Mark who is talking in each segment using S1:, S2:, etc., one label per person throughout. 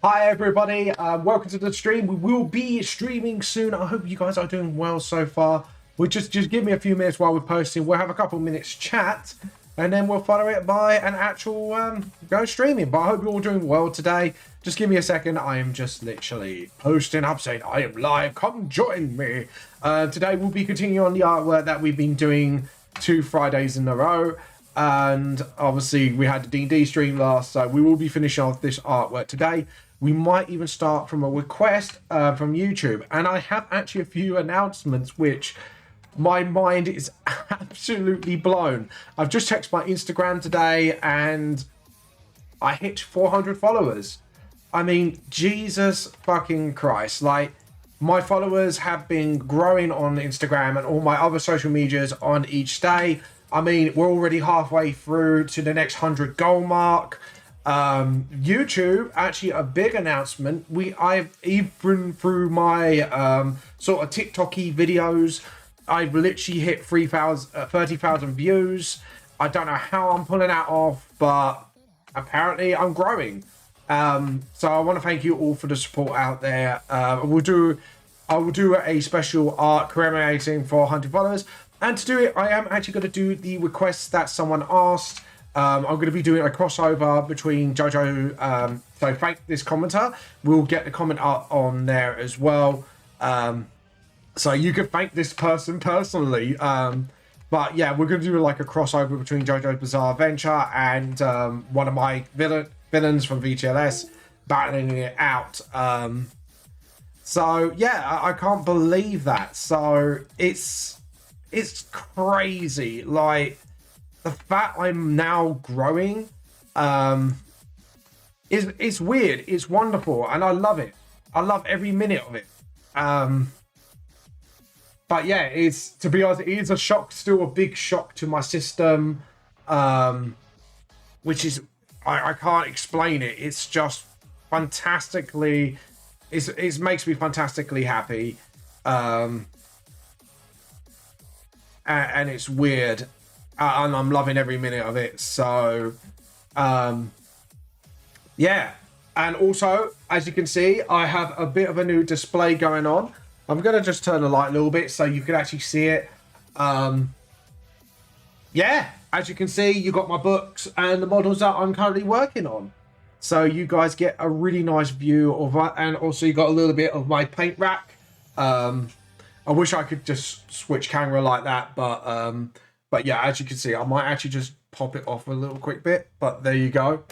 S1: Hi everybody, welcome to the stream. We will be streaming soon. I hope you guys are doing well so far. We'll just give me a few minutes while we're posting. We'll have a couple minutes chat and then we'll follow it by an actual go streaming. But I hope you're all doing well today. Just give me a second. I am just literally posting up saying I am live. Come join me. Today we'll be continuing on the artwork that we've been doing 2 Fridays in a row. And obviously we had the D&D stream last, so we will be finishing off this artwork today. We might even start from a request from YouTube, and I have actually a few announcements which my mind is absolutely blown. I've just checked my Instagram today and I hit 400 followers. I mean, Jesus fucking Christ. Like, my followers have been growing on Instagram and all my other social medias on each day. I mean, we're already halfway through to the next 100 goal mark. YouTube, actually a big announcement. I've even through my sort of TikTok-y videos, I've literally hit 30,000 views. I don't know how I'm pulling that off, but apparently I'm growing. So I want to thank you all for the support out there. I will do a special art commemorating 400 followers. And to do it, I am actually going to do the requests that someone asked. I'm going to be doing a crossover between Jojo. So thank this commenter. We'll get the comment up on there as well. So you can thank this person personally. But yeah, we're going to do like a crossover between Jojo's Bizarre Adventure and one of my villains from VTLS battling it out. So yeah, I can't believe that. So it's crazy. Like, the fact I'm now growing is weird. It's wonderful and I love it. I love every minute of it. But yeah, it's, to be honest, it is a shock, still a big shock to my system, which is, I can't explain it. It's just fantastically, it makes me fantastically happy. And it's weird, and I'm loving every minute of it. So yeah, and also, as you can see, I have a bit of a new display going on. I'm gonna just turn the light a little bit so you can actually see it. Yeah, as you can see, you got my books and the models that I'm currently working on, so you guys get a really nice view of that. And also you got a little bit of my paint rack. I wish I could just switch camera like that, but yeah, as you can see, I might actually just pop it off a little quick bit, but there you go.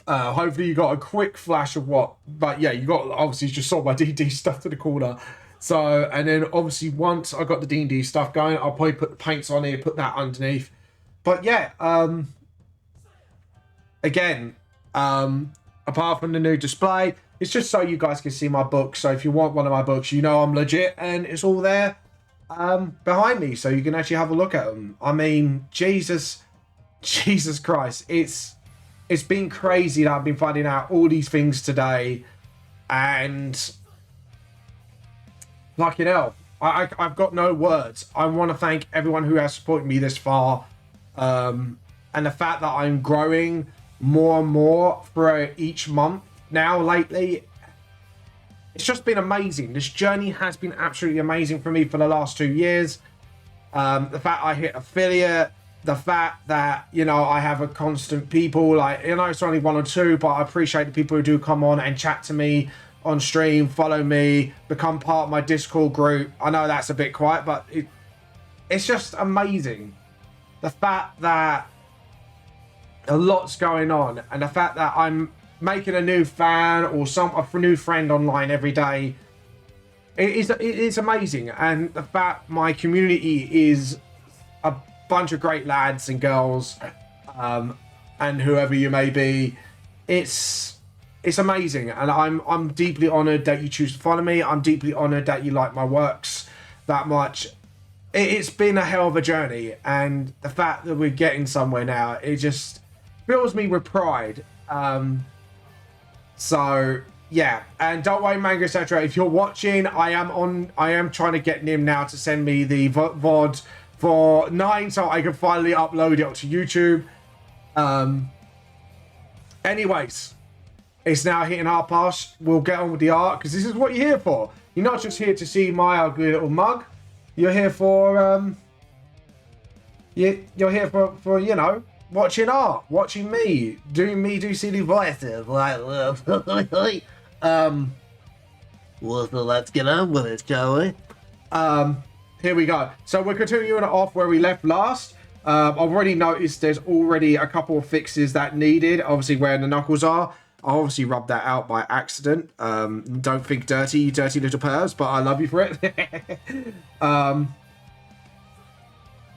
S1: Hopefully you got a quick flash of what, but yeah, you got, obviously you just saw my D&D stuff to the corner. So, and then obviously once I got the D&D stuff going, I'll probably put the paints on here, put that underneath. But yeah, again, apart from the new display, it's just so you guys can see my books. So if you want one of my books, you know I'm legit, and it's all there behind me, so you can actually have a look at them. I mean, Jesus Christ, it's been crazy that I've been finding out all these things today, and fucking hell, I've got no words. I want to thank everyone who has supported me this far, and the fact that I'm growing more and more for each month now lately, it's just been amazing. This journey has been absolutely amazing for me for the last 2 years. The fact I hit affiliate, the fact that, you know, I have a constant people, like, you know, it's only 1 or 2, but I appreciate the people who do come on and chat to me on stream, follow me, become part of my Discord group. I know that's a bit quiet, but it's just amazing. The fact that a lot's going on, and the fact that I'm making a new fan or a new friend online every day, it is amazing. And the fact my community is a bunch of great lads and girls, and whoever you may be, it's amazing. And I'm deeply honored that you choose to follow me. I'm deeply honored that you like my works that much. It's been a hell of a journey, and the fact that we're getting somewhere now, it just fills me with pride. So yeah, and don't worry, manga etc. If you're watching, I am trying to get Nim now to send me the VOD for 9 so I can finally upload it onto YouTube. Anyways, it's now hitting our past. We'll get on with the art, because this is what you're here for. You're not just here to see my ugly little mug. You're here for you're here for you know, watching art, watching me do silly voices like well, so let's get on with it, shall we? Here we go. So we're continuing off where we left last. I've already noticed there's already a couple of fixes that needed, obviously where the knuckles are. I obviously rubbed that out by accident. Don't think dirty, you dirty little pervs, but I love you for it.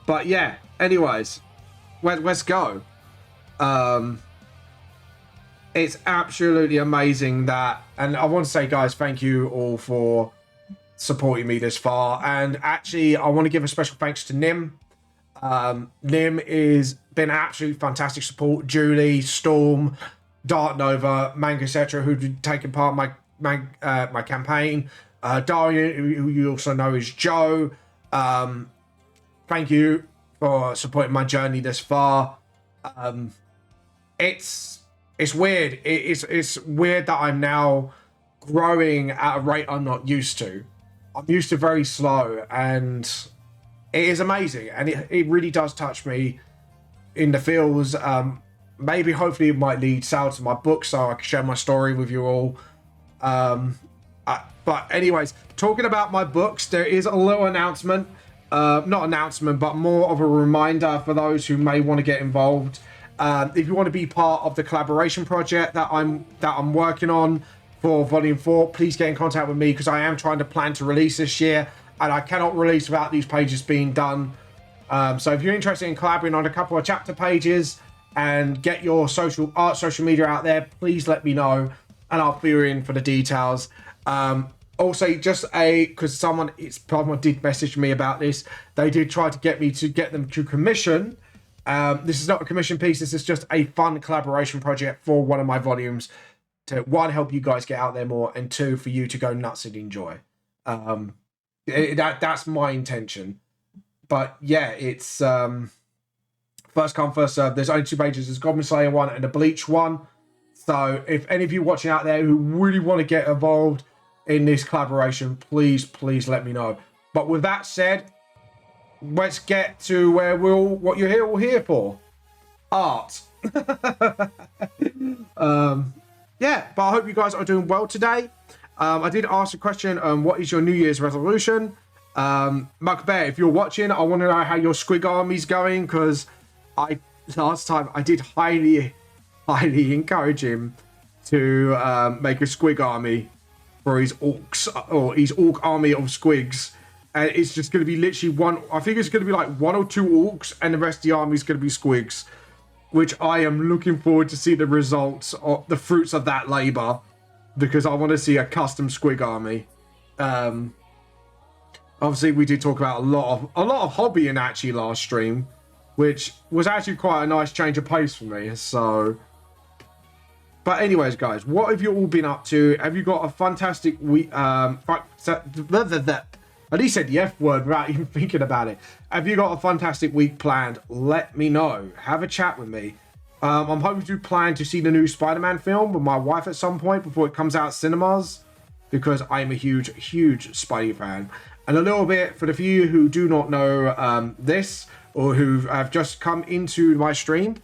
S1: But yeah, anyways, let's go. It's absolutely amazing that, and I want to say, guys, thank you all for supporting me this far. And actually, I want to give a special thanks to Nim. Nim is been absolutely fantastic support. Julie, Storm, Dark Nova, Manga etc., who've taken part in my campaign. Darian, who you also know is Joe. Thank you for supporting my journey this far. It's weird. It's weird that I'm now growing at a rate I'm not used to. I'm used to very slow, and it is amazing, and it really does touch me in the feels. Maybe hopefully it might lead sales to my book so I can share my story with you all. But anyways, talking about my books, there is a little announcement. Not announcement, but more of a reminder for those who may want to get involved. If you want to be part of the collaboration project that I'm working on for Volume 4, please get in contact with me, because I am trying to plan to release this year, and I cannot release without these pages being done. So if you're interested in collaborating on a couple of chapter pages and get your social media out there, please let me know, and I'll fill you in for the details. Also, because someone did message me about this. They did try to get them to commission. This is not a commission piece. This is just a fun collaboration project for one of my volumes to, one, help you guys get out there more, and two, for you to go nuts and enjoy. That's my intention. But yeah, it's first come, first serve. There's only 2 pages. There's Goblin Slayer one and a Bleach one. So if any of you watching out there who really want to get involved in this collaboration, please let me know. But with that said, let's get to where what you're all here for. Art. Yeah, but I hope you guys are doing well today. I did ask a question, what is your New Year's resolution? Muckbear, if you're watching, I want to know how your Squig army's going, because last time I did highly encourage him to make a Squig army for his orcs, or his orc army of squigs. And it's just going to be literally I think it's going to be like 1 or 2 orcs, and the rest of the army is going to be squigs, which I am looking forward to see the results of the fruits of that labor, because I want to see a custom squig army. Obviously we did talk about a lot of hobbying actually last stream, which was actually quite a nice change of pace for me. So, but anyways, guys, what have you all been up to? Have you got a fantastic week? At least said the F word without even thinking about it. Have you got a fantastic week planned? Let me know. Have a chat with me. I'm hoping to plan to see the new Spider-Man film with my wife at some point before it comes out cinemas, because I'm a huge Spidey fan. And a little bit for the few who do not know this, or who have just come into my stream,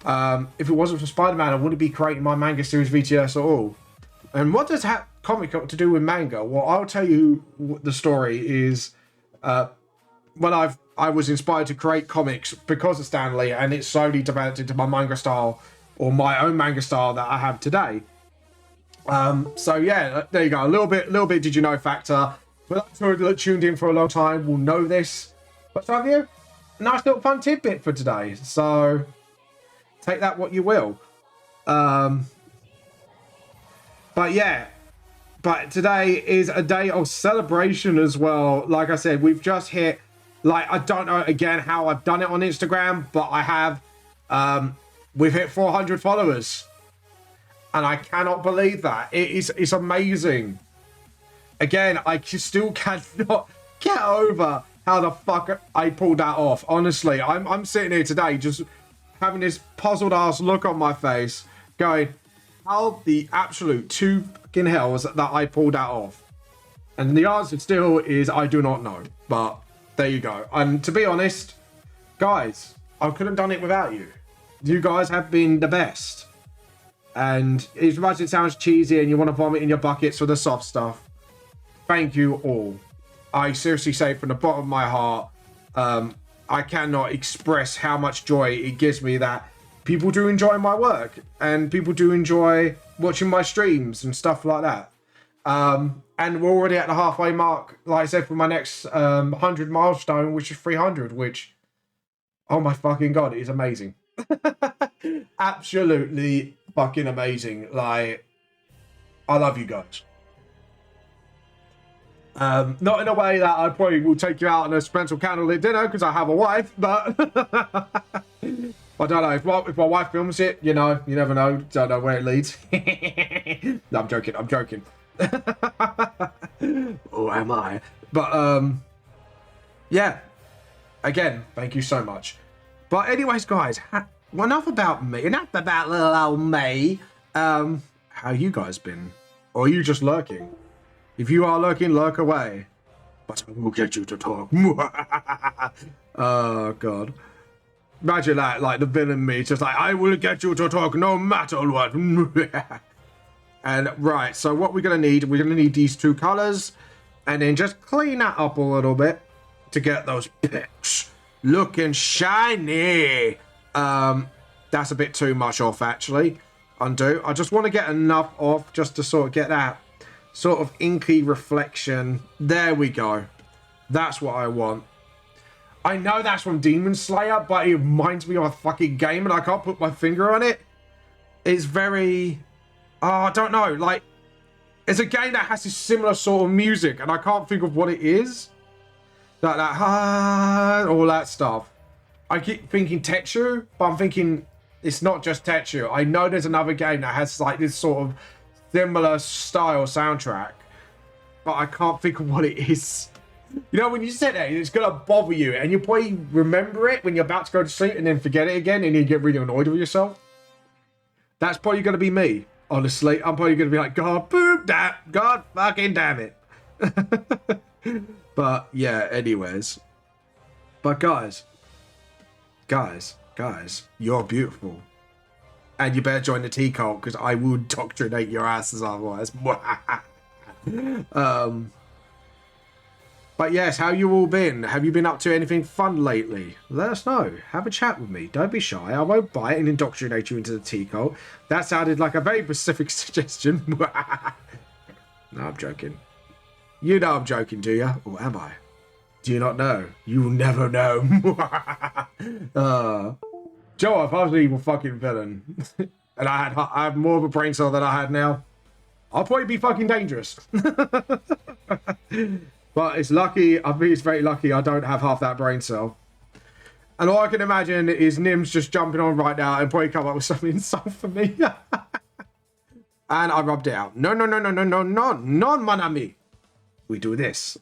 S1: if it wasn't for Spider-Man, I wouldn't be creating my manga series VTS at all. And what does comic got to do with manga? Well, I'll tell you the story is when I was inspired to create comics because of Stan Lee, and it slowly developed into my manga style, or my own manga style that I have today. So yeah, there you go. A little bit did you know factor. But those who have tuned in for a long time will know this. But some of you, nice little fun tidbit for today. So take that what you will. But yeah, but today is a day of celebration as well. Like I said, we've just hit, like, I don't know again how I've done it on Instagram, but I have, we've hit 400 followers, and I cannot believe that. It's amazing. Again, I still cannot get over how the fuck I pulled that off. Honestly, I'm sitting here today just having this puzzled ass look on my face, going, how the absolute two fucking hells that I pulled that off. And the answer still is I do not know. But there you go. And to be honest, guys, I couldn't have done it without you. You guys have been the best. And as much as it sounds cheesy and you want to vomit in your buckets for the soft stuff, thank you all. I seriously say from the bottom of my heart, I cannot express how much joy it gives me that people do enjoy my work and people do enjoy watching my streams and stuff like that. And we're already at the halfway mark, like I said, for my next 100 milestone, which is 300, which, oh my fucking God, it is amazing. Absolutely fucking amazing. Like, I love you guys. Not in a way that I probably will take you out on a special candlelit dinner because I have a wife, but I don't know. If my wife films it, you know, you never know. Don't know where it leads. No, I'm joking. I'm joking. Oh, am I? But, yeah. Again, thank you so much. But anyways, guys, enough about me. Enough about little old me. How you guys been? Or are you just lurking? If you are lurking, lurk away. But I will get you to talk. Oh, God. Imagine that, like the villain me, just like, I will get you to talk no matter what. And right, so what we're going to need these two colors. And then just clean that up a little bit to get those pics looking shiny. That's a bit too much off, actually. Undo. I just want to get enough off just to sort of get that sort of inky reflection. There we go. That's what I want. I know that's from Demon Slayer, but it reminds me of a fucking game and I can't put my finger on it. It's very... Oh, I don't know. Like, it's a game that has this similar sort of music and I can't think of what it is. Like that, all that stuff. I keep thinking Tetsu, but I'm thinking it's not just Tetsu. I know there's another game that has like this sort of similar style soundtrack, but I can't think of what it is. You know, when you sit there, it's gonna bother you, and you probably remember it when you're about to go to sleep, and then forget it again, and you get really annoyed with yourself. That's probably gonna be me. Honestly, I'm probably gonna be like, God, boop that, God fucking damn it. But yeah, anyways. But guys, you're beautiful. And you better join the T cult because I will indoctrinate your asses otherwise. But yes, how you all been? Have you been up to anything fun lately? Let us know. Have a chat with me. Don't be shy. I won't bite and indoctrinate you into the T cult. That sounded like a very specific suggestion. No, I'm joking. You know I'm joking, do you? Or am I? Do you not know? You'll never know. Joe, if I was an evil fucking villain and I have more of a brain cell than I had now, I'll probably be fucking dangerous. But it's lucky, I think it's very lucky I don't have half that brain cell. And all I can imagine is Nim's just jumping on right now and probably come up with something insult for me. And I rubbed it out. No, mon ami. We do this.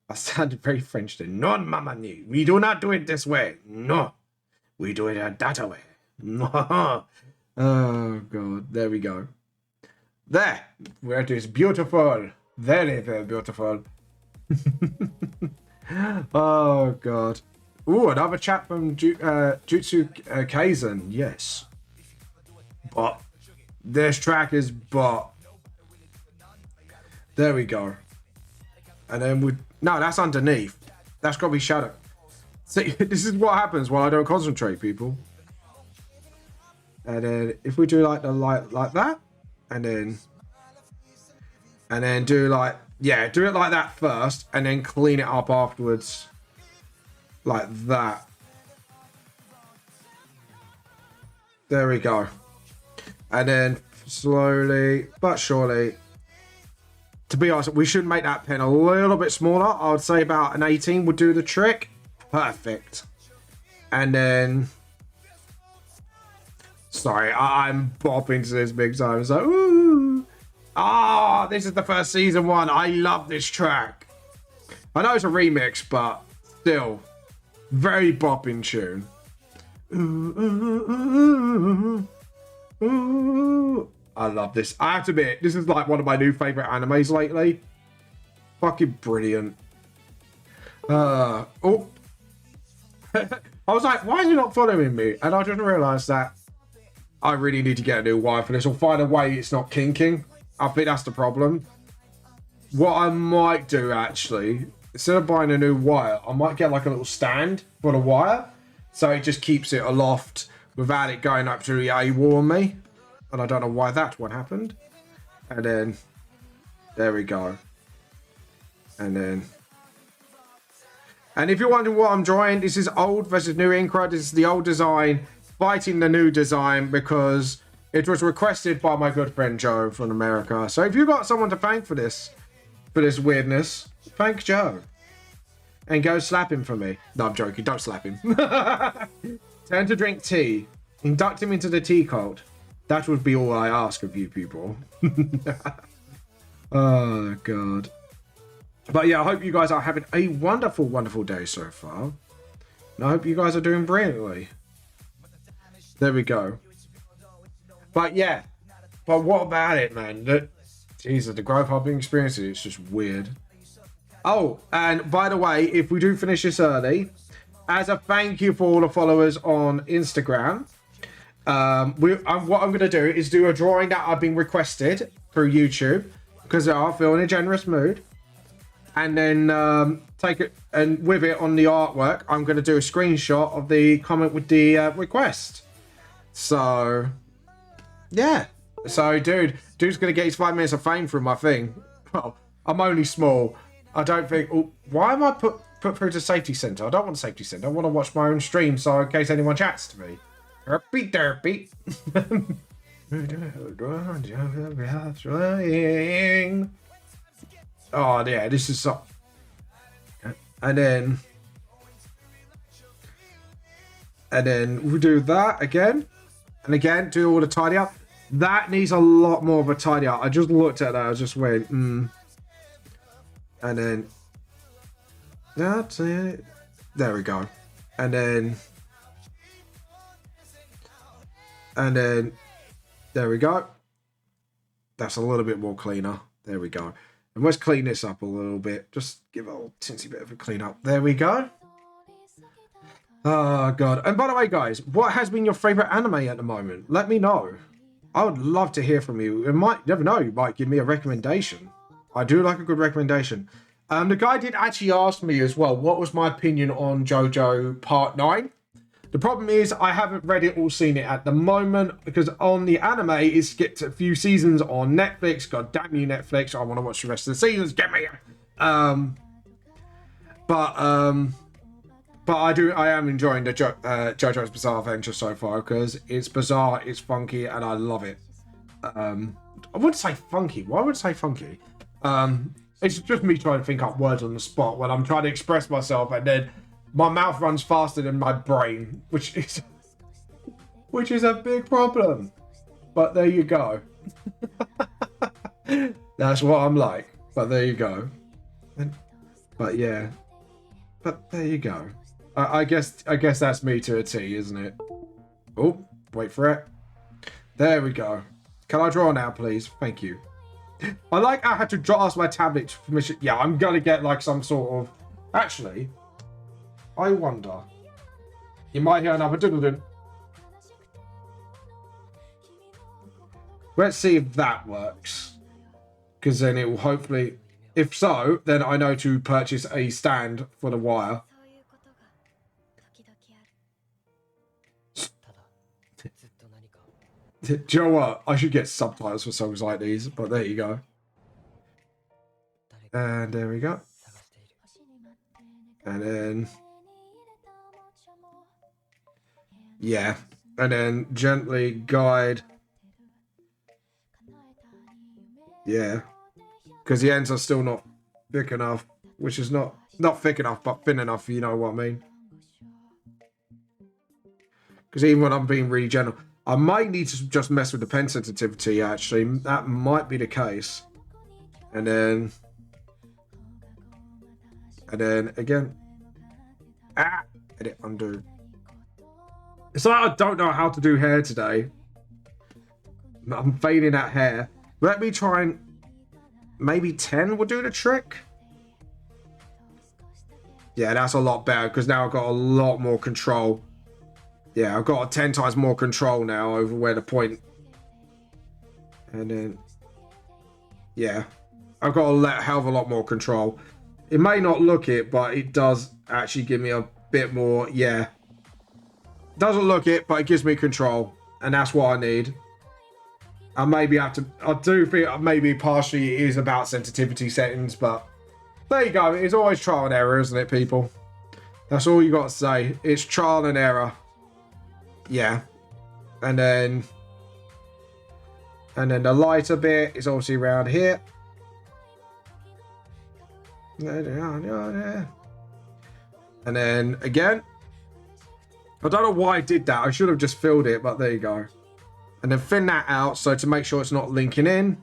S1: I sounded very French then. Non, mamani. We do not do it this way. No. We do it that way. Oh, God. There we go. There. Where it is beautiful. Very, very beautiful. Oh, God. Ooh, another chat from Jutsu Kaisen. Yes. But. This track is but. There we go. And then we... No, that's underneath. That's got to be shadow. See, this is what happens when I don't concentrate, people. And then if we do like the light like that, and then do like, yeah, do it like that first, and then clean it up afterwards, like that. There we go. And then slowly but surely. To be honest, we should make that pen a little bit smaller. I would say about an 18 would do the trick. Perfect. And then... Sorry, I'm bopping to this big time. So, ooh. Ah, this is the first season one. I love this track. I know it's a remix, but still. Very bopping tune. Ooh, ooh, ooh, ooh, ooh. I love this. I have to admit, this is like one of my new favorite animes lately. Fucking brilliant. Oh. I was like, why is he not following me? And I just realised that I really need to get a new wire for this, or find a way it's not kinking. I think that's the problem. What I might do, actually, instead of buying a new wire, I might get like a little stand for the wire, so it just keeps it aloft without it going absolutely AWOL on me. And I don't know why that's what happened. And then, there we go. And if you're wondering what I'm drawing, this is old versus new Inkra. This is the old design fighting the new design because it was requested by my good friend Joe from America. So if you got someone to thank for this weirdness, thank Joe. And go slap him for me. No, I'm joking. Don't slap him. Turn to drink tea. Induct him into the tea cult. That would be all I ask of you people. Oh, God. But yeah, I hope you guys are having a wonderful, wonderful day so far. And I hope you guys are doing brilliantly. There we go. But yeah. But what about it, man? Jesus, the growth I've been experiencing, it's just weird. Oh, and by the way, if we do finish this early, as a thank you for all the followers on Instagram, what I'm going to do is do a drawing that I've been requested through YouTube because I feel in a generous mood. And then take it, and with it on the artwork, I'm going to do a screenshot of the comment with the request. So, yeah. So, dude's going to get his 5 minutes of fame through my thing. Well, I'm only small. I don't think... Oh, why am I put through to safety center? I don't want a safety center. I want to watch my own stream, so in case anyone chats to me. Derpy, derpy. Oh, yeah, this is so... And then we'll do that again. And again, do all the tidy up. That needs a lot more of a tidy up. I just looked at that. I just went, And then... That's it. There we go. And then... There we go. That's a little bit more cleaner. There we go. And let's clean this up a little bit. Just give it a little tinsy bit of a clean up. There we go. Oh, God. And by the way, guys, what has been your favorite anime at the moment? Let me know. I would love to hear from you. You never know, you might give me a recommendation. I do like a good recommendation. The guy did actually ask me as well, what was my opinion on JoJo Part 9? The problem is I haven't read it or seen it at the moment because on the anime it skipped a few seasons on Netflix. God damn you, Netflix! I want to watch the rest of the seasons. Get me. But I am enjoying the JoJo's Bizarre Adventure so far because it's bizarre, it's funky, and I love it. I wouldn't say funky. Why would I say funky? It's just me trying to think up words on the spot when I'm trying to express myself, and then my mouth runs faster than my brain, which is a big problem. But there you go. That's what I'm like. But there you go. But yeah. But there you go. I guess that's me to a T, isn't it? Oh, wait for it. There we go. Can I draw now, please? Thank you. I like I had to ask my tablet for permission. Yeah, I'm gonna get like some sort of... Actually, I wonder. You might hear another doodle-doo. Let's see if that works. Because then it will hopefully... If so, then I know to purchase a stand for the wire. Do you know what? I should get subtitles for songs like these, but there you go. And there we go. And then... Yeah. And then gently guide. Yeah. Because the ends are still not thick enough, which is not thick enough, but thin enough, you know what I mean. Because even when I'm being really gentle, I might need to just mess with the pen sensitivity, actually. That might be the case. And then again. Edit, undo. It's like I don't know how to do hair today. I'm fading that hair. Let me try and maybe 10 will do the trick. Yeah, that's a lot better because now I've got a lot more control. Yeah, I've got 10 times more control now over where the point. And then, yeah, I've got a hell of a lot more control. It may not look it, but it does actually give me a bit more, yeah. Doesn't look it, but it gives me control. And that's what I need. I maybe have to, I do think maybe partially it is about sensitivity settings, but there you go. It's always trial and error, isn't it, people? That's all you got to say. It's trial and error. Yeah. And then the lighter bit is obviously around here. And then again, I don't know why I did that. I should have just filled it, but there you go. And then thin that out so to make sure it's not linking in.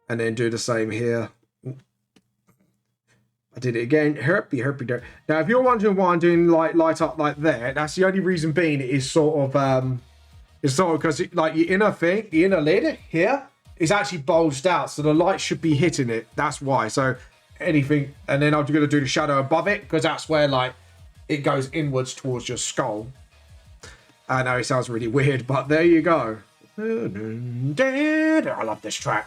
S1: And then do the same here. I did it again. Herpy. Now, if you're wondering why I'm doing light up like there, that's the only reason being is sort of because like your inner thing, the inner lid here is actually bulged out, so the light should be hitting it. That's why. So anything, and then I'm going to do the shadow above it because that's where like it goes inwards towards your skull. I know it sounds really weird, but there you go. I love this track.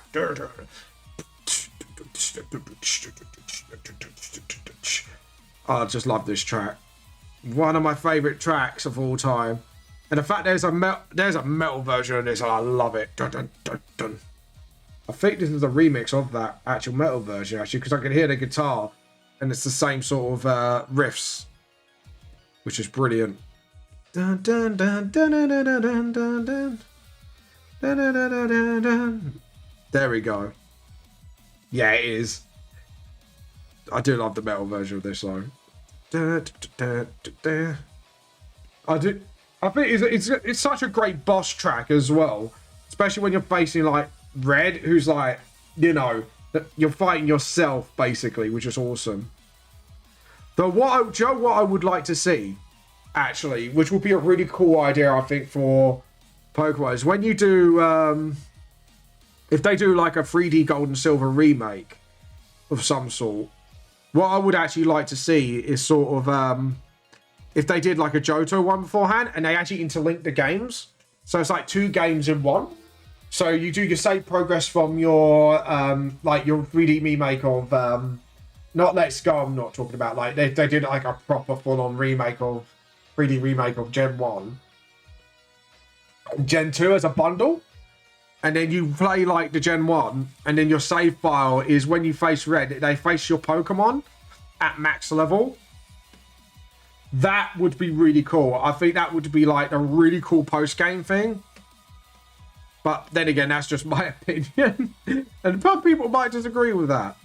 S1: I just love this track. One of my favorite tracks of all time. And the fact there's a metal version of this, and I love it. Dun, dun, dun, dun. I think this is a remix of that actual metal version, actually, because I can hear the guitar, and it's the same sort of riffs, which is brilliant. Dun, dun, dun, dun, dun, dun, dun, dun, dun, dun. Dun, dun, dun, dun, dun. There we go. Yeah, it is. I do love the metal version of this song. I do. I think it's such a great boss track as well, especially when you're facing like Red, who's like, you know, you're fighting yourself basically, which is awesome. But what I would like to see, actually, which would be a really cool idea, I think, for Pokemon, is when you do, if they do like a 3D Gold and Silver remake of some sort, what I would actually like to see is sort of, if they did like a Johto one beforehand and they actually interlink the games. So it's like 2 games in one. So you do your save progress from your, like your 3D remake of, not Let's Go, I'm not talking about, like they did like a proper full-on remake of, 3D remake of Gen 1. And Gen 2 as a bundle. And then you play like the Gen 1, and then your save file is when you face Red, they face your Pokemon at max level. That would be really cool. I think that would be like a really cool post-game thing. But then again, that's just my opinion. And some people might disagree with that.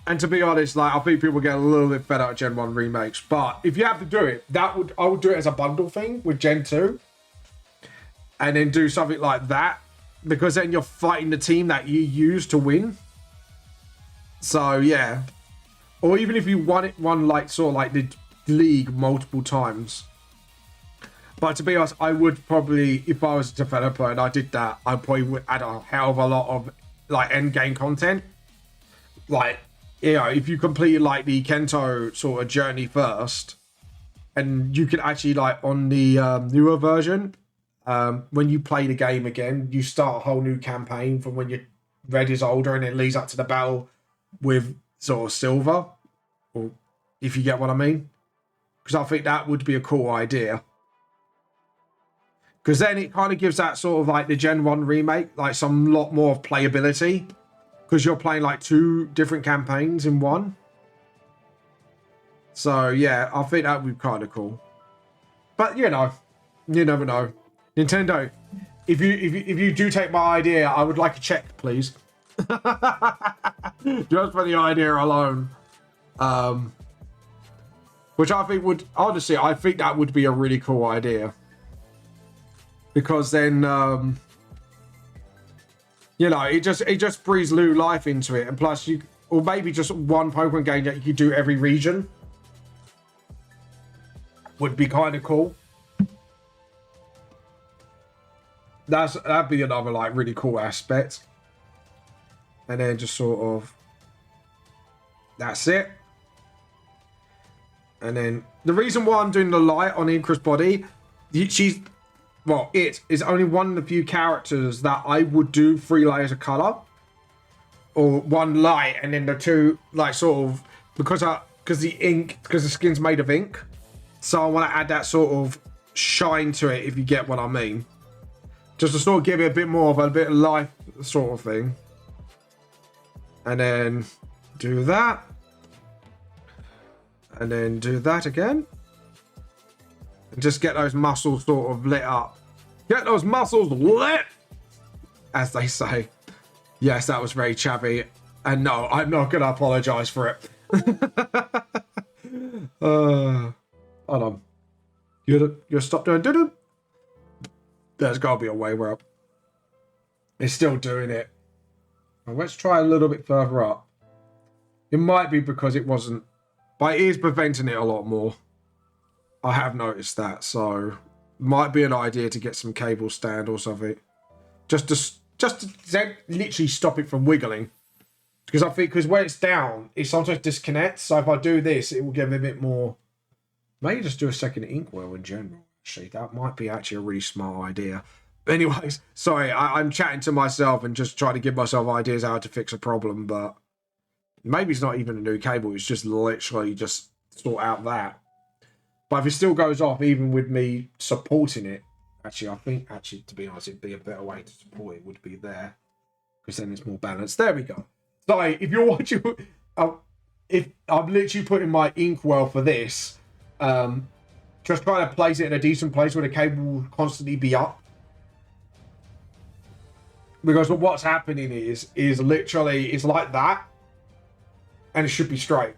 S1: And to be honest, like I think people get a little bit fed up with Gen 1 remakes. But if you have to do it, I would do it as a bundle thing with Gen 2. And then do something like that. Because then you're fighting the team that you use to win. So yeah. Or even if you won like sort of like the league multiple times. But to be honest, I would probably, if I was a developer and I did that, I probably would add a hell of a lot of like end game content. Like, you know, if you completed like the Kento sort of journey first, and you could actually like on the newer version, when you play the game again, you start a whole new campaign from when your Red is older, and it leads up to the battle with sort of Silver, or if you get what I mean. Because I think that would be a cool idea. Because then it kind of gives that sort of like the Gen 1 remake, like some lot more of playability. Because you're playing like 2 different campaigns in one. So yeah, I think that would be kind of cool. But you know, you never know. Nintendo, if you do take my idea, I would like a check, please. Just for the idea alone. Which I think would, honestly, I think that would be a really cool idea. Because then, you know, it just breathes new life into it. And plus, or maybe just one Pokemon game that you could do every region. Would be kind of cool. That'd be another like really cool aspect. And then just sort of, that's it. And then the reason why I'm doing the light on Inkra's body, she's, well, it is only one of the few characters that I would do 3 layers of color, or 1 light and then the 2 like sort of, because the skin's made of ink, so I want to add that sort of shine to it, if you get what I mean, just to sort of give it a bit more of a bit of life sort of thing. And then do that. And then do that again. And just get those muscles sort of lit up. Get those muscles lit, as they say. Yes, that was very chabby. And no, I'm not going to apologize for it. Hold on. You stop doing doo-doo. There's got to be a way where it's still doing it. Well, let's try a little bit further up. It might be because it wasn't, but it is preventing it a lot more. I have noticed that, so might be an idea to get some cable stand or something, just to literally stop it from wiggling. Because I think, because where it's down, it sometimes disconnects. So if I do this, it will give it a bit more. Maybe just do a second inkwell in general. Actually, that might be actually a really smart idea. Anyways, sorry, I'm chatting to myself and just trying to give myself ideas how to fix a problem, but maybe it's not even a new cable. It's just literally just sort out that. But if it still goes off, even with me supporting it, actually, I think, to be honest, it'd be a better way to support it would be there, because then it's more balanced. There we go. Sorry, if you're watching, if I'm literally putting my inkwell for this, just trying to place it in a decent place where the cable will constantly be up. Because what's happening is literally, it's like that, and it should be straight.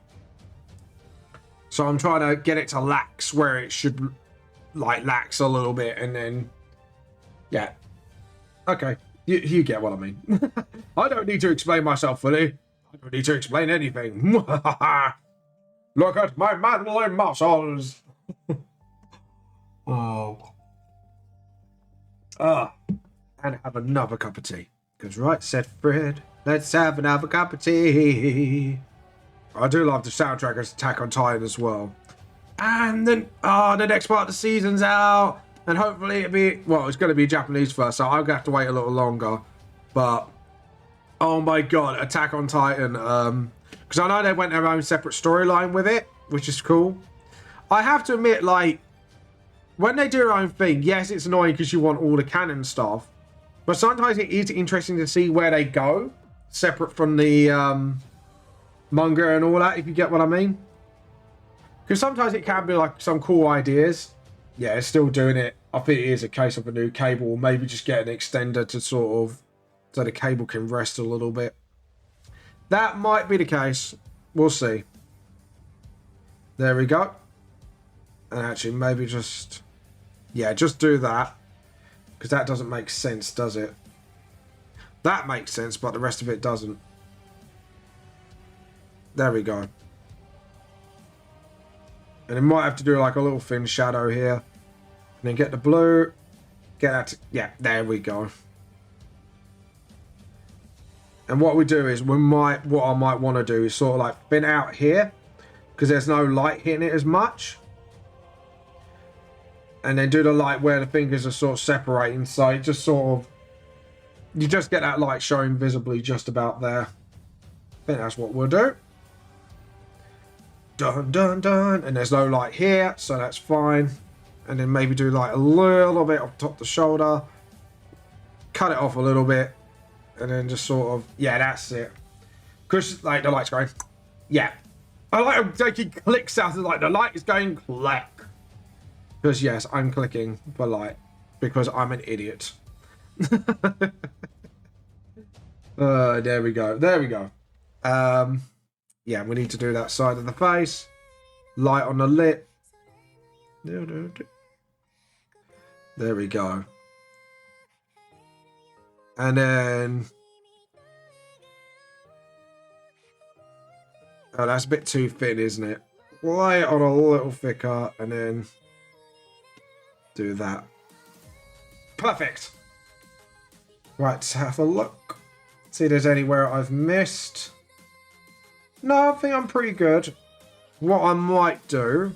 S1: So I'm trying to get it to lax where it should, like, lax a little bit, and then, yeah. Okay, you get what I mean. I don't need to explain myself fully. I don't need to explain anything. Look at my manly muscles. Oh. And have another cup of tea. Because right, said Fred, let's have another cup of tea. I do love the soundtrack of Attack on Titan as well. And then, the next part of the season's out. And hopefully it'll be, well, it's going to be Japanese first, so I'm going to have to wait a little longer. But, oh my god, Attack on Titan. Because I know they went their own separate storyline with it, which is cool. I have to admit, like, when they do their own thing, yes, it's annoying because you want all the canon stuff. But sometimes it is interesting to see where they go, separate from the manga and all that, if you get what I mean. Because sometimes it can be like some cool ideas. Yeah, it's still doing it. I think it is a case of a new cable, or maybe just get an extender to sort of, so the cable can rest a little bit. That might be the case. We'll see. There we go. And actually, maybe just, yeah, just do that. Because that doesn't make sense, does it? That makes sense, but the rest of it doesn't. There we go. And it might have to do like a little thin shadow here. And then get the blue. Get that. Yeah, there we go. And what we do is, what I might want to do is sort of like thin out here. Because there's no light hitting it as much. And then do the light where the fingers are sort of separating. So it just sort of, you just get that light showing visibly just about there. I think that's what we'll do. Dun, dun, dun. And there's no light here, so that's fine. And then maybe do like a little bit up top the shoulder. Cut it off a little bit. And then just sort of, yeah, that's it. Because like the light's going, yeah. I like taking clicks out of like the light is going click. Because yes, I'm clicking for light. Because I'm an idiot. There we go. There we go. Yeah, we need to do that side of the face. Light on the lip. There we go. And then... oh, that's a bit too thin, isn't it? Light on a little thicker, and then... do that. Perfect. Right, let's have a look. See if there's anywhere I've missed. No, I think I'm pretty good. What I might do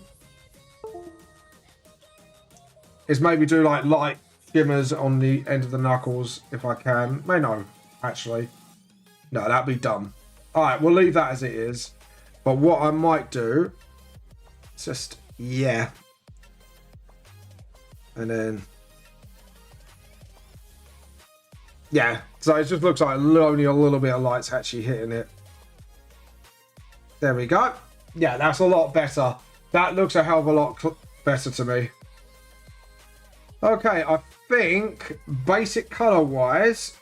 S1: is maybe do like light shimmers on the end of the knuckles if I can. No, actually. No, that'd be dumb. Alright, we'll leave that as it is. But what I might do is just, yeah. And then, yeah. So it just looks like only a little bit of light's actually hitting it. There we go. Yeah, that's a lot better. That looks a hell of a lot better to me. Okay, I think basic color-wise,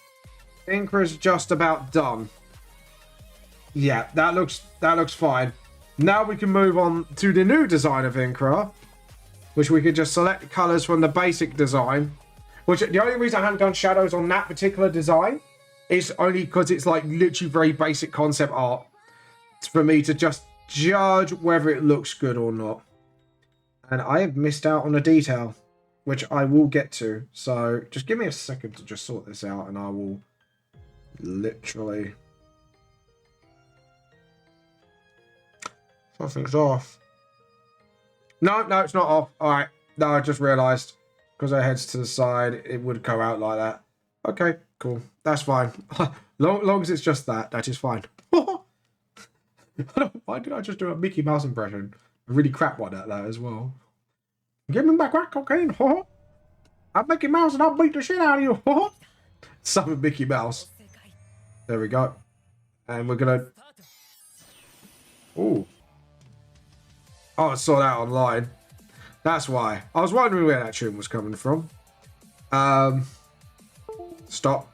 S1: Inkra's just about done. Yeah, that looks fine. Now we can move on to the new design of Inkra, which we could just select colors from the basic design. Which the only reason I haven't done shadows on that particular design is only because it's like literally very basic concept art for me to just judge whether it looks good or not. And I have missed out on a detail, which I will get to. So just give me a second to just sort this out and I will literally... Something's off. No, it's not off. All right. No, I just realized because I heads to the side, it would go out like that. Okay, cool. That's fine. long as it's just that, that is fine. Why did I just do a Mickey Mouse impression? A really crap one at that as well. Give me my crack cocaine. I'm Mickey Mouse and I'll beat the shit out of you. Summon Mickey Mouse. There we go. And we're gonna... Ooh. Oh, I saw that online. That's why. I was wondering where that tune was coming from. Stop.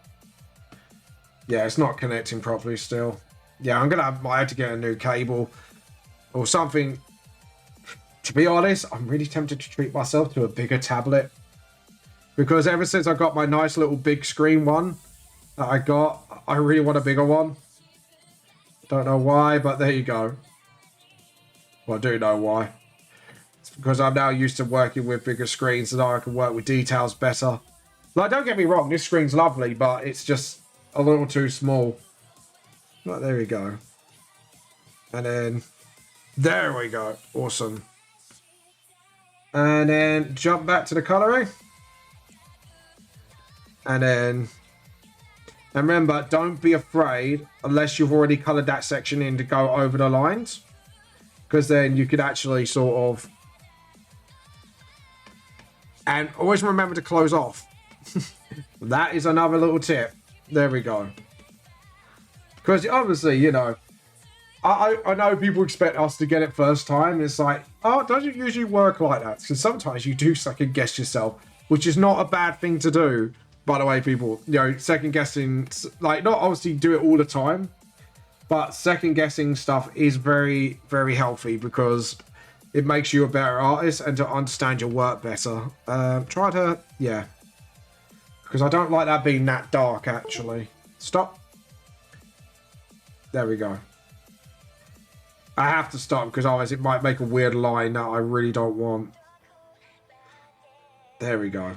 S1: Yeah, it's not connecting properly still. Yeah, I have to get a new cable or something. To be honest, I'm really tempted to treat myself to a bigger tablet. Because ever since I got my nice little big screen one that I got, I really want a bigger one. Don't know why, but there you go. Well, I do know why. It's because I'm now used to working with bigger screens so that I can work with details better. Like, don't get me wrong, this screen's lovely, but it's just a little too small. Right, there we go. And then, there we go. Awesome. And then jump back to the coloring. And then, and remember, don't be afraid unless you've already colored that section in to go over the lines. Because then you could actually sort of... And always remember to close off. That is another little tip. There we go. Because obviously, you know, I know people expect us to get it first time. It's like, oh, it doesn't usually work like that. Because sometimes you do second guess yourself, which is not a bad thing to do. By the way, people, you know, second guessing, like, not obviously do it all the time. But second guessing stuff is very, very healthy because it makes you a better artist and to understand your work better. Try to, yeah. Because I don't like that being that dark, actually. Stop. There we go. I have to stop because otherwise it might make a weird line that I really don't want. There we go.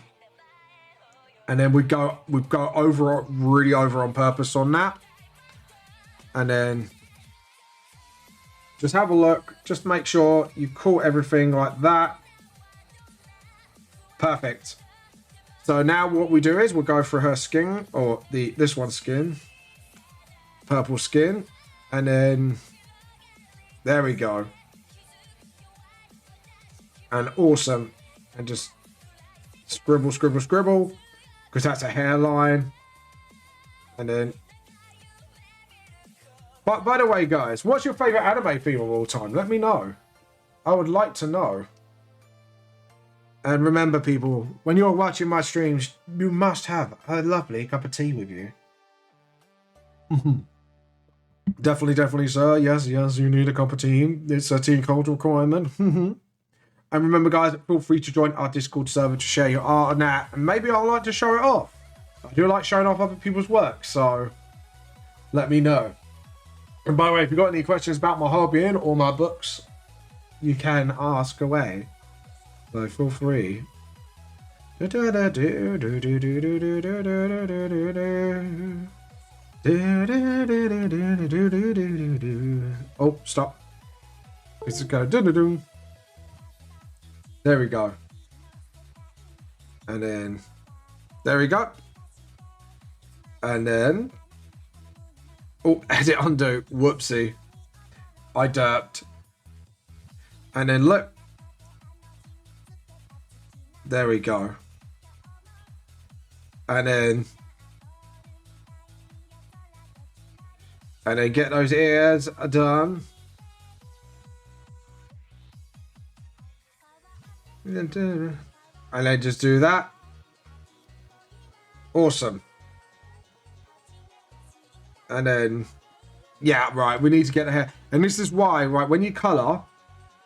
S1: And then we go over, really over on purpose on that. And then just have a look. Just make sure you caught everything like that. Perfect. So now what we do is we'll go for her skin, or this one's skin. Purple skin. And then there we go. And awesome. And just scribble, scribble, scribble. Because that's a hairline. And then... But by the way, guys, what's your favourite anime theme of all time? Let me know. I would like to know. And remember, people, when you're watching my streams, you must have a lovely cup of tea with you. Definitely, sir. Yes, you need a cup of tea. It's a tea culture requirement. And remember, guys, feel free to join our Discord server to share your art and that. And maybe I'd like to show it off. I do like showing off other people's work, so let me know. And by the way, if you've got any questions about my hobbying or my books, you can ask away. So feel free Oh, stop. This is going. There we go. And then there we go. And then edit undo. Whoopsie. I derped. And then look. There we go. And then get those ears done. And then just do that. Awesome. And then, yeah, right, we need to get the hair. And this is why, right, when you colour,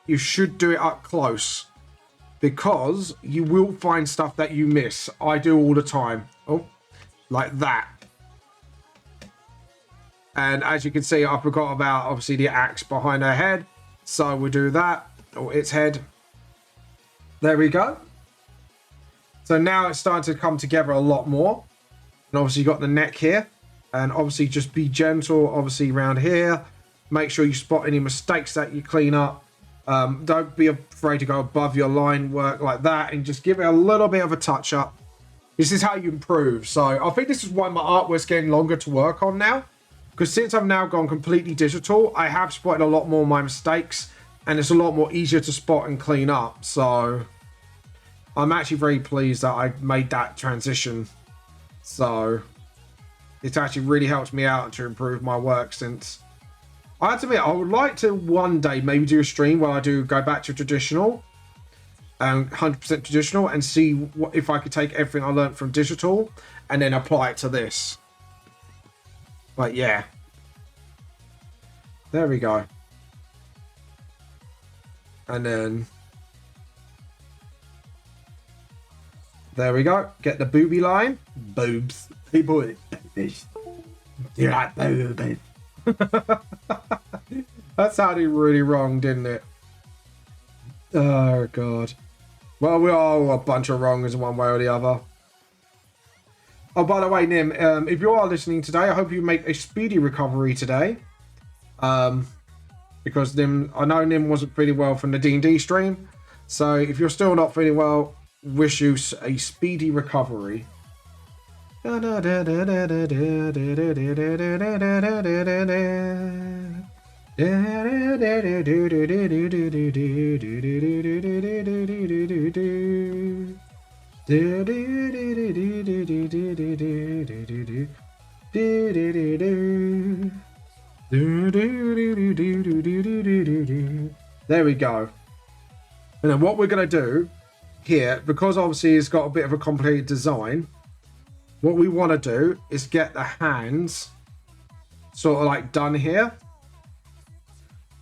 S1: you should do it up close. Because you will find stuff that you miss. I do all the time. Oh, like that. And as you can see, I forgot about, obviously, the axe behind her head. So we'll do that. Or its head. There we go. So now it's starting to come together a lot more. And obviously you got the neck here. And obviously just be gentle, obviously, around here. Make sure you spot any mistakes that you clean up. Don't be afraid to go above your line work like that. And just give it a little bit of a touch up. This is how you improve. So I think this is why my artwork's getting longer to work on now. Because since I've now gone completely digital, I have spotted a lot more of my mistakes. And it's a lot more easier to spot and clean up. So I'm actually very pleased that I made that transition. So it's actually really helped me out to improve my work since... I have to admit, I would like to one day maybe do a stream where I do go back to traditional. 100% traditional. And see what, if I could take everything I learned from digital and then apply it to this. But yeah. There we go. And then... there we go. Get the booby line. Boobs. People. You like boobies. That sounded really wrong, didn't it? Oh, God. Well, we're all a bunch of wrongs in one way or the other. Oh, by the way, Nim, if you are listening today, I hope you make a speedy recovery today. Because Nim, I know Nim wasn't feeling well from the D&D stream. So if you're still not feeling well, wish you a speedy recovery. There we go. And then what we're going to do here, because obviously it's got a bit of a complicated design, what we want to do is get the hands sort of like done here.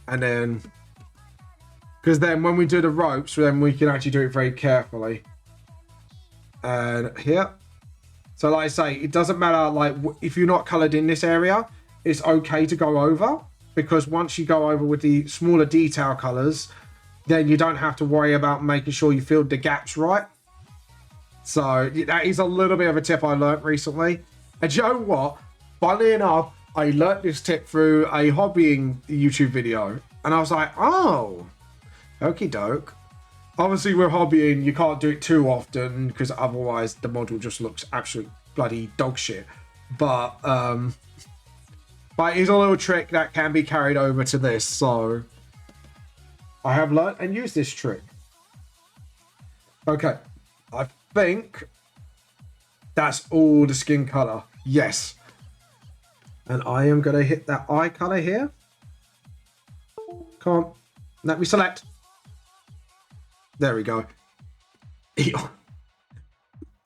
S1: And then, because then when we do the ropes, then we can actually do it very carefully. And here. So like I say, it doesn't matter, like if you're not colored in this area, it's okay to go over, because once you go over with the smaller detail colors, then you don't have to worry about making sure you filled the gaps right. So that is a little bit of a tip I learned recently. And you know what? Funnily enough, I learned this tip through a hobbying YouTube video. And I was like, oh, okie doke. Obviously, with hobbying, you can't do it too often because otherwise the model just looks absolute bloody dog shit. But it's a little trick that can be carried over to this. So I have learned and used this trick. Okay, I think that's all the skin color. Yes. And I am going to hit that eye color here. Come on. Let me select. There we go. Eeyore.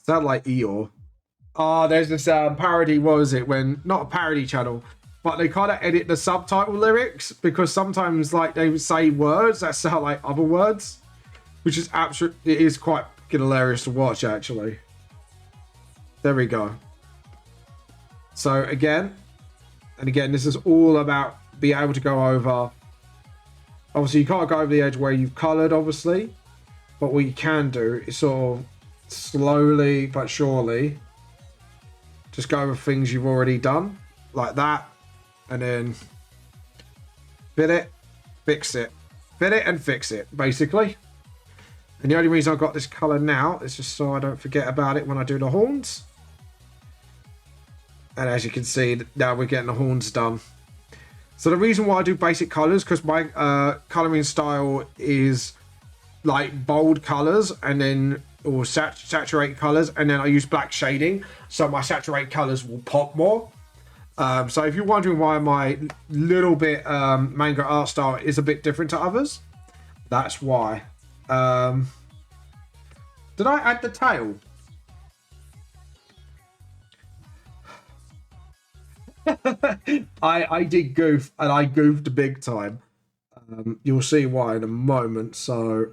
S1: Sound like Eeyore. Oh, there's this parody, what was it? When, not a parody channel, but they kind of edit the subtitle lyrics because sometimes like they would say words that sound like other words, which is absolutely, it is quite hilarious to watch actually. There we go. So again, and again, this is all about being able to go over. Obviously, you can't go over the edge where you've coloured, obviously. But what you can do is sort of slowly but surely just go over things you've already done, like that, and then fit it, fix it, fit it and fix it, basically. And the only reason I've got this colour now is just so I don't forget about it when I do the horns. And as you can see, now we're getting the horns done. So the reason why I do basic colours, because my colouring style is like bold colours and then or saturate colours, and then I use black shading, so my saturate colours will pop more. So if you're wondering why my little bit manga art style is a bit different to others, that's why. Did I add the tail? I did goof, and I goofed big time. You'll see why in a moment. So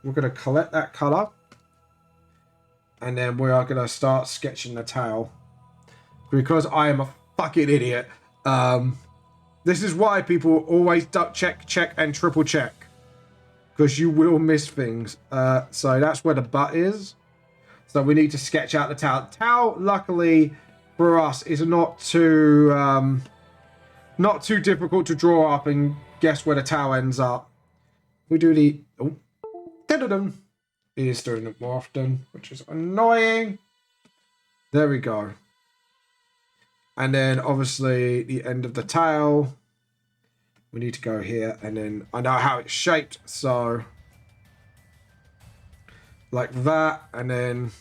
S1: we're going to collect that colour, and then we are going to start sketching the tail, because I am a fucking idiot. This is why people always check and triple check, because you will miss things. So that's where the butt is. So we need to sketch out the tail. Tail, luckily for us, is not too difficult to draw up and guess where the tail ends up. We do the he is doing it more often, which is annoying. There we go. And then obviously the end of the tail, we need to go here, and then I know how it's shaped, so like that, and then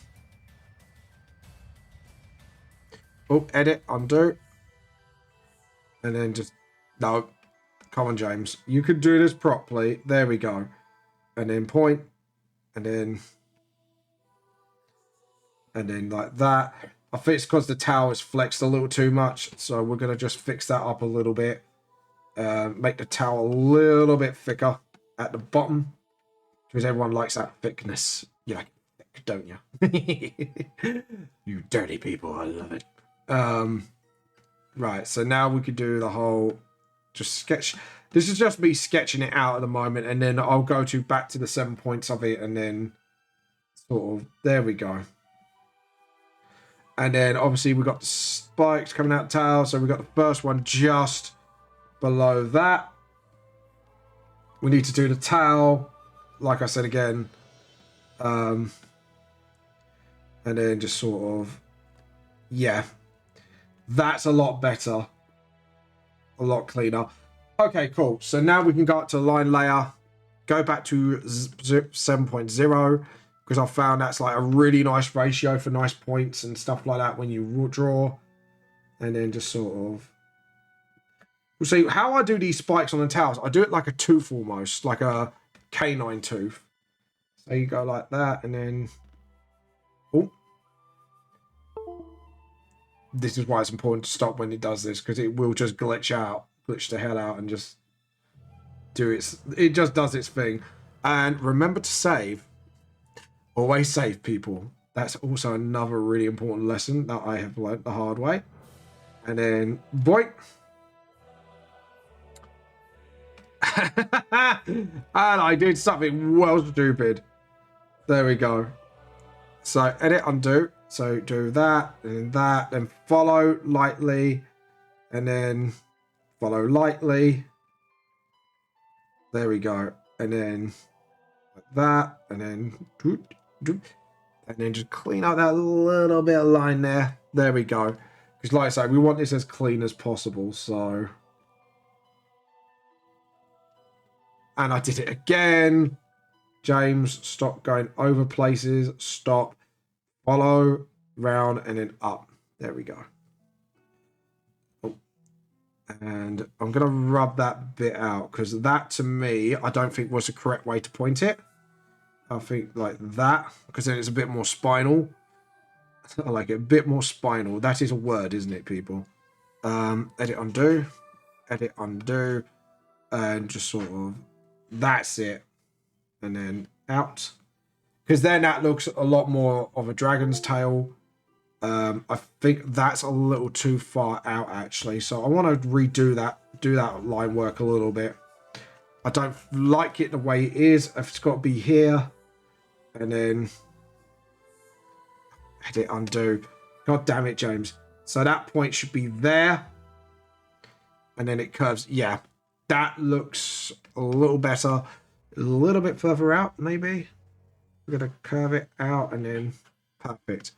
S1: edit, undo, and then just no, come on James, you could do this properly. There we go. And then point, and then like that. I think it's because the towel is flexed a little too much, so we're going to just fix that up a little bit. Make the towel a little bit thicker at the bottom, because everyone likes that thickness. You like it thick, don't you? You dirty people, I love it. Right, so now we could do the whole just sketch. This is just me sketching it out at the moment, and then I'll go back to the 7 points of it, and then sort of, there we go. And then obviously we've got the spikes coming out the tail, so we've got the first one just below that. We need to do the tail, like I said again, and then just sort of, yeah, that's a lot better, a lot cleaner. Okay, cool. So now we can go up to line layer, go back to 7.0, because I found that's like a really nice ratio for nice points and stuff like that when you draw. And then just sort of, see how I do these spikes on the tails. I do it like a tooth almost, like a canine tooth. So you go like that, and then, oh, this is why it's important to stop when it does this, because it will just glitch the hell out, and just do it just does its thing. And remember to save. Always save, people. That's also another really important lesson that I have learned the hard way. And then boink. And I did something well stupid. There we go. So edit, undo. So do that, and that, then follow lightly, and then follow lightly. There we go. And then like that, and then just clean out that little bit of line there. There we go. Because like I say, we want this as clean as possible. So, and I did it again. James, stop going over places. Stop. Follow, round, and then up. There we go. Oh. And I'm going to rub that bit out, because that, to me, I don't think was the correct way to point it. I think like that, because then it's a bit more spinal. I like it, a bit more spinal. That is a word, isn't it, people? Edit, undo, and just sort of, that's it. And then out. Because then that looks a lot more of a dragon's tail. I think that's a little too far out, actually. So I want to redo that, do that line work a little bit. I don't like it the way it is. It's got to be here. And then Edit, undo. God damn it, James. So that point should be there. And then it curves. Yeah, that looks a little better. A little bit further out, maybe. We're going to curve it out and then perfect.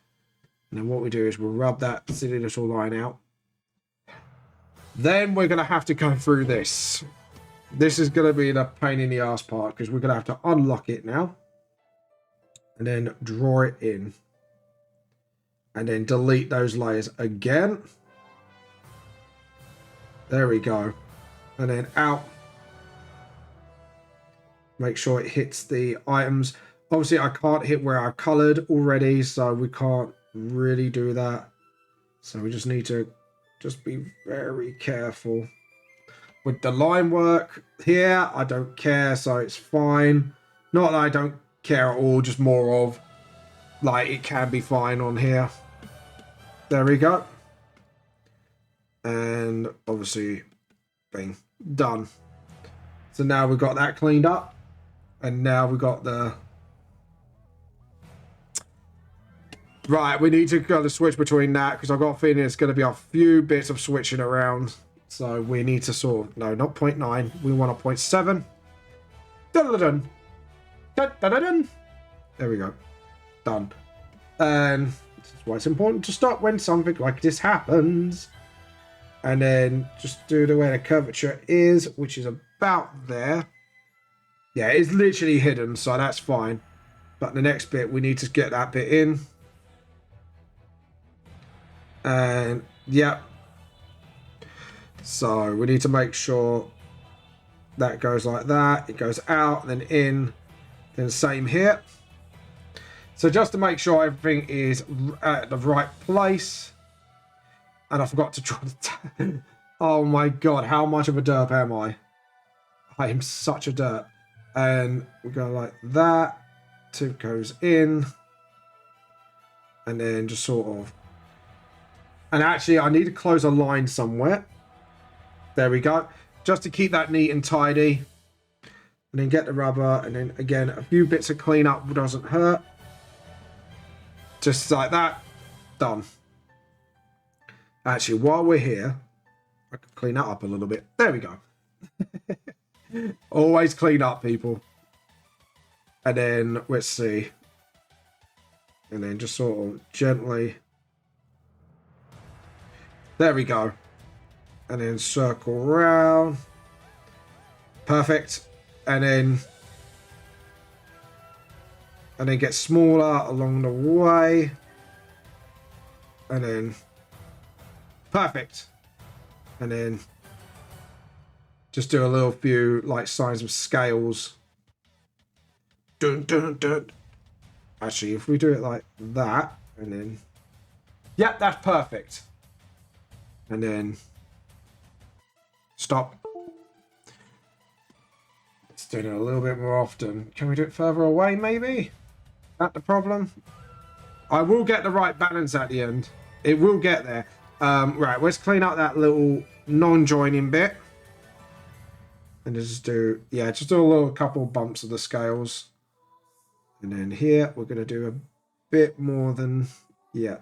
S1: And then what we do is we'll rub that silly little line out. Then we're going to have to go through this. This is going to be the pain in the ass part because we're going to have to unlock it now. And then draw it in. And then delete those layers again. There we go. And then out. Make sure it hits the items. Obviously, I can't hit where I colored already, so we can't really do that. So we just need to just be very careful. With the line work here, I don't care, so it's fine. Not that I don't care at all, just more of, like, it can be fine on here. There we go. And obviously, bing, done. So now we've got that cleaned up. And now we've got the... Right, we need to kind of switch between that because I've got a feeling it's going to be a few bits of switching around. So we need to sort of... No, not 0.9. We want a 0.7. Dun-dun-dun. Dun-dun-dun. There we go. Done. And this is why it's important to stop when something like this happens. And then just do the way the curvature is, which is about there. Yeah, it's literally hidden, so that's fine. But the next bit, we need to get that bit in. And, yeah. So, we need to make sure that goes like that. It goes out, then in. Then same here. So, just to make sure everything is at the right place. And I forgot to draw the... Oh my god, how much of a derp am I? I am such a derp. And we go like that. Tip goes in. And then just sort of... And actually, I need to close a line somewhere. There we go. Just to keep that neat and tidy. And then get the rubber. And then, again, a few bits of cleanup doesn't hurt. Just like that. Done. Actually, while we're here, I can clean that up a little bit. There we go. Always clean up, people. And then, let's see. And then just sort of gently. There we go. And then circle around. Perfect. And then get smaller along the way. And then perfect. And then just do a little few like signs of scales. Dun, dun, dun. Actually, if we do it like that, and then yeah, that's perfect. And then stop. Let's do it a little bit more often. Can we do it further away, maybe? That's the problem. I will get the right balance at the end. It will get there. Right, let's clean up that little non-joining bit. And just do, yeah, just do a little couple bumps of the scales. And then here, we're going to do a bit more than, yeah,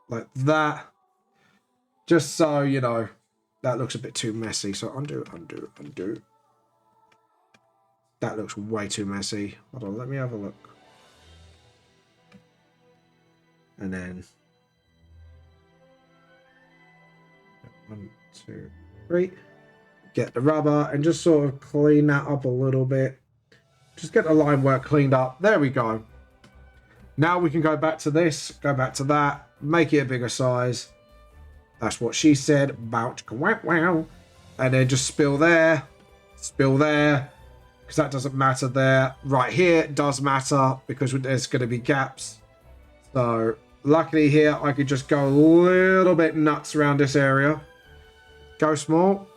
S1: like that. Just so, you know, that looks a bit too messy. So undo, undo, undo. That looks way too messy. Hold on, let me have a look. And then 1, 2, 3. Get the rubber and just sort of clean that up a little bit. Just get the line work cleaned up. There we go. Now we can go back to this, go back to that, make it a bigger size. That's what she said. About wow. And then just spill there, because that doesn't matter there. Right here does matter because there's going to be gaps. So luckily here I could just go a little bit nuts around this area. Go small.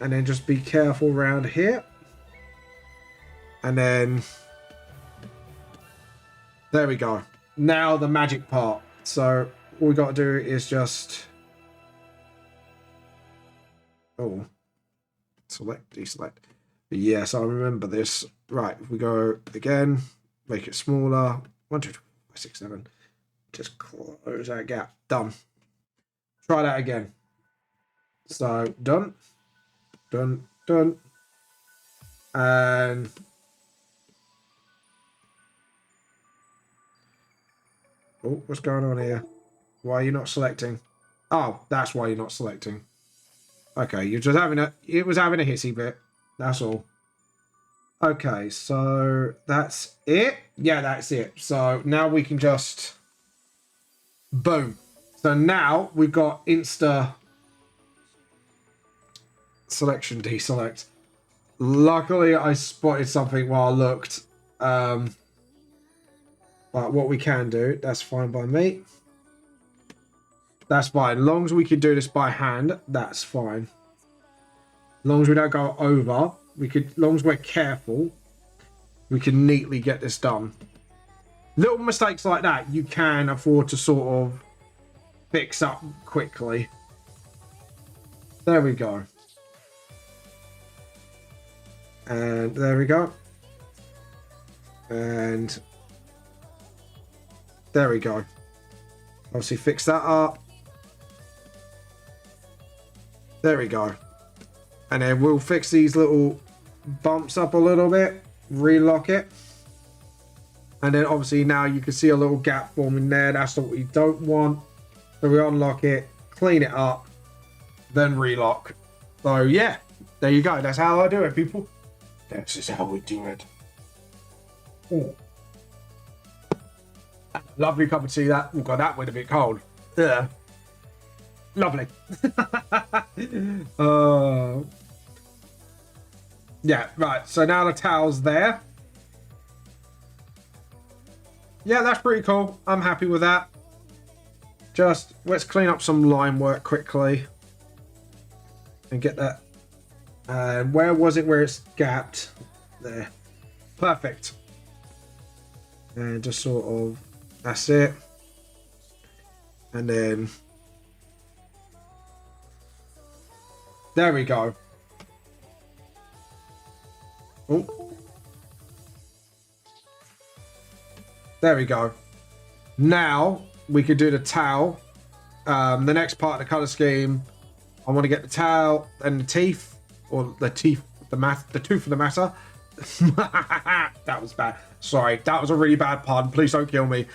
S1: And then just be careful around here. And then there we go. Now the magic part. So all we got to do is just select, deselect. Yes, I remember this. Right, if we go again, make it smaller. 1, 2, 3, 4, 5, 6, 7. just close that gap. Done. Try that again. So done, done, done, and oh, what's going on here? Why are you not selecting? Oh, that's why you're not selecting. Okay, you're just having it was having a hissy bit. That's all. Okay, so that's it. Yeah, that's it. So now we can just boom. So now we've got Insta selection deselect. Luckily, I spotted something while I looked. But what we can do, that's fine by me. That's fine. As long as we can do this by hand, that's fine. As long as we don't go over, as long as we're careful, we can neatly get this done. Little mistakes like that, you can afford to sort of fix up quickly. There we go. And there we go. And there we go. Obviously fix that up. There we go. And then we'll fix these little bumps up a little bit. Relock it. And then obviously now you can see a little gap forming there. That's what we don't want. So we unlock it, clean it up, then relock. So yeah, there you go. That's how I do it, people. This is how we do it. Ooh. Lovely cup of tea that. Oh god, that went a bit cold. Yeah. Lovely. Yeah, right. So now the towel's there. Yeah, that's pretty cool. I'm happy with that. Just let's clean up some line work quickly and get that. Where was it where it's gapped? There. Perfect. And just sort of, that's it. And then there we go. Oh. There we go. Now we could do the towel. The next part of the color scheme, I want to get the towel and the teeth, or the teeth, the tooth of the matter. That was bad. Sorry, that was a really bad pun. Please don't kill me.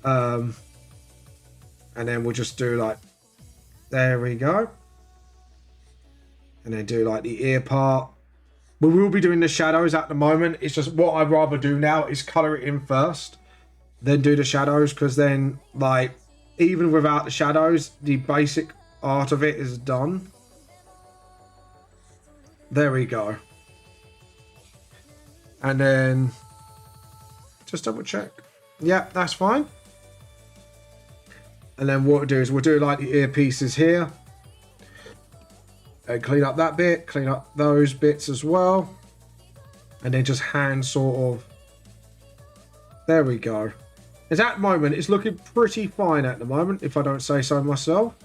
S1: And then we'll just do like, there we go. And then do like the ear part. We will be doing the shadows at the moment. It's just what I'd rather do now is color it in first, then do the shadows, because then like even without the shadows, the basic art of it is done. There we go. And then just double check. Yeah, that's fine. And then what we'll do is we'll do like the earpieces here. And clean up that bit, clean up those bits as well. And then just hand sort of. There we go. At that moment, it's looking pretty fine at the moment, if I don't say so myself.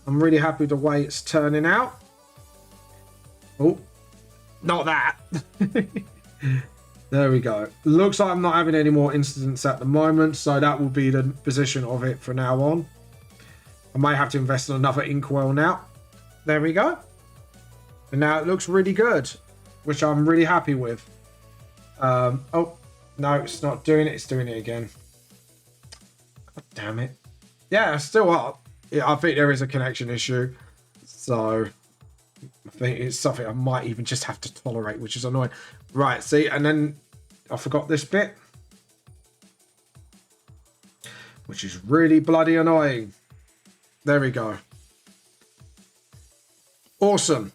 S1: I'm really happy with the way it's turning out. Oh, not that. There we go. Looks like I'm not having any more incidents at the moment, so that will be the position of it from now on. I might have to invest in another inkwell now. There we go. And now it looks really good, which I'm really happy with. Oh, no, it's not doing it. It's doing it again. God damn it. Yeah, it's still up. Yeah, I think there is a connection issue. So I think it's something I might even just have to tolerate, which is annoying. Right, see, and then I forgot this bit, which is really bloody annoying. There we go. Awesome.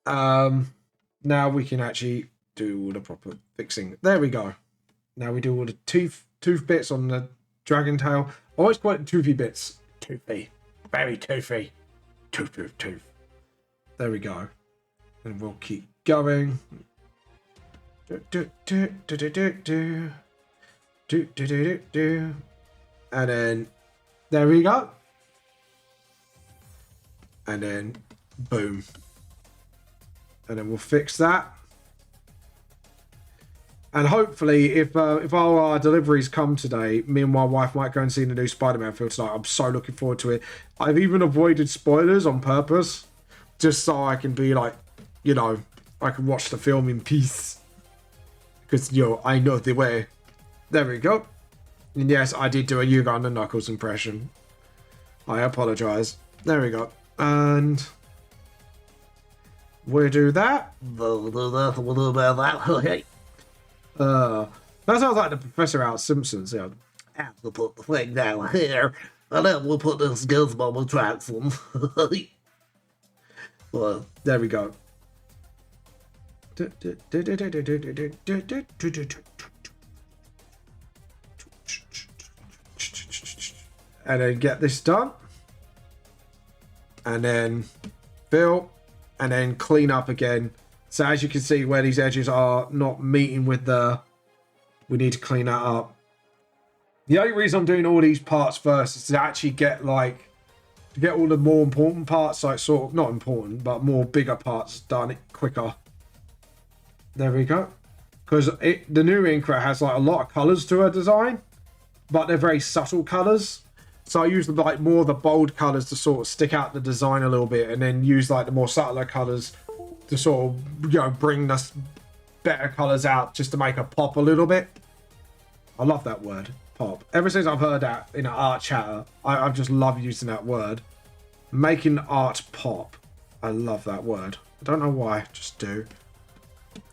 S1: Now we can actually do all the proper fixing. There we go. Now we do all the tooth bits on the dragon tail. I always call it toothy bits. Toothy. Very toothy. Tooth. There we go. And we'll keep going. And then there we go. And then boom. And then we'll fix that. And hopefully, if our deliveries come today, me and my wife might go and see the new Spider-Man film tonight. I'm so looking forward to it. I've even avoided spoilers on purpose, just so I can be like, you know, I can watch the film in peace. Because, you know, I know the way. There we go. And yes, I did do a Uganda Knuckles impression. I apologize. There we go. And we'll do that. We'll do that. We'll do that. Okay. That sounds like the Professor out of Simpsons. Yeah. And we'll put the thing down here, and then we'll put this gizmo attraction. Well, there we go. And then get this done. And then fill. And then clean up again. So as you can see where these edges are not meeting with the... We need to clean that up. The only reason I'm doing all these parts first is to actually get like... To get all the more important parts, like sort of... Not important, but more bigger parts done quicker. There we go. Because the new Inkra has like a lot of colours to her design. But they're very subtle colours. So I use like more of the bold colours to sort of stick out the design a little bit. And then use like the more subtler colours to sort of, you know, bring us better colours out just to make it pop a little bit. I love that word, pop. Ever since I've heard that in an art chatter, I just love using that word. Making art pop. I love that word. I don't know why, just do.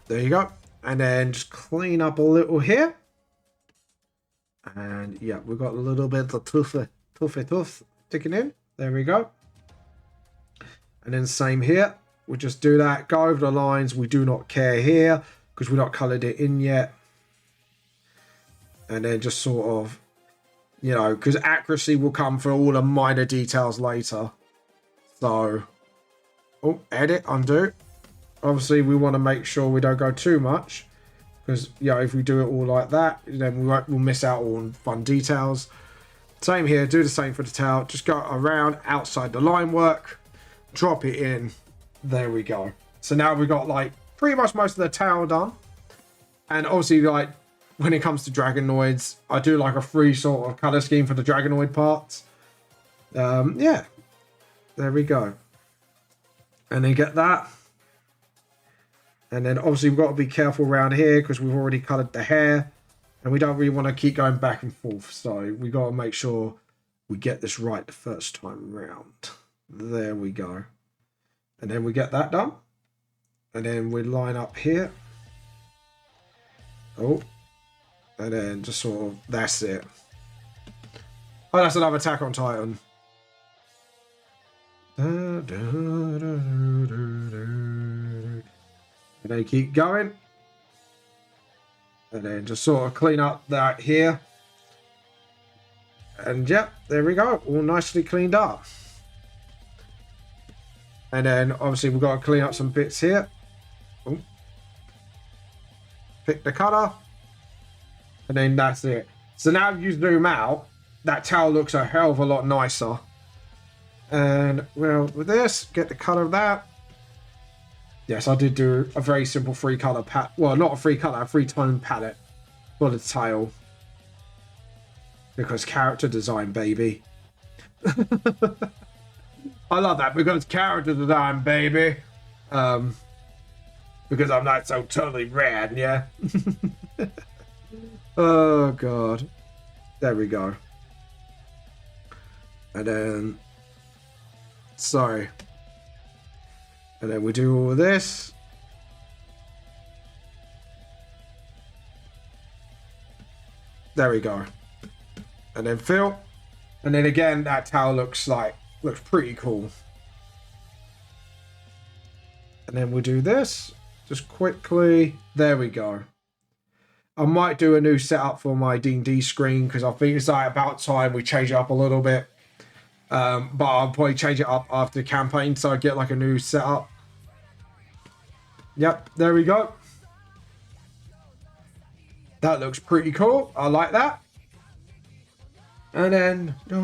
S1: There you go. And then just clean up a little here. And yeah, we've got a little bit of tooth sticking in. There we go. And then same here. We'll just do that. Go over the lines. We do not care here because we've not coloured it in yet. And then just sort of, you know, because accuracy will come for all the minor details later. So, oh, edit, undo. Obviously, we want to make sure we don't go too much. Because, you know, if we do it all like that, then we'll miss out on fun details. Same here. Do the same for the tail. Just go around outside the line work. Drop it in. There we go. So now we've got like pretty much most of the tail done. And obviously, like when it comes to Dragonoids, I do like a free sort of color scheme for the Dragonoid parts. Yeah. There we go. And then get that. And then obviously we've got to be careful around here because we've already colored the hair. And we don't really want to keep going back and forth. So we got to make sure we get this right the first time round. There we go. And then we get that done. And then we line up here. Oh. And then just sort of, that's it. Oh, that's another Attack on Titan. And then keep going. And then just sort of clean up that here. And yep, there we go. All nicely cleaned up. And then obviously we've got to clean up some bits here. Ooh. Pick the colour. And then that's it. So now if you zoom out, that towel looks a hell of a lot nicer. And well, with this, get the colour of that. Yes, I did do a very simple free colour palette. Well, not a free colour, a free tone palette for the tail. Because character design, baby. I love that because character design, baby. Because I'm not so totally rad, yeah. Oh god. There we go. And then sorry. And then we do all this. There we go. And then fill. And then again that towel looks pretty cool. And then we'll do this. Just quickly. There we go. I might do a new setup for my D&D screen because I think it's like about time we change it up a little bit. But I'll probably change it up after the campaign so I get like a new setup. Yep, there we go. That looks pretty cool. I like that. And then it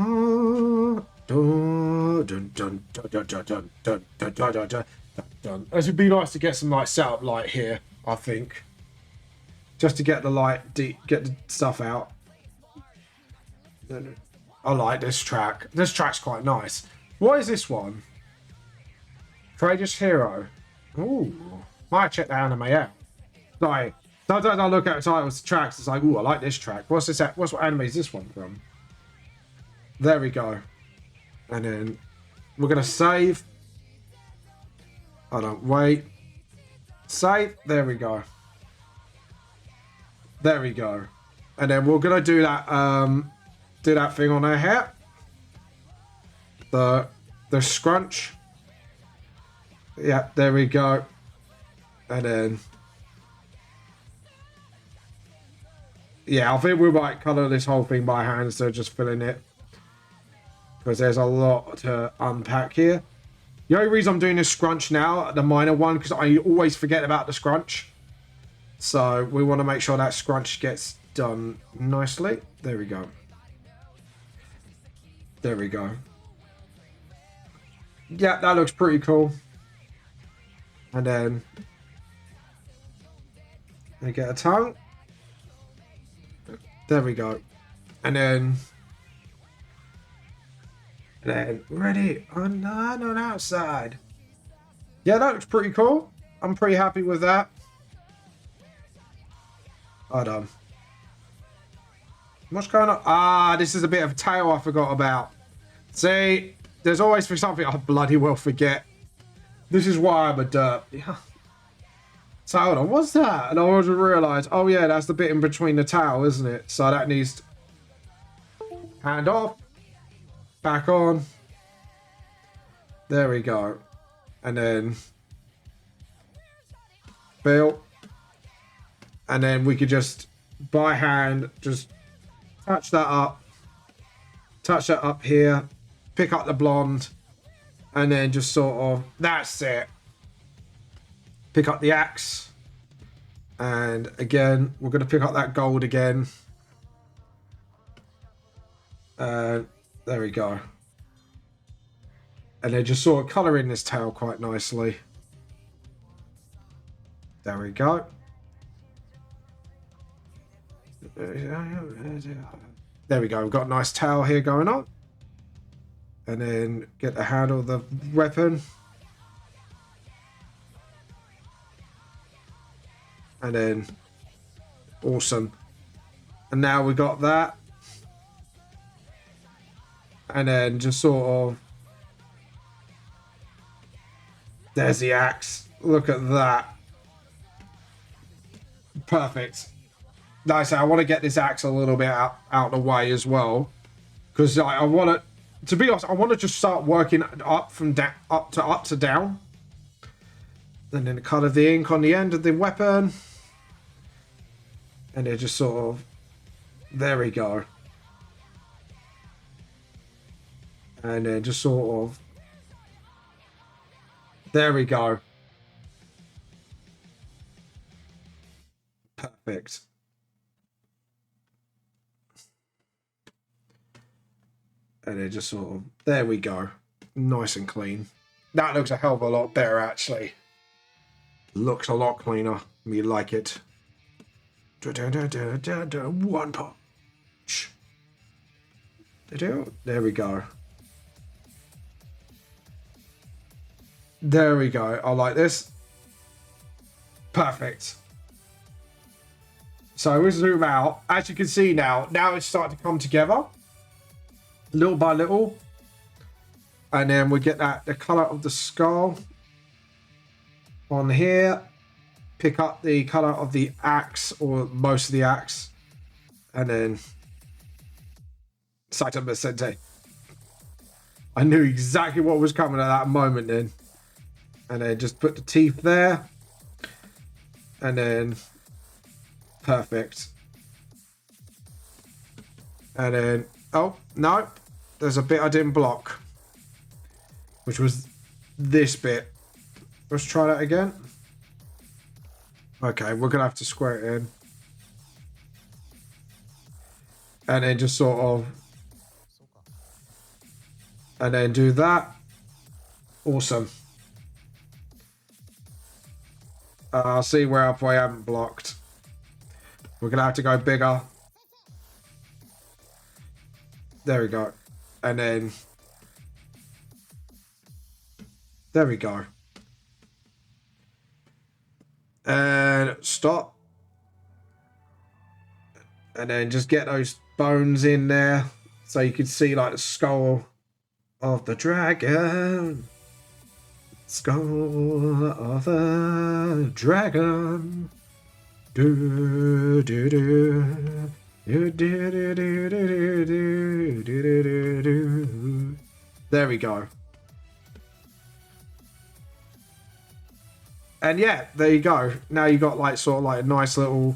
S1: would be nice to get some like setup light here, I think. just to get the light, get the stuff out. I like this track. This track's quite nice. What is this one? Courageous Hero. Ooh, might check the anime out. Like, don't look at the titles, the tracks. It's like, ooh, I like this track. What's this? What anime is this one from? There we go. And then we're gonna save. Hold on, wait. Save. There we go. There we go. And then we're gonna do that thing on her hair. The scrunch. Yeah, there we go. And then yeah, I think we might colour this whole thing by hand instead of just filling it. Because there's a lot to unpack here. The only reason I'm doing this scrunch now, the minor one, because I always forget about the scrunch. So we want to make sure that scrunch gets done nicely. There we go. There we go. Yeah, that looks pretty cool. And then I get a tongue. There we go. And then ready on outside. Yeah, that looks pretty cool. I'm pretty happy with that. Hold on. What's going on? Ah, this is a bit of a tail I forgot about. See, there's always something I bloody well forget. This is why I'm a derp. Yeah. So hold on, what's that? And I always realised, oh yeah, that's the bit in between the towel, isn't it? So that needs to... hand off. Back on. There we go. And then fill. And then we could just by hand just touch that up. Touch that up here. Pick up the blonde. And then just sort of, that's it. Pick up the axe. And again, we're going to pick up that gold again. There we go. And then just sort of colour in this tail quite nicely. There we go. There we go. We've got a nice tail here going on. And then get the handle of the weapon. And then awesome. And now we got that. And then just sort of there's the axe. Look at that. Perfect. Nice. I want to get this axe a little bit out of the way as well. Because I want to be honest, I want to just start working up from up to down. And then colour the ink on the end of the weapon. And it just sort of, there we go. And then just sort of, there we go. Perfect. And then just sort of, there we go. Nice and clean. That looks a hell of a lot better, actually. Looks a lot cleaner. Me like it. One punch. There we go. There we go. I like this. Perfect. So we zoom out. As you can see now it's starting to come together. Little by little. And then we get the colour of the skull on here. Pick up the colour of the axe, or most of the axe. And then Saitama Sensei. I knew exactly what was coming at that moment then. And then just put the teeth there. And then perfect. And then, oh, no. There's a bit I didn't block. Which was this bit. Let's try that again. Okay, we're going to have to square it in. And then just sort of... and then do that. Awesome. I'll see where I haven't blocked. We're going to have to go bigger. There we go. And then... There we go. And stop. And then just get those bones in there. So you can see like the skull of the dragon. Skull of the dragon. Do, do, do. Do, do, do, do, do, do, do, do, do. There we go. And yeah, there you go. Now you got like sort of like a nice little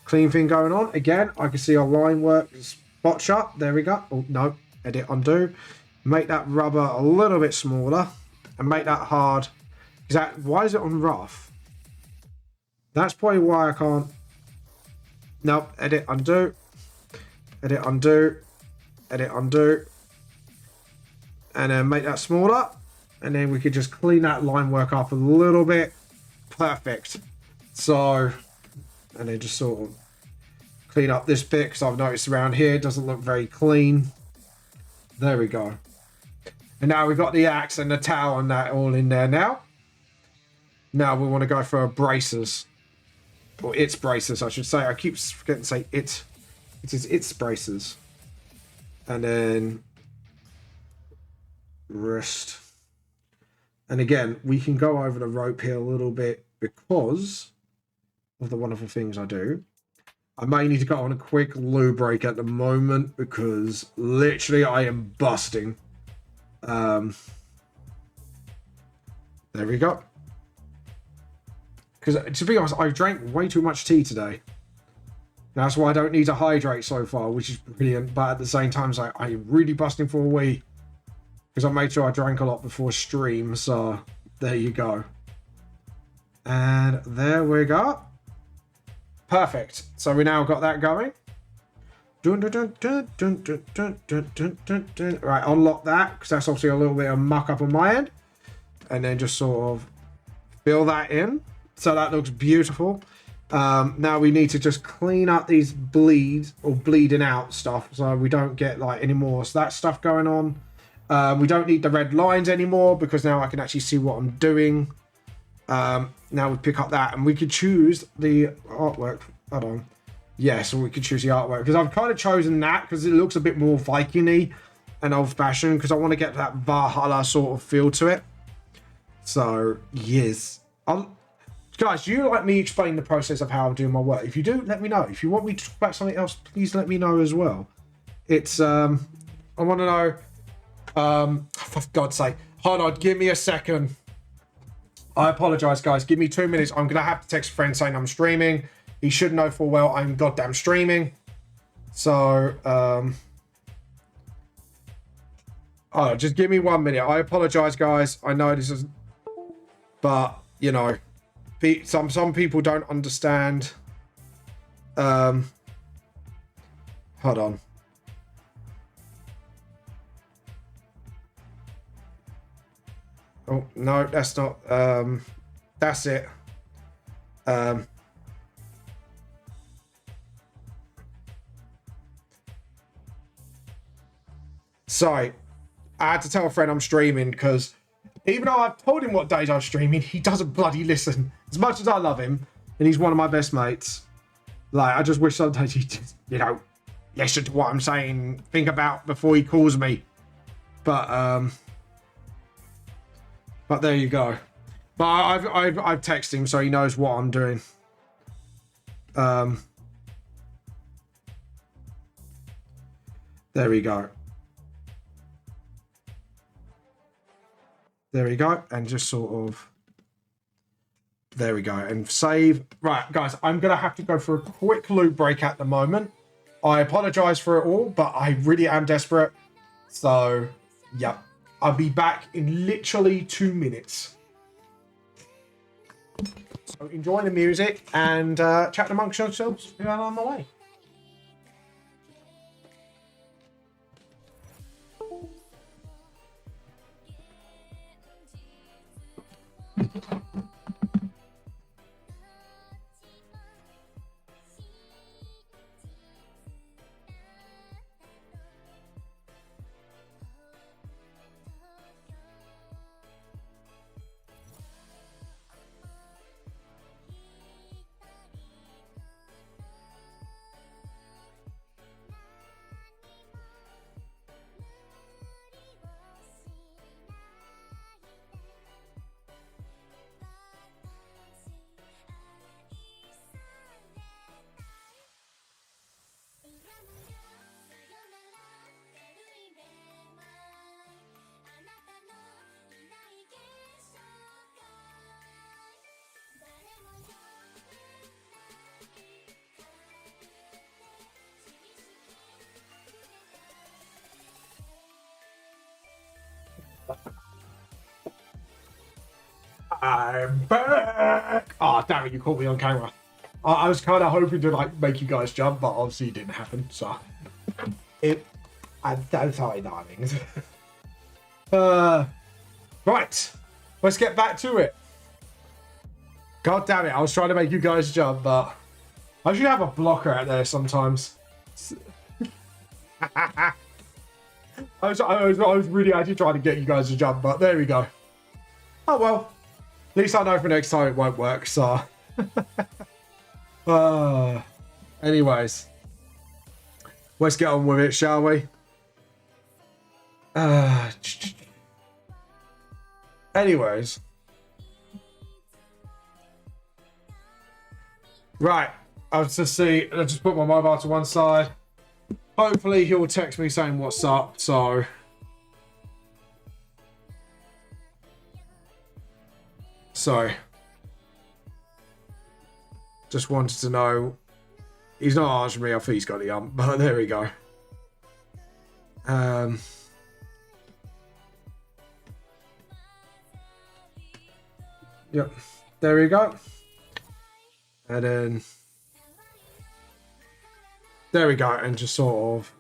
S1: clean thing going on. Again, I can see our line work spot shot. There we go. Oh no, edit undo. Make that rubber a little bit smaller and make that hard. Is that why is it on rough? That's probably why I can't. Nope, edit undo. Edit undo. Edit undo. And then make that smaller. And then we could just clean that line work up a little bit. Perfect. So, and then just sort of clean up this bit because I've noticed around here it doesn't look very clean. There we go. And now we've got the axe and the towel and that all in there now. Now we want to go for our braces. Or its braces, I should say. I keep forgetting to say it. It is its braces. And then wrist. And again, we can go over the rope here a little bit because of the wonderful things I do. I may need to go on a quick loo break at the moment because literally I am busting. There we go. Because to be honest, I drank way too much tea today. That's why I don't need to hydrate so far, which is brilliant. But at the same time, I'm really busting for a wee. Because I made sure I drank a lot before stream, so there you go. And there we go. Perfect. So we now got that going. Right, unlock that, because that's obviously a little bit of muck up on my end. And then just sort of fill that in. So that looks beautiful. Now we need to just clean up these bleeds or bleeding out stuff so we don't get like any more so that stuff going on. We don't need the red lines anymore because now I can actually see what I'm doing. Now we pick up that and we could choose the artwork. Hold on. Yeah, so we could choose the artwork because I've kind of chosen that because it looks a bit more Viking-y and old-fashioned because I want to get that Valhalla sort of feel to it. So, yes. Guys, do you like me explain the process of how I'm doing my work? If you do, let me know. If you want me to talk about something else, please let me know as well. It's, I want to know... for God's sake, hold on, give me a second. I apologize, guys. Give me 2 minutes. I'm gonna have to text a friend saying I'm streaming. He should know full well I'm goddamn streaming. So, oh, just give me 1 minute. I apologize, guys. I know this is, but you know, some people don't understand. Hold on. Oh, no, that's not, that's it. Sorry, I had to tell a friend I'm streaming because even though I've told him what days I'm streaming, he doesn't bloody listen. As much as I love him, and he's one of my best mates, like, I just wish sometimes he'd just, you know, listen to what I'm saying, think about before he calls me. But there you go. But I've texted him so he knows what I'm doing. There we go. There we go. And just sort of... There we go. And save. Right, guys, I'm going to have to go for a quick loop break at the moment. I apologize for it all, but I really am desperate. So, yep. I'll be back in literally 2 minutes. So enjoy the music and chat amongst yourselves and on the way. I'm back! Oh, damn it, you caught me on camera. I was kind of hoping to like make you guys jump, but obviously it didn't happen, so... I'm so sorry, darlings. Right, let's get back to it. God damn it, I was trying to make you guys jump, but... I should have a blocker out there sometimes. I was really actually trying to get you guys to jump, but there we go. Oh well. At least I know for next time it won't work, so... anyways. Let's get on with it, shall we? Anyways. Right. I'll just see. I'll just put my mobile to one side. Hopefully he'll text me saying what's up, so... Sorry. Just wanted to know. He's not answering me. I think he's got the but there we go. Yep. There we go. And then there we go. And just sort of.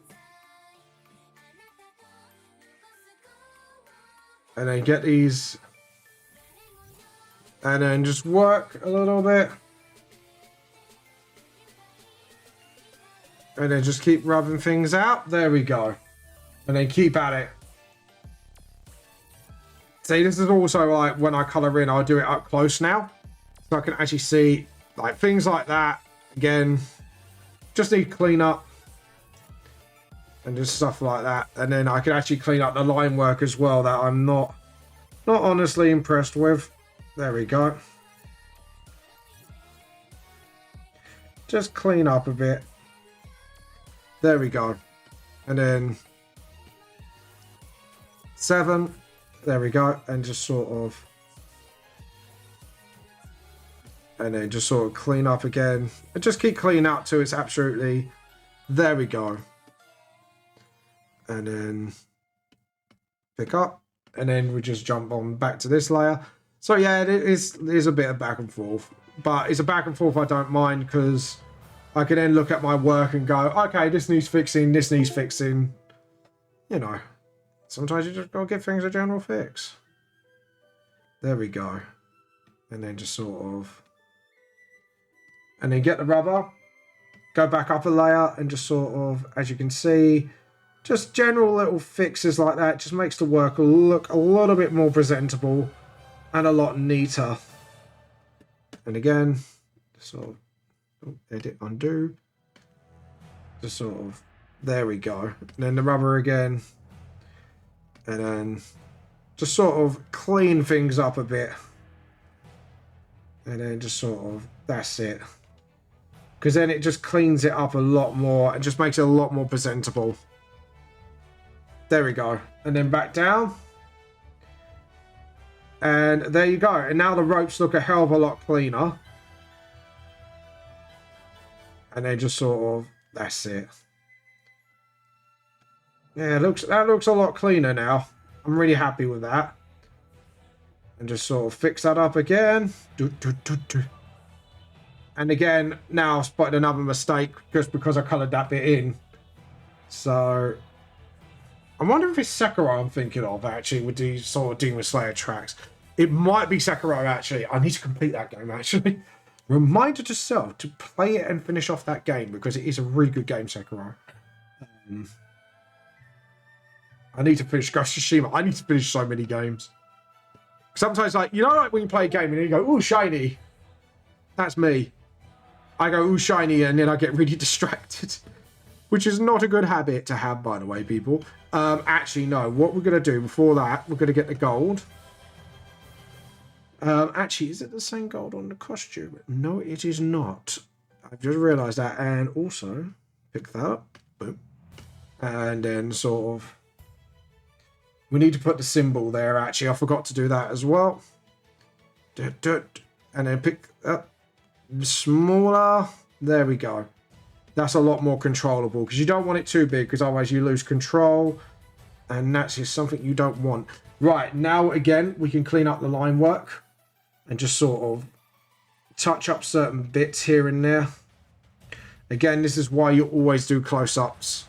S1: And then get these. And then just work a little bit. And then just keep rubbing things out. There we go. And then keep at it. See, this is also like when I colour in, I'll do it up close now. So I can actually see like things like that. Again, just need clean up. And just stuff like that. And then I can actually clean up the line work as well that I'm not honestly impressed with. There we go. Just clean up a bit. There we go. And then 7. There we go. And just sort of. And then just sort of clean up again. And just keep cleaning up till it's absolutely. There we go. And then pick up. And then we just jump on back to this layer. So yeah, it is a bit of back and forth. But it's a back and forth I don't mind because I can then look at my work and go, okay, this needs fixing, this needs fixing. You know, sometimes you just gotta give things a general fix. There we go. And then just sort of. And then get the rubber. Go back up a layer and just sort of, as you can see, just general little fixes like that. Just makes the work look a little bit more presentable. And a lot neater. And again, sort of edit, undo. Just sort of, there we go. And then the rubber again. And then just sort of clean things up a bit. And then just sort of, that's it. Because then it just cleans it up a lot more and just makes it a lot more presentable. There we go. And then back down. And there you go. And now the ropes look a hell of a lot cleaner. And then just sort of, that's it. Yeah, that looks a lot cleaner now. I'm really happy with that. And just sort of fix that up again. And again, now I've spotted another mistake just because I coloured that bit in. So I wonder if it's Sekiro I'm thinking of actually with these sort of Demon Slayer tracks. It might be Sekiro actually. I need to complete that game actually. Reminder to self to play it and finish off that game because it is a really good game, Sekiro. I need to finish Ghost of Tsushima. I need to finish so many games. Sometimes, like, you know, like when you play a game and you go, ooh, shiny. That's me. I go, ooh, shiny, and then I get really distracted. Which is not a good habit to have, by the way, people. Actually, no. What we're going to do before that, we're going to get the gold. Actually, is it the same gold on the costume? No, it is not. I've just realised that. And also, pick that up. Boom. And then sort of... We need to put the symbol there, actually. I forgot to do that as well. And then pick up smaller. There we go. That's a lot more controllable because you don't want it too big because otherwise you lose control. And that's just something you don't want. Right, now again, we can clean up the line work and just sort of touch up certain bits here and there. Again, this is why you always do close-ups.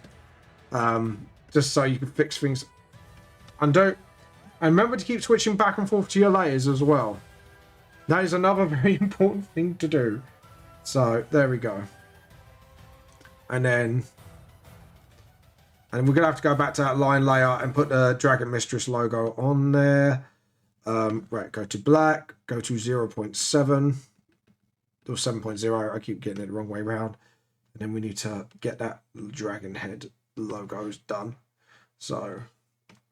S1: Just so you can fix things. Undo. And remember to keep switching back and forth to your layers as well. That is another very important thing to do. So, there we go. And then we're going to have to go back to that line layer and put the Dragon Mistress logo on there. Right, go to black, go to 0.7 or 7.0. I keep getting it the wrong way around. And then we need to get that dragon head logos done. So,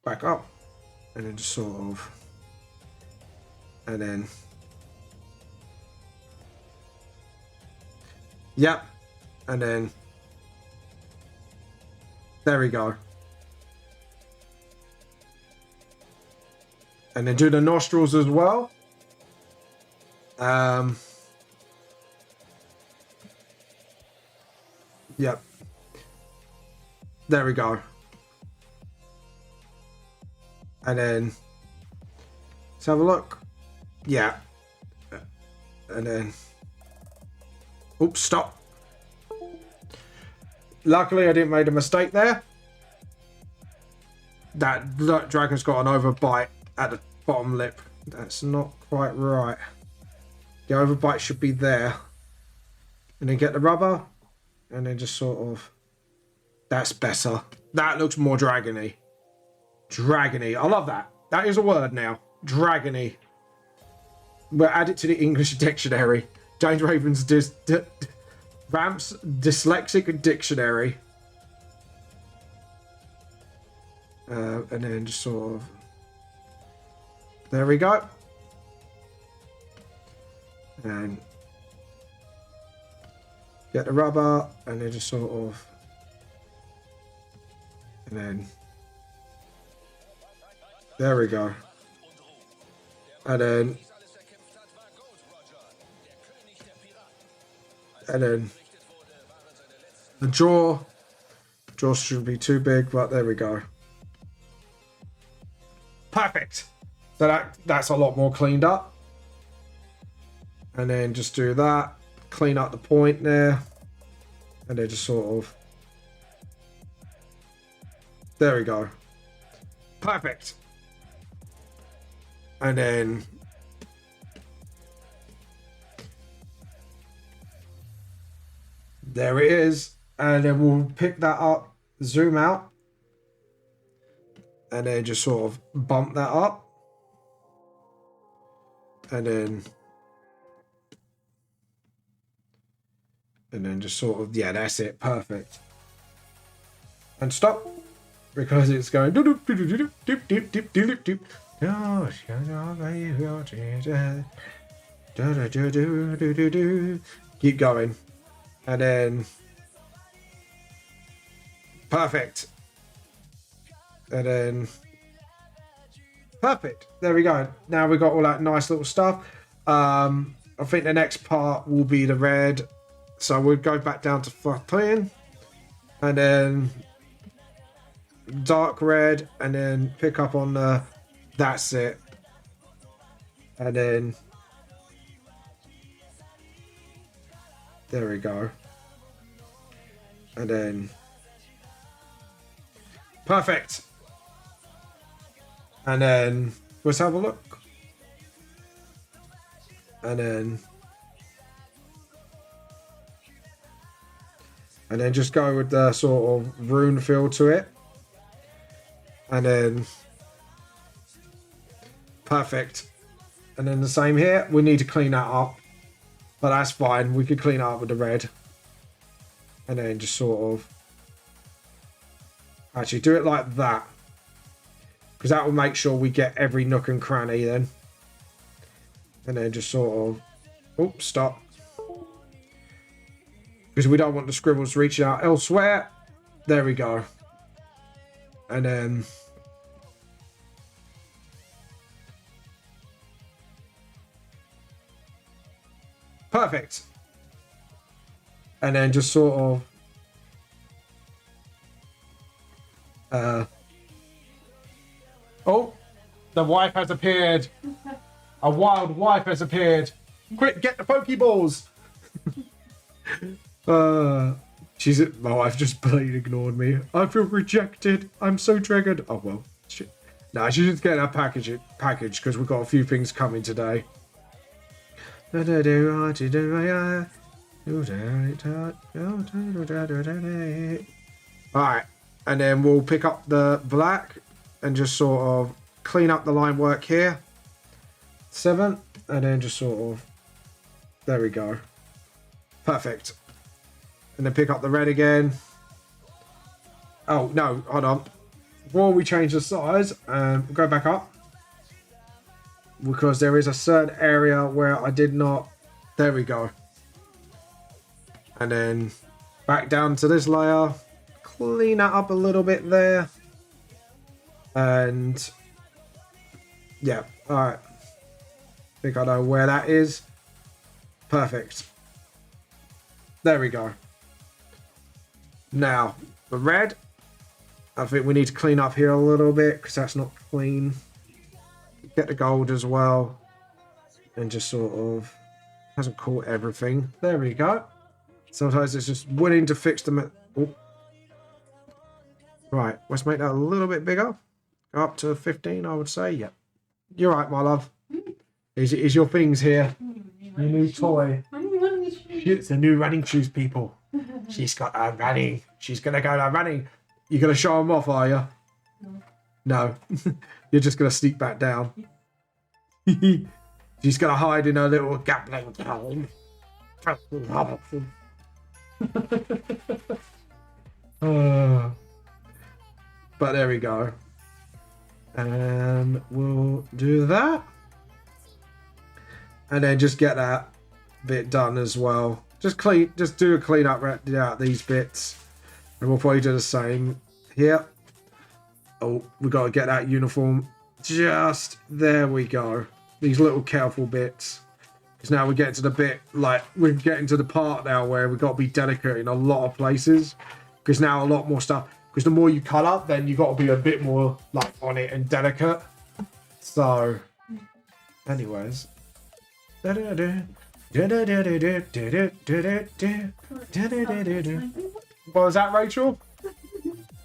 S1: back up. And then just sort of... And then... Yep. And then... There we go. And then do the nostrils as well. Yep. There we go. And then let's have a look. Yeah. And then oops, stop. Luckily I didn't make a mistake there. That dragon's got an overbite at the bottom lip. That's not quite right. The overbite should be there. And then get the rubber. And then just sort of... That's better. That looks more dragony. Dragony. I love that. That is a word now. Dragony. We'll add it to the English dictionary. James Raven's Vamp's dyslexic dictionary. And then just sort of... There we go. And... Get the rubber, and then just sort of... And then... There we go. And then... And then... The jaw. Jaw shouldn't be too big, but there we go. Perfect. So that's a lot more cleaned up. And then just do that. Clean up the point there. And then just sort of... There we go. Perfect. And then... There it is. And then we'll pick that up, zoom out. And then just sort of bump that up. And then... And then just sort of, yeah, that's it. Perfect. And stop. Because it's going... Keep going. And then... Perfect. And then... Perfect. There we go. Now we've got all that nice little stuff. I think the next part will be the red. So we'll go back down to 14. And then... Dark red. And then pick up on the... That's it. And then... There we go. And then... Perfect. And then... Let's have a look. And then... And then just go with the sort of rune feel to it. And then... Perfect. And then the same here. We need to clean that up. But that's fine. We could clean it up with the red. And then just sort of... Actually, do it like that. Because that will make sure we get every nook and cranny then. And then just sort of... Oops, stop. Because we don't want the scribbles reaching out elsewhere. There we go. And then... Perfect. And then just sort of... Oh, the wife has appeared. A wild wife has appeared. Quick, get the Pokeballs. My wife just plain ignored me. I feel rejected. I'm so triggered. Oh well. Shit. Nah, she's just getting her package because we've got a few things coming today. Alright, and then we'll pick up the black and just sort of clean up the line work here. 7, and then just sort of, there we go. Perfect. And then pick up the red again. Oh, no, hold on. Before we change the size, go back up. Because there is a certain area where I did not, there we go. And then back down to this layer. Clean that up a little bit there. And yeah, alright. I think I know where that is. Perfect. There we go. Now, the red. I think we need to clean up here a little bit because that's not clean. Get the gold as well. And just sort of hasn't caught everything. There we go. Sometimes it's just willing to fix them. Oh. Right, let's make that a little bit bigger. Go up to 15, I would say. Yep. You're right, my love. Is your things here? Your new toy. It's a new running shoes, people. She's got her running. She's going to go to running. You're going to show them off, are you? No. You're just going to sneak back down. She's going to hide in her little gambling town. But there we go. And we'll do that. And then just get that bit done as well. Just do a clean up out these bits. And we'll probably do the same here. Oh, we got to get that uniform. Just there we go. These little careful bits. Because now we get to the bit, like, we're getting to the part now where we've got to be delicate in a lot of places. Because now a lot more stuff. Because the more you cut up, then you got to be a bit more, like, on it and delicate. So, anyways. What was that, Rachel?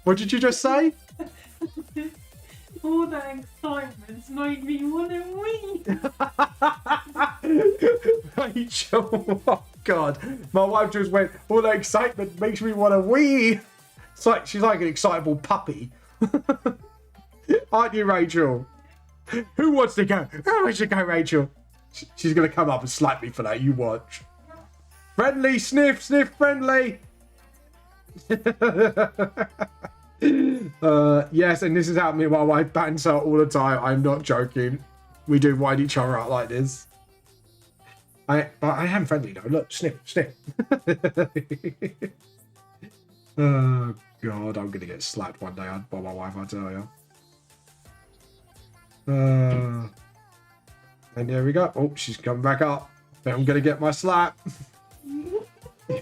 S1: What did you just say?
S2: All that excitement's made me want to wee.
S1: Rachel, oh God. My wife just went, all that excitement makes me want to wee. It's like, she's like an excitable puppy. Aren't you, Rachel? Who wants to go? Who wants to go, Rachel? She's going to come up and slap me for that. You watch. Friendly, sniff, sniff, friendly. Yes, and this is how me and my wife banter all the time. I'm not joking. We do wind each other out like this. But I am friendly though. Look, sniff, sniff. Oh God, I'm gonna get slapped one day by my wife, I tell you. And there we go. Oh, she's coming back up. But I'm gonna get my slap.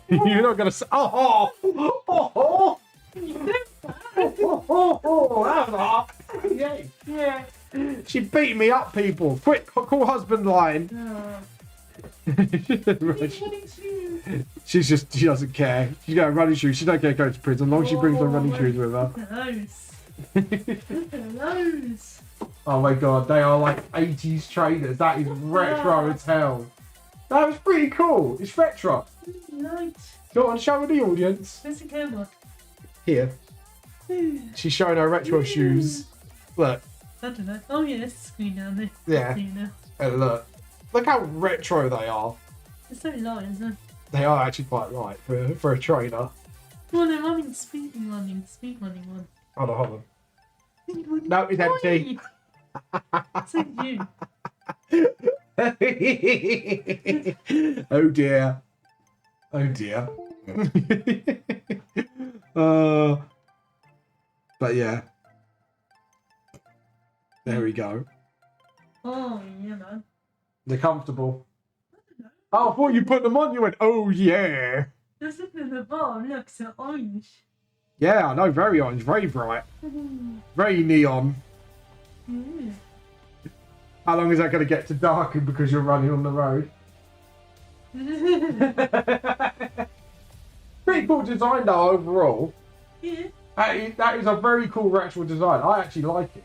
S1: You're not gonna. Oh, oh, oh, oh, yeah. She beat me up, people. Quick, call husband line. She doesn't care. She's got running shoes. She don't care going to prison as long as she brings her running shoes with her.
S2: Look at those.
S1: Oh my God, they are like 80s trainers. That is retro as hell. That was pretty cool. It's retro.
S2: Nice.
S1: Go on, show the audience.
S2: Where's the camera?
S1: Here. She's showing her retro shoes. Look.
S2: I don't know. Oh yeah, there's the screen down there.
S1: Yeah. And look. Look how retro they are.
S2: It's so light, isn't it?
S1: They are actually quite light for a trainer.
S2: Well, they're running speed running one.
S1: Hold on. No, it's empty.
S2: So you.
S1: Oh dear. Oh dear. But yeah. There we go.
S2: Oh, yeah, man.
S1: They're comfortable. Oh, I thought you put them on. You went, oh yeah.
S2: Just look at the bottom. Look, so orange.
S1: Yeah, I know. Very orange. Very bright. Very neon.
S2: Mm.
S1: How long is that going to get to darken because you're running on the road? Pretty cool design though overall.
S2: Yeah.
S1: That is a very cool actual design. I actually like it.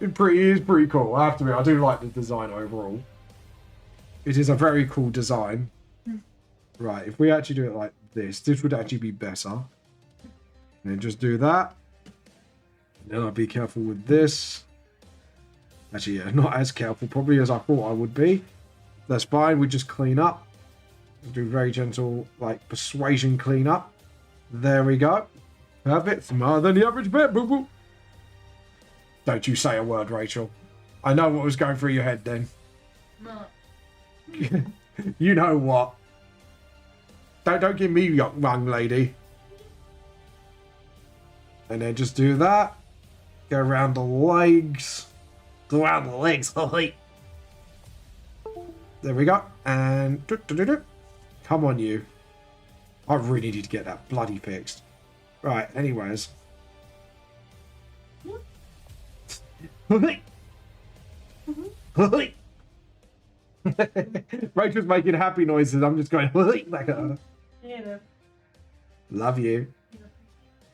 S1: It is pretty cool. I have to admit, I do like the design overall. It is a very cool design. Right, if we actually do it like this would actually be better. And then just do that. And then I'll be careful with this. Actually, yeah, not as careful probably as I thought I would be. That's fine. We just clean up. Do very gentle, like, persuasion clean up. There we go. Perfect. Smarter than the average bit. Boo boo. Don't you say a word, Rachel. I know what was going through your head then.
S2: No.
S1: You know what? Don't give me young lady. And then just do that. Go around the legs. Go around the legs. There we go. And come on, you. I really need to get that bloody fixed. Right, anyways. Rachel's making happy noises. I'm just going back at her.
S2: Yeah.
S1: Love you.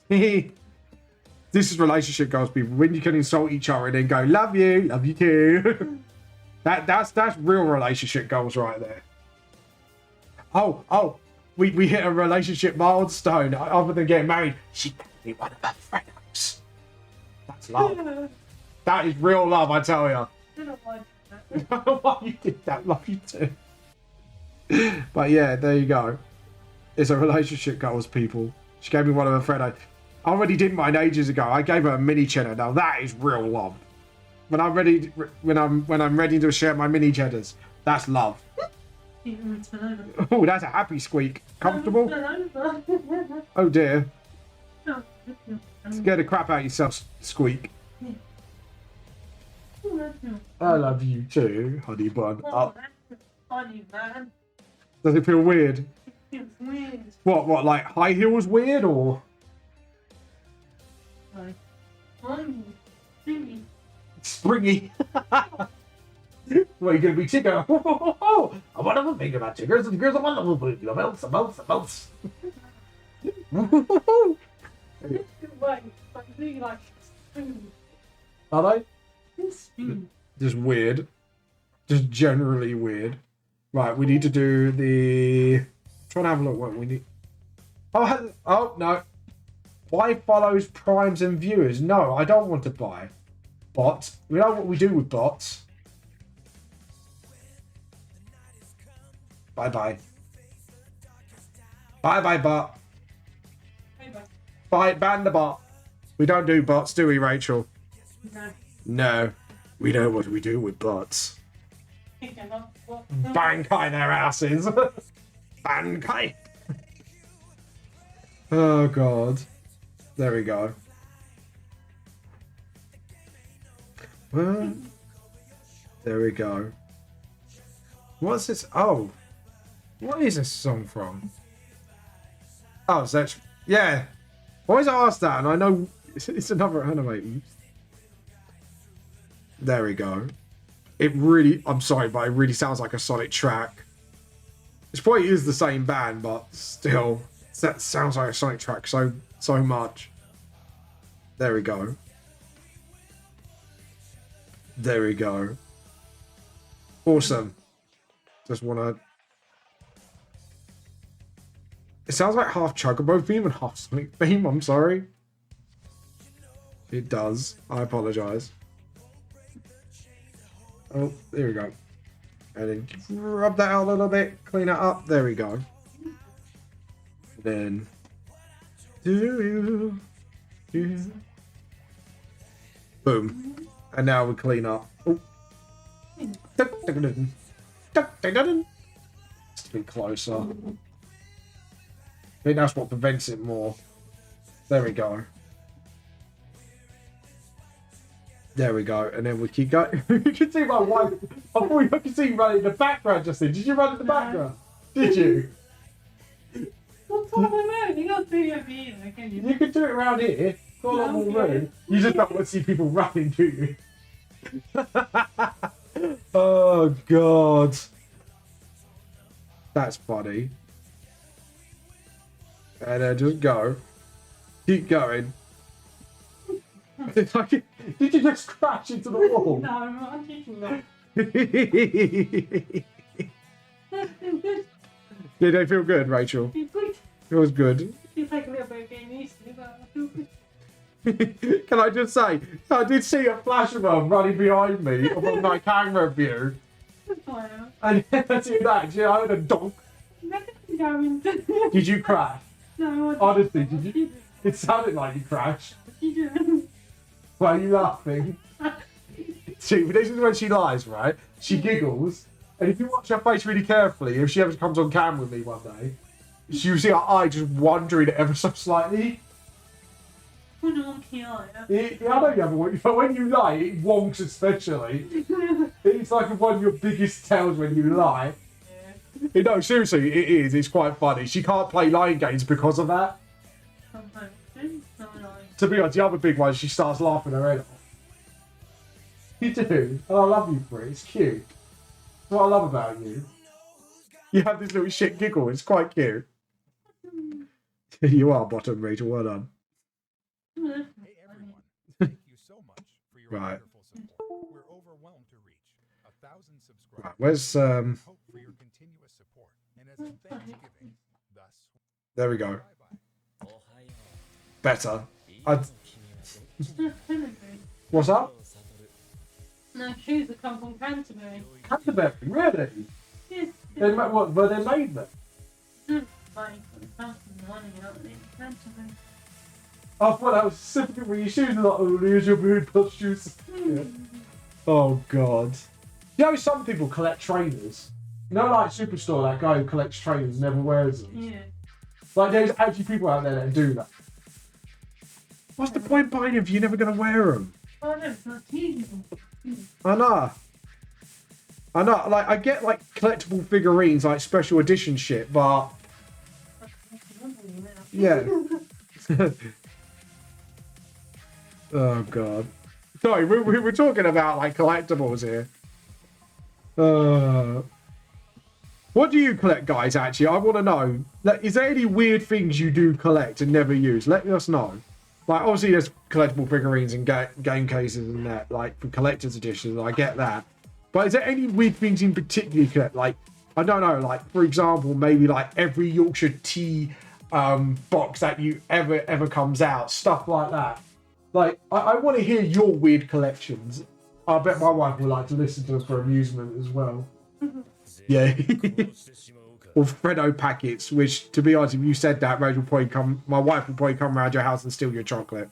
S1: This is relationship goals, people. When you can insult each other and then go, love you too. that's real relationship goals right there. Oh, we hit a relationship milestone. Other than getting married, she can be one of my friends. That's love. That is real love, I tell you.
S2: I don't like that.
S1: I don't know why you did that. Love you too. But yeah, there you go. It's a relationship goals, people. She gave me one of her friends. I already did mine ages ago. I gave her a mini cheddar. Now that is real love. When I'm ready to share my mini cheddars, that's love. Oh, that's a happy squeak. Comfortable? Oh dear. Scare the crap out of yourself, squeak. I love you too, honey bun.
S2: Oh, that's funny, man.
S1: Does it feel weird?
S2: It's weird.
S1: What, like high heels weird or?
S2: Like, funny. Stingy.
S1: Springy. Well, you're gonna be chicken. I want to think about chickens and girls. I want to move. Bounce. Are they? Just weird. Just generally weird. Right, we need to do the. Try to have a look what we need. Oh no. Buy follows, primes, and viewers. No, I don't want to buy. Bots. We know what we do with bots. Bye-bye. Bye-bye, bot.
S2: Bye-bye.
S1: Bye, ban the bot. We don't do bots, do we, Rachel?
S2: No.
S1: No. We know what we do with bots. Bankai their asses. Bankai. Oh, God. There we go. Well, there we go. What's this? Oh. What is this song from? Oh, so that's... Yeah. Always ask that, and I know it's another anime. There we go. It really... I'm sorry, but it really sounds like a Sonic track. It probably is the same band, but still. That sounds like a Sonic track so much. There we go. There we go. Awesome. Just want to... It sounds like half Chocobo theme and half Sonic theme. I'm sorry. It does. I apologize. Oh, there we go. And then rub that out a little bit. Clean it up. There we go. Then... Boom. And now we clean up. Oh. Just a bit closer. I think that's what prevents it more. There we go. There we go. And then we keep going. You can see my wife. I thought you could see running in the background just then. Did you run in the background? Did you?
S2: What's on the man? You got to do your beat.
S1: You can do it around here. Got a lot more room. You just don't want to see people running, do you? Oh god. That's funny. And then just go. Keep going. Did you just crash into the wall?
S2: No, I'm kicking that.
S1: Did they feel good, Rachel?
S2: Feel good.
S1: Feels good.
S2: Feels like a little bit of getting used to it, but I feel good.
S1: Can I just say, I did see a flash of them running behind me from my camera view.
S2: Wow.
S1: And then I see that, I heard a donk. Did you crash?
S2: No,
S1: Honestly, did you? It sounded like you crashed.
S2: you?
S1: Why are you laughing? See, this is when she lies, right? She giggles, and if you watch her face really carefully, if she ever comes on camera with me one day, you see her eye just wandering ever so slightly.
S2: I know you have
S1: a one, but when you lie, it wonks especially. It's like one of your biggest tells when you lie.
S2: Yeah.
S1: No, seriously, it is. It's quite funny. She can't play lying games because of that.
S2: Sometimes no, no.
S1: To be honest, the other big one, she starts laughing her head off. You do. And I love you for it. It's cute. That's what I love about you. You have this little shit giggle. It's quite cute. You are bottom, Rachel. Well done.
S3: Hey everyone, thank you so much for your
S1: Right.
S3: wonderful support. We're overwhelmed to reach 1,000 subscribers.
S1: Right, where's
S3: Hope for your continuous support. And as a Thanksgiving, thus.
S1: there we go.
S3: Bye-bye.
S1: Better. What's up?
S2: No, shoes that come from Canterbury.
S1: Canterbury, really?
S2: Yes.
S1: They what? Were they made there?
S2: Like, from running out in Canterbury.
S1: I thought that was specifically your shoes. Like, oh, here's your very plus shoes. Yeah. Oh god. You know, some people collect trainers. You know, like Superstore, that guy who collects trainers and never wears them.
S2: Yeah.
S1: Like, there's actually people out there that do that. What's the point buying them if you're never going to wear them?
S2: Oh no, it's not usable.
S1: I know. Like, I get, like, collectible figurines, like, special edition shit, but... Yeah. Oh, God. Sorry, we were talking about, like, collectibles here. What do you collect, guys, actually? I want to know. Like, is there any weird things you do collect and never use? Let us know. Like, obviously, there's collectible figurines and game cases and that, like, for collector's editions. I get that. But is there any weird things in particular you collect? Like, I don't know, like, for example, maybe, like, every Yorkshire tea box that you ever comes out. Stuff like that. Like, I want to hear your weird collections. I bet my wife will like to listen to them for amusement as well. Yeah. Or Freddo packets, which, to be honest, if you said that, Rachel will probably my wife will probably come around your house and steal your chocolate.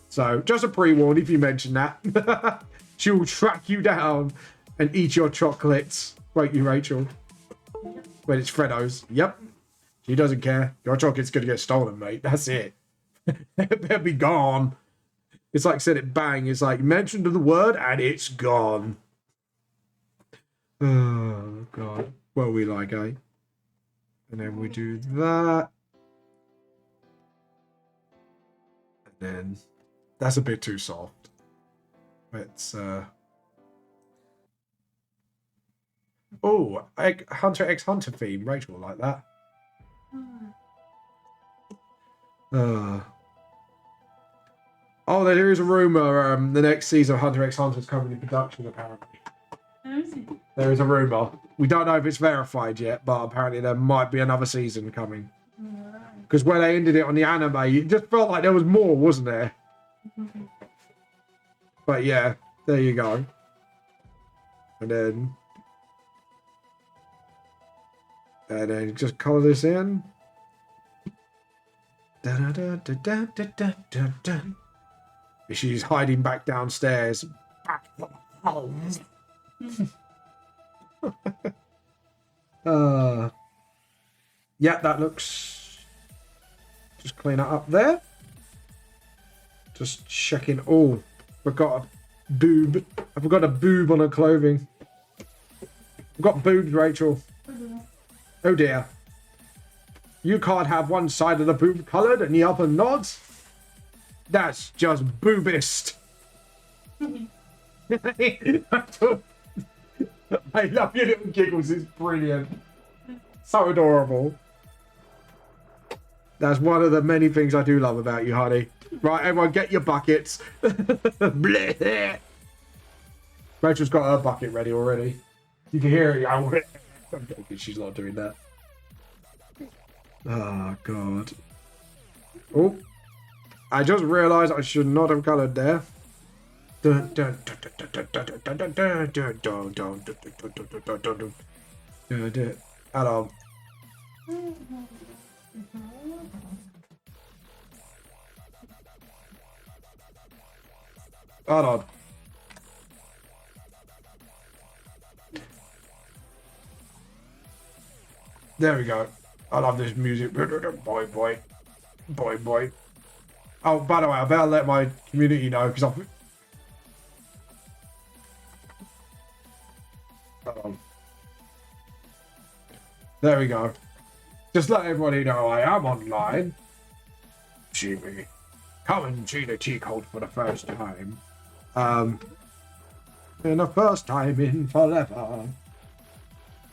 S1: So, just a pre-warn, if you mention that. She will track you down and eat your chocolates. Won't you, Rachel? When it's Freddo's. Yep. She doesn't care. Your chocolate's going to get stolen, mate. That's it. They'll be gone. It's like said it bang. It's like mention the word and it's gone. Oh, God. What we like, eh? And then we do that. And then that's a bit too soft. Let's oh, Hunter x Hunter theme. Rachel will like that. Oh, there is a rumor the next season of Hunter x Hunter is coming in production, apparently. There is a rumor. We don't know if it's verified yet, but apparently there might be another season coming. Because where they ended it on the anime, it just felt like there was more, wasn't there? But yeah, there you go. And then just colour this in. She's hiding back downstairs. Yeah, that looks. Just clean it up there. Just checking. Oh, forgot a boob. I forgot a boob on her clothing. I've got boobs, Rachel. Oh dear. You can't have one side of the boob coloured and the other not. That's just boobist. I love your little giggles. It's brilliant. So adorable. That's one of the many things I do love about you, honey. Right, everyone, get your buckets. Bleh. Rachel's got her bucket ready already. You can hear it. I'm joking, she's not doing that. Oh, God. Oh. I just realised I should not have coloured there. Dun, dun, dun, dun, dun, dun, dun, dun, dun, dun, dun, dun, dun, dun, dun, dun, dun. Hello. Hold on. There we go. I love this music. Boy, boy. Boy, boy. Oh, by the way, I better let my community know because I've... Hold on. There we go. Just let everybody know I am online. See me. Come and see the tea code for the first time. And the first time in forever.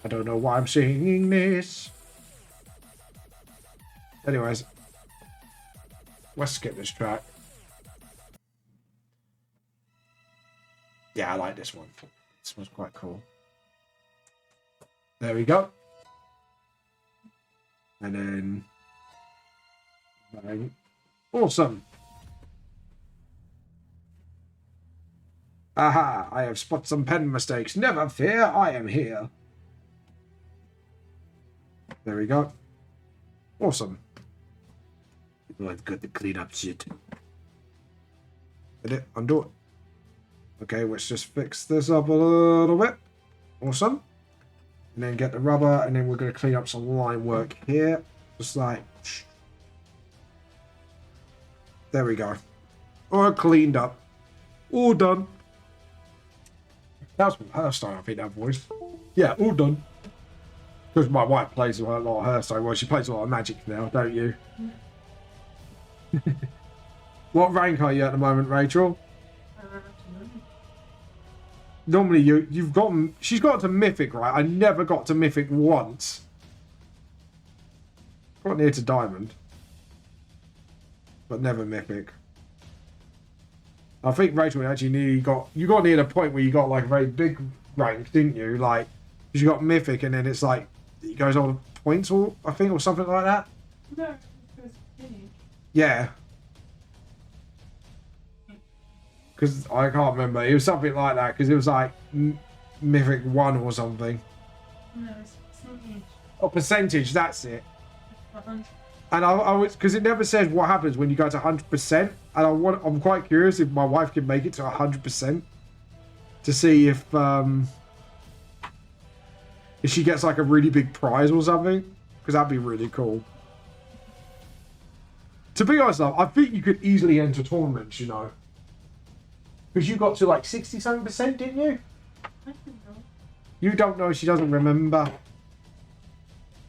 S1: I don't know why I'm singing this. Anyways. Let's skip this track. Yeah, I like this one. This one's quite cool. There we go. And then... bang. Awesome. Aha, I have spotted some pen mistakes. Never fear, I am here. There we go. Awesome. People have got to clean up shit. Edit, undo it. Okay, let's just fix this up a little bit. Awesome. And then get the rubber, and then we're going to clean up some line work here. Just like... there we go. All cleaned up. All done. That was from her style, I think, that voice. Yeah, all done. Because my wife plays a lot of her style. Well, she plays a lot of Magic now, don't you? What rank are you at the moment, Rachel? Normally you've gotten... she's got to Mythic, right? I never got to Mythic once. Got near to Diamond. But never Mythic. I think Rachel actually nearly got... you got near the point where you got like a very big rank, didn't you? Like, because you got Mythic and then it's like... it goes on points, or I think, or something like that.
S2: No, it's finished.
S1: Yeah. Because I can't remember. It was something like that. Because it was like Mythic 1 or something.
S2: No, it's percentage.
S1: Oh, percentage. That's it.
S2: 100.
S1: And I was... because it never says what happens when you go to 100%. And I'm quite curious if my wife can make it to 100%. To see if she gets like a really big prize or something. Because that'd be really cool. To be honest though, I think you could easily enter tournaments, you know. Because you got to like 60-something%, didn't you?
S2: I don't know.
S1: You don't know, she doesn't remember.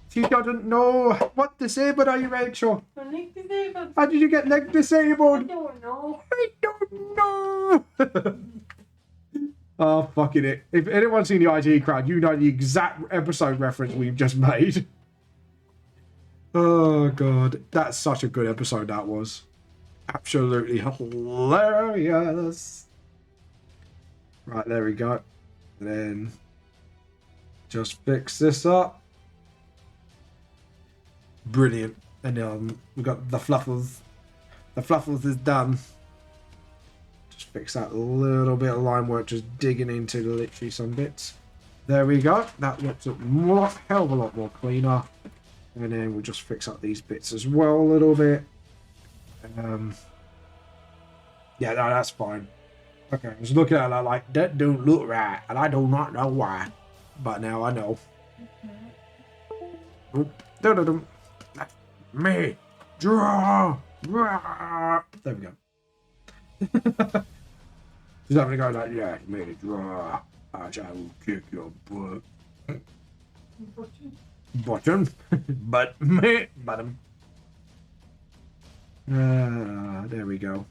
S1: She doesn't know. What disabled are you, Rachel?
S2: My leg disabled.
S1: How did you get leg
S2: I
S1: disabled?
S2: don't know.
S1: I don't know. Oh, fucking it. If anyone's seen the IGE crowd, you know the exact episode reference we've just made. Oh, God. That's such a good episode, that was. Absolutely hilarious. Right, there we go. And then just fix this up. Brilliant. And we've got the fluffles. The fluffles is done. Just fix that little bit of line work, just digging into literally some bits. There we go. That looks a hell of a lot more cleaner. And then we'll just fix up these bits as well a little bit. Yeah, no, that's fine. Okay, I was looking at that like, that don't look right, and I do not know why. But now I know. Oop. Me. Draw. There we go. She's having to go like, yeah, you made a draw. I shall kick your butt. Bottom. But me. Bottom. There we go.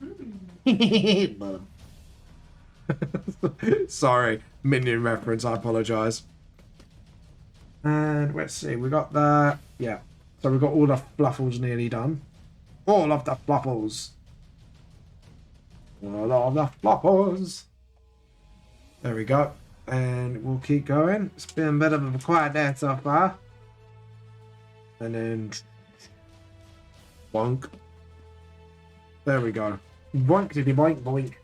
S1: Sorry, minion reference. I apologize. And let's see, we got that. Yeah, so we got all the fluffles nearly done. All of the fluffles. All of the fluffles. There we go. And we'll keep going. It's been a bit of a quiet day so far. And then bonk. There we go. Boink diddy boink boink.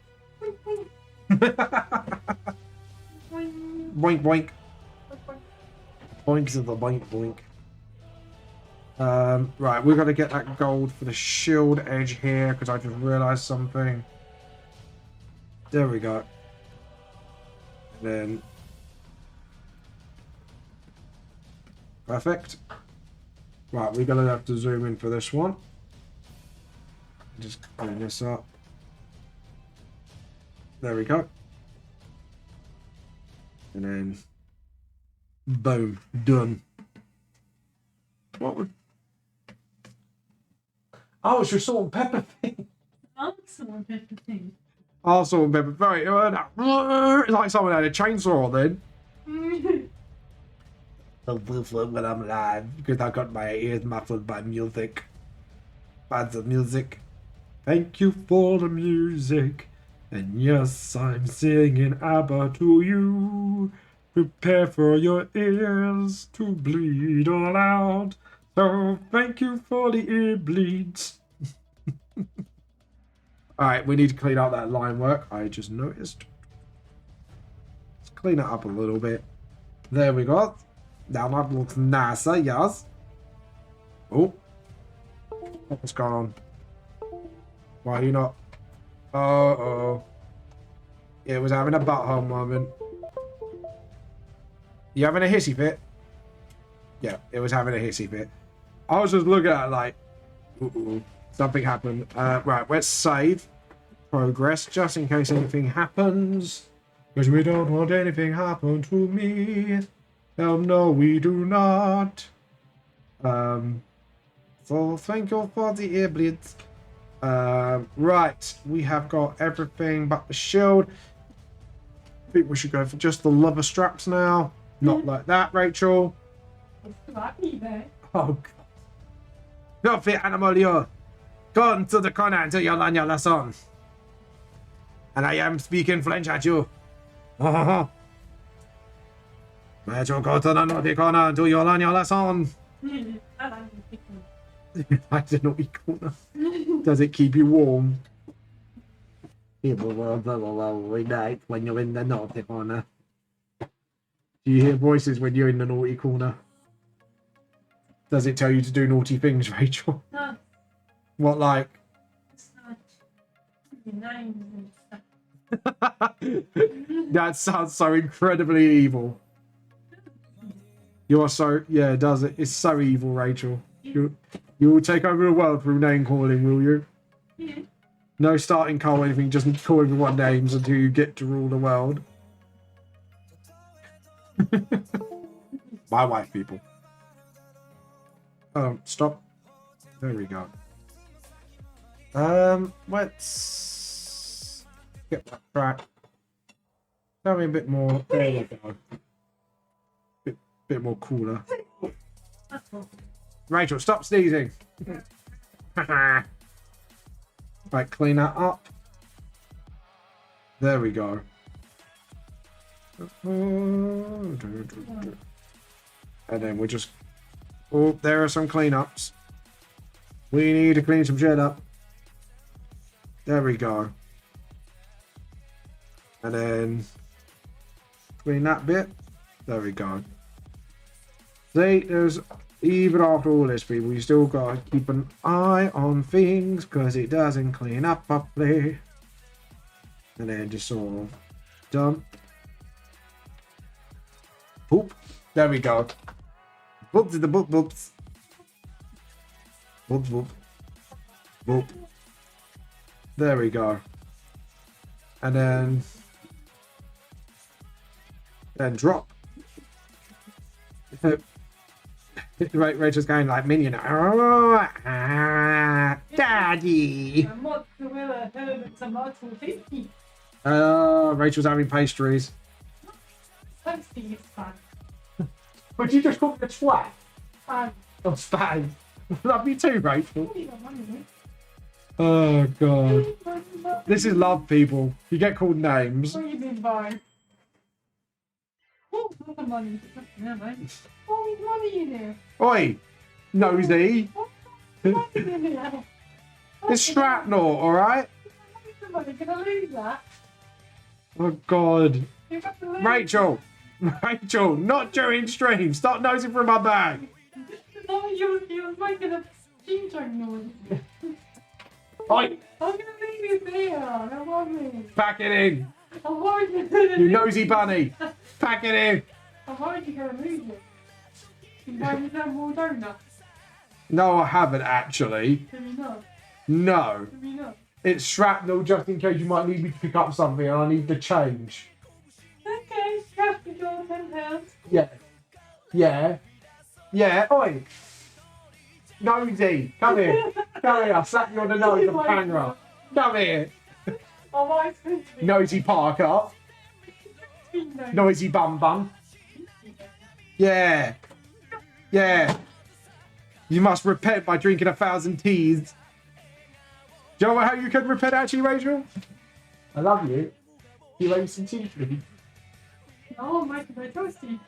S1: Boink boink. Boink to the boink boink. Right, we've got to get that gold for the shield edge here because I just realised something. There we go. And then perfect. Right, we're gonna have to zoom in for this one. Just clean this up. There we go. And then boom, done. What would... Oh, it's your salt and pepper thing.
S2: Oh, salt and pepper thing.
S1: Oh, salt and pepper. Very. It's like someone had a chainsaw then. When I'm live, because I got my ears muffled by music. By the music. Thank you for the music. And yes, I'm singing ABBA to you. Prepare for your ears to bleed all out. So thank you for the ear bleeds. Alright, we need to clean up that line work. I just noticed. Let's clean it up a little bit. There we go. Now that looks nicer, yes. Oh. What's going on? Why are you not? Uh-oh. It was having a butthole moment. You having a hissy fit? Yeah, it was having a hissy fit. I was just looking at it like, something happened. Right, let's save progress just in case anything happens. Because we don't want anything happen to me. No, we do not. So thank you for the ear bleeds. Right, we have got everything but the shield. I think we should go for just the leather straps now. Not like that, Rachel.
S2: It's lucky there.
S1: Oh, God. Not fit animal, you. Come to the corner until you learn your lesson. And I am speaking French at you. Let you go to the naughty corner until you learn your lesson.
S2: I like it.
S1: Like the naughty corner. Does it keep you warm? People will have a lovely night when you're in the naughty corner. Do you hear voices when you're in the naughty corner? Does it tell you to do naughty things, Rachel?
S2: No,
S1: What, like?
S2: it's not. Names and stuff.
S1: That sounds so incredibly evil. You're so... Yeah, does it? It's so evil, Rachel. You will take over the world through name calling, will you?
S2: Yeah.
S1: No starting call or anything, just call everyone names until you get to rule the world. My wife, people. Stop. There we go. Let's get that track. Tell me a bit more. There we go. Bit more cooler.
S2: That's all.
S1: Rachel, stop sneezing. Right, clean that up. There we go. And then we'll just... Oh, there are some cleanups. We need to clean some shit up. There we go. And then clean that bit. There we go. See, there's... Even after all this, people, you still gotta keep an eye on things because it doesn't clean up properly. And then just sort of done. Boop. There we go. Boop to the boop boops. Boop boop. Boop. There we go. And then drop. Rachel's going like minion. Oh, daddy.
S2: A mozzarella, herb, tomato, tasty.
S1: Rachel's having pastries.
S2: Toasty is fun.
S1: Would you just call me a twat?
S2: Fun.
S1: Oh, spaz. Love you too, Rachel.
S2: What do you got money with?
S1: Oh, God. This is love, people. You get called names.
S2: What have you been buying? Oh, look at money. Yeah, mate. Oh, there's money in there.
S1: Oi, nosy.
S2: Money in there.
S1: It's shrapnel, alright?
S2: Can I lose that?
S1: Oh, God.
S2: You got to lose.
S1: Rachel. Rachel, not during stream. Stop nosing through my bag.
S2: Oh, you were making a ching-chong noise.
S1: Oi,
S2: I'm going to leave it there. I want it.
S1: pack it in.
S2: I want it.
S1: You nosy bunny. Pack it in.
S2: I'm already going to lose it. You buy me no more donuts.
S1: No, I haven't actually.
S2: Have you not?
S1: No.
S2: Have you not?
S1: It's shrapnel just in case you might need me to pick up something and I need the change.
S2: Okay, cash me your £10.
S1: Yeah. Yeah. Yeah. Oi. Nosy. Come here. Come here. I'll slap you on the nose of camera. Come here.
S2: Oh, my expensive.
S1: Nosy Parker. Noisy bum bum. Yeah. Yeah. You must repent by drinking 1,000 teas. Do you know how you can repent actually, Rachel? I love you. You like some tea, please?
S2: Oh, I'm making my toasty.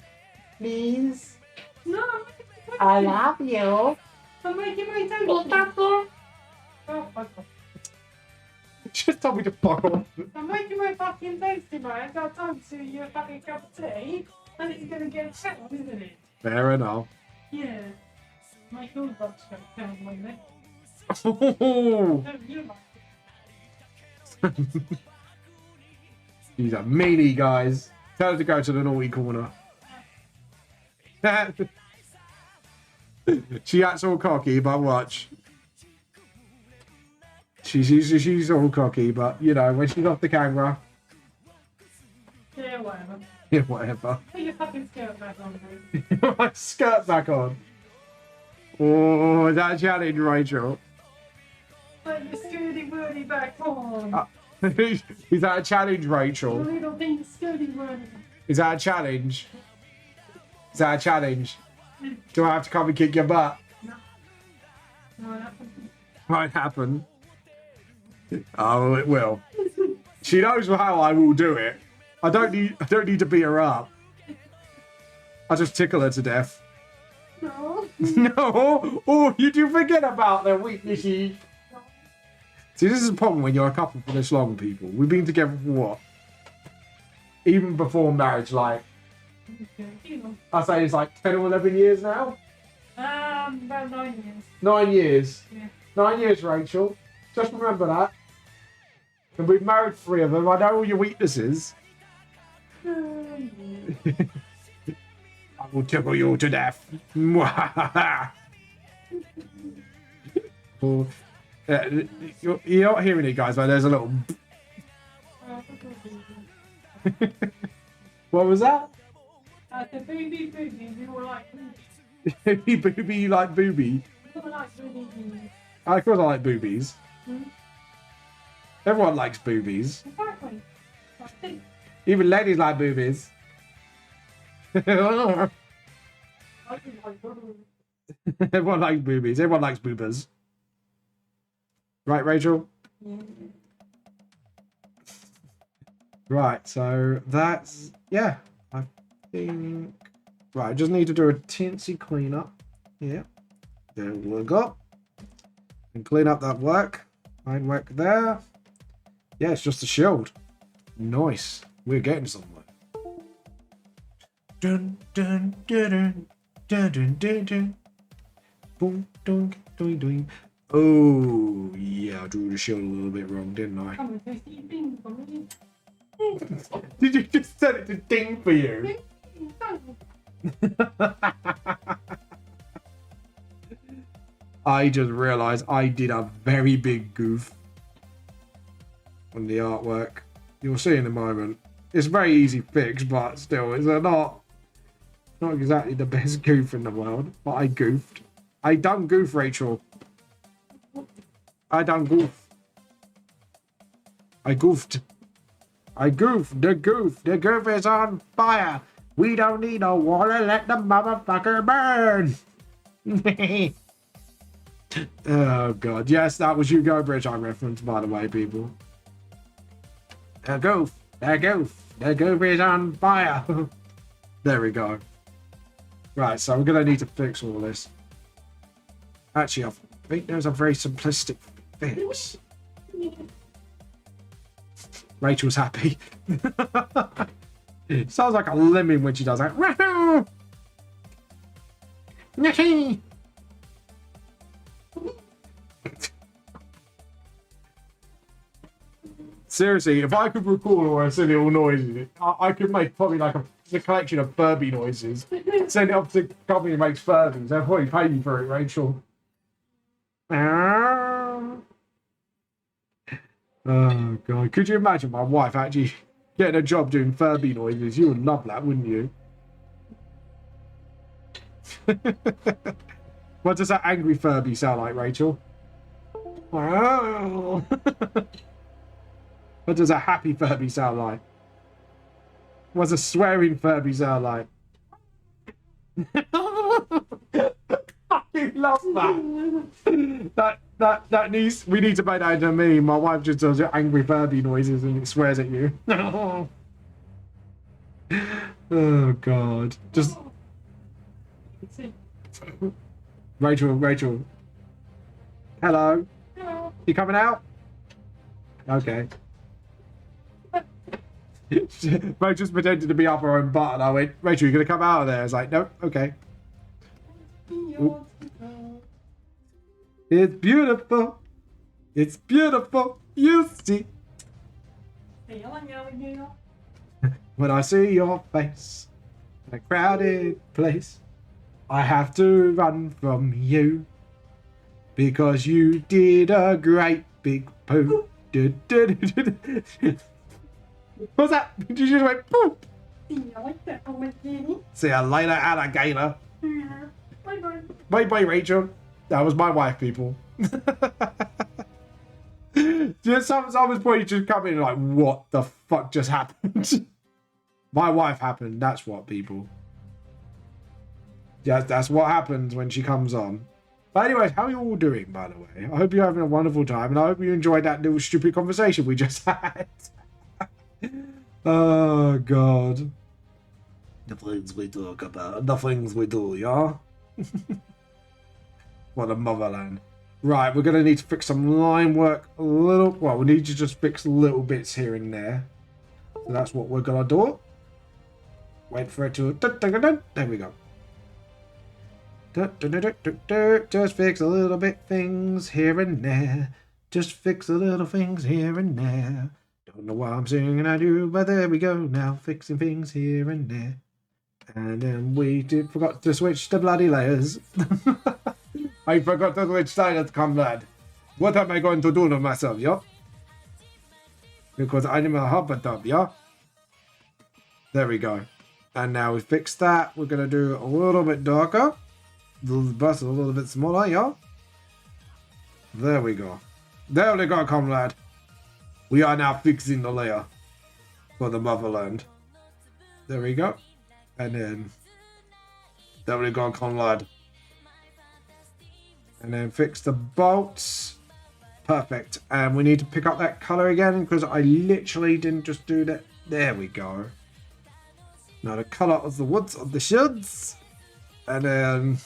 S1: Please.
S2: No, I'm making my toasty.
S1: I love you.
S2: I'm making my toasty. Oh, fuck off.
S1: Just told me to fuck off.
S2: I'm making my fucking toasty, mate. I've got time to you a fucking cup of tea. And it's going to get settled, isn't it?
S1: Fair enough.
S2: Yeah. My cool box got down my neck.
S1: Oh,
S2: Don't you like it?
S1: these are meanie guys. Tell her to go to the naughty corner. She acts all cocky, but watch. She's all cocky, but you know when she's off the camera,
S2: Yeah, whatever.
S1: yeah, whatever.
S2: Put your fucking skirt back on, mate.
S1: My skirt back on. Oh, is that a challenge, Rachel?
S2: Put your skirty wordy back on.
S1: Is that a challenge,
S2: Your
S1: Rachel?
S2: little pink skirty wordy.
S1: Is that a challenge? Is that a challenge? Do I have to come and kick your butt?
S2: No, that
S1: Might happen. Oh, it will. She knows how I will do it. I don't need to beat her up. I just tickle her to death.
S2: No.
S1: No. Oh, you do forget about their weaknesses. See, this is a problem when you're a couple for this long, people. We've been together for what? Even before marriage, like, I say it's like 10 or 11 years now.
S2: About 9 years.
S1: 9 years.
S2: Yeah.
S1: 9 years, Rachel. Just remember that. And we've married 3 of them. I know all your weaknesses. I will tickle you to death. Oh, you're not hearing it, guys, but there's a little... What was that?
S2: The booby, you were like
S1: Booby, booby, you like booby?
S2: you were like booby.
S1: Of course I like boobies.
S2: Hmm?
S1: Everyone likes boobies.
S2: Exactly. I think.
S1: Even ladies like boobies.
S2: I think like booby.
S1: Everyone likes boobies. Everyone likes boobers. Right, Rachel?
S2: Yeah.
S1: Right, so that's... Yeah, I think... Right, I just need to do a teensy cleanup. Yeah. There we go. And clean up that work. Fine work there. Yeah, it's just a shield. Nice. We're getting somewhere. Dun dun dun dun dun dun dun. Boom dun dun dun. Oh yeah, I drew the shield a little bit wrong, didn't I?
S2: Come on, tasty thing for me.
S1: Did you just set it to ding for you? I just realised I did a very big goof on the artwork. You'll see in a moment. It's very easy fix, but still, it's not. Not exactly the best goof in the world, but I goofed. I done goof, Rachel. I done goof. I goofed. I goofed. The goof. The goof is on fire. We don't need no water. Let the motherfucker burn. Oh, God. Yes, that was Hugo Bridge I referenced, by the way, people. The goof. The goof. The goof is on fire. There we go. Right, so we're going to need to fix all this. Actually, I think there's a very simplistic fix. Rachel's happy. Sounds like a lemming when she does that. Seriously, if I could record all those silly little noises, I could make probably like a collection of Furby noises. Send it up to the company that makes Furbies. They'll probably pay you for it, Rachel. Oh, God. Could you imagine my wife actually getting a job doing Furby noises? You would love that, wouldn't you? What does that angry Furby sound like, Rachel? Oh. What does a happy Furby sound like? What's a swearing Furby sound like? I love that. That needs. We need to make that into a meme. My wife just does angry Furby noises and it swears at you. Oh, God. Just Rachel. Hello.
S2: Hello.
S1: You coming out? Okay. Rachel's pretended to be up her own butt, and I went, Rachel, you gonna come out of there? I was like, nope, okay. Ooh. It's beautiful. It's beautiful. You see. When I see your face in a crowded place, I have to run from you because you did a great big poo. What's that? You just went poop. See you later, alligator.
S2: Bye bye.
S1: Bye bye, Rachel. That was my wife, people. Someone's probably just come in and like, what the fuck just happened? My wife happened. That's what, people. Yeah, that's what happens when she comes on. But anyways, how are you all doing, by the way? I hope you're having a wonderful time, and I hope you enjoyed that little stupid conversation we just had. Oh, God. The things we talk about, the things we do, yeah? What a motherland. Right, we're going to need to fix some line work a little. Well, we need to just fix little bits here and there. So that's what we're going to do. Wait for it to... There we go. Just fix a little bit things here and there. Just fix a little things here and there. Don't know why I'm singing I do, but there we go now. Fixing things here and there. And then we forgot to switch the bloody layers. I forgot to switch layers, comrade. What am I going to do to myself, yeah? Because I'm a hubba-dub, yeah? There we go. And now we fixed that. We're going to do a little bit darker. The bust a little bit smaller, yeah? There we go. There we go, comrade. We are now fixing the layer for the motherland. There we go. And then... There we go, comrade. And then fix the bolts. Perfect. And we need to pick up that colour again because I literally didn't just do that. There we go. Now the colour of the woods of the sheds. And then...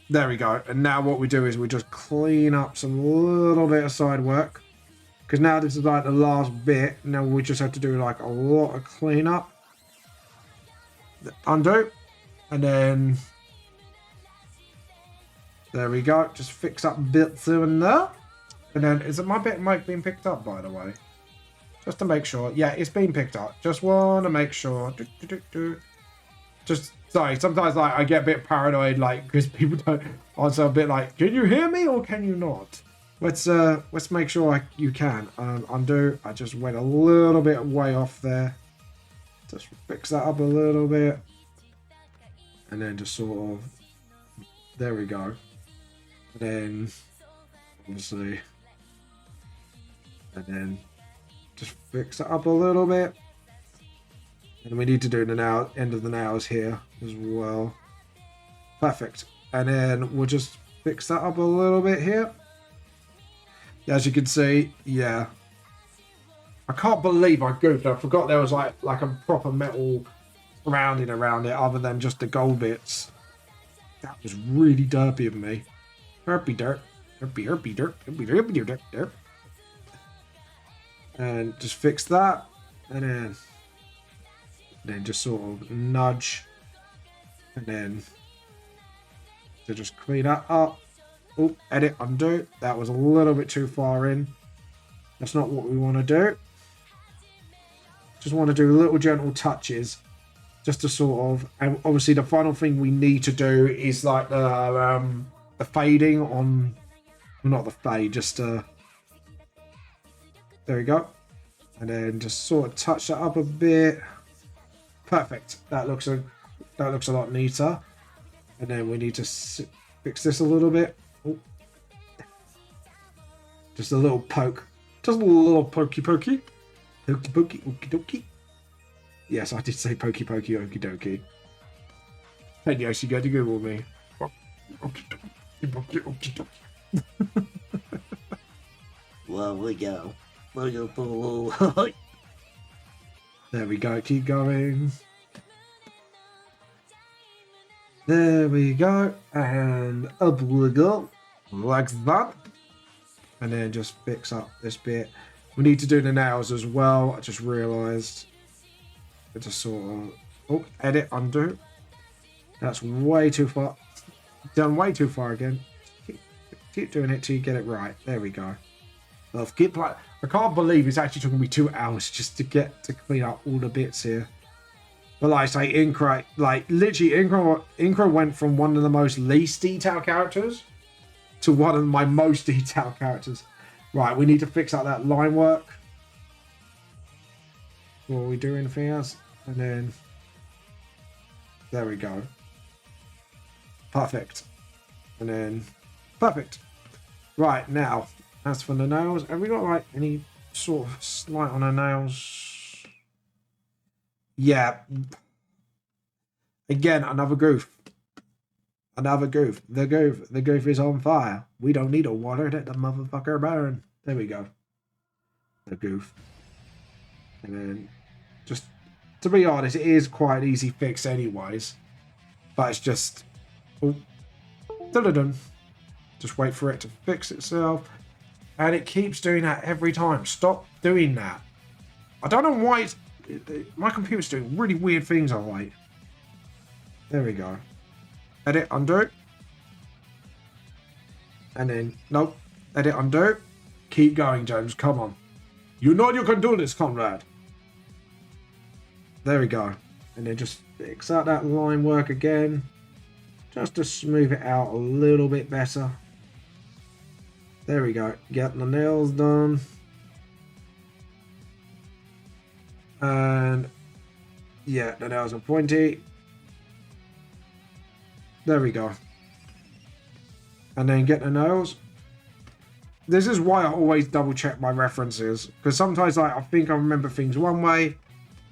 S1: There we go. And now what we do is we just clean up some little bit of side work. Because now this is like the last bit. Now we just have to do like a lot of cleanup. Undo. And then... There we go. Just fix up bits here and there. And then, is it my bit mic being picked up, by the way? Just to make sure. Yeah, it's been picked up. Just want to make sure. Just, sorry, sometimes like I get a bit paranoid, like, because people don't answer a bit like, can you hear me or can you not? Let's make sure you can. Undo. I just went a little bit way off there. Just fix that up a little bit. and then just sort of, there we go. And then, obviously, and then just fix it up a little bit. And we need to do the end of the nails here as well. Perfect. And then we'll just fix that up a little bit here. As you can see, yeah. I can't believe I goofed. I forgot there was like a proper metal surrounding around it other than just the gold bits. That was really derpy of me. Derpy dirt. Derpy dirt. Derpy dirt. And just fix that. And then just sort of nudge. And then to just clean that up. Oh, edit, undo. That was a little bit too far in. That's not what we want to do. Just want to do little gentle touches. Just to sort of... And obviously the final thing we need to do is like the fading on... Well, not the fade, just... There we go. And then just sort of touch that up a bit. Perfect. That looks a lot neater. And then we need to fix this a little bit. Oh. Just a little poke. Just a little pokey. Pokey pokey, okie dokie. Yes, I did say pokey pokey, okie dokie. And yes, you got to Google me.
S4: Well, we go.
S1: There we go, keep going. There we go, and up we go, like that. And then just fix up this bit. We need to do the nails as well, I just realised. Just sort of, oh, edit, undo. That's way too far. Done way too far again. Keep doing it till you get it right. There we go. I can't believe it's actually taking me 2 hours just to clean up all the bits here. But like I say, Inkra, like literally Inkra went from one of the most least detailed characters to one of my most detailed characters. Right, we need to fix up that line work. Before we do anything else. And then there we go. Perfect. And then perfect. Right, now as for the nails, have we got like any sort of slight on the nails? Yeah. Again, another goof. Another goof. The goof is on fire. We don't need to water that the motherfucker burn. There we go. The goof. And then just to be honest, it is quite an easy fix anyways. But it's just dun-dun-dun. Just wait for it to fix itself. And it keeps doing that every time. Stop doing that. I don't know why my computer's doing really weird things of late. There we go. Edit, undo. And then, nope. Edit, undo. Keep going, James. Come on. You know you can do this, Conrad. There we go. And then just fix out that line work again. Just to smooth it out a little bit better. There we go. Get the nails done. And yeah, the nails are pointy. There we go. And then get the nails. This is why I always double check my references. Because sometimes I think I remember things one way.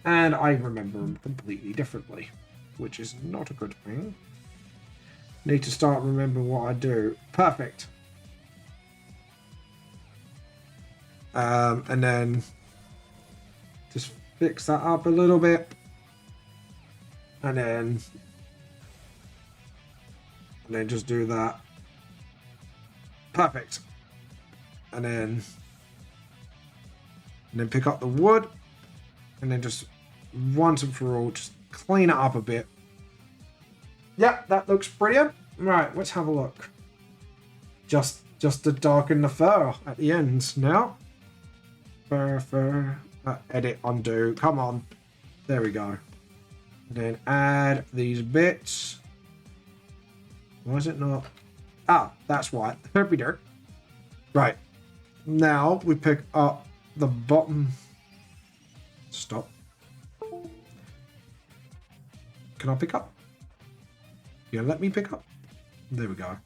S1: And I remember them completely differently. Which is not a good thing. Need to start remembering what I do. Perfect. And then just fix that up a little bit. And then just do that. Perfect. And then pick up the wood. And then just once and for all, just clean it up a bit. Yep, that looks brilliant. Right, let's have a look. Just to darken the fur at the ends now. Fur. Edit, undo. Come on. There we go. And then add these bits. Why is it not? Ah, that's why. Herpy dirt. Right. Now we pick up the bottom. Stop. Can I pick up? You gonna let me pick up? There we go.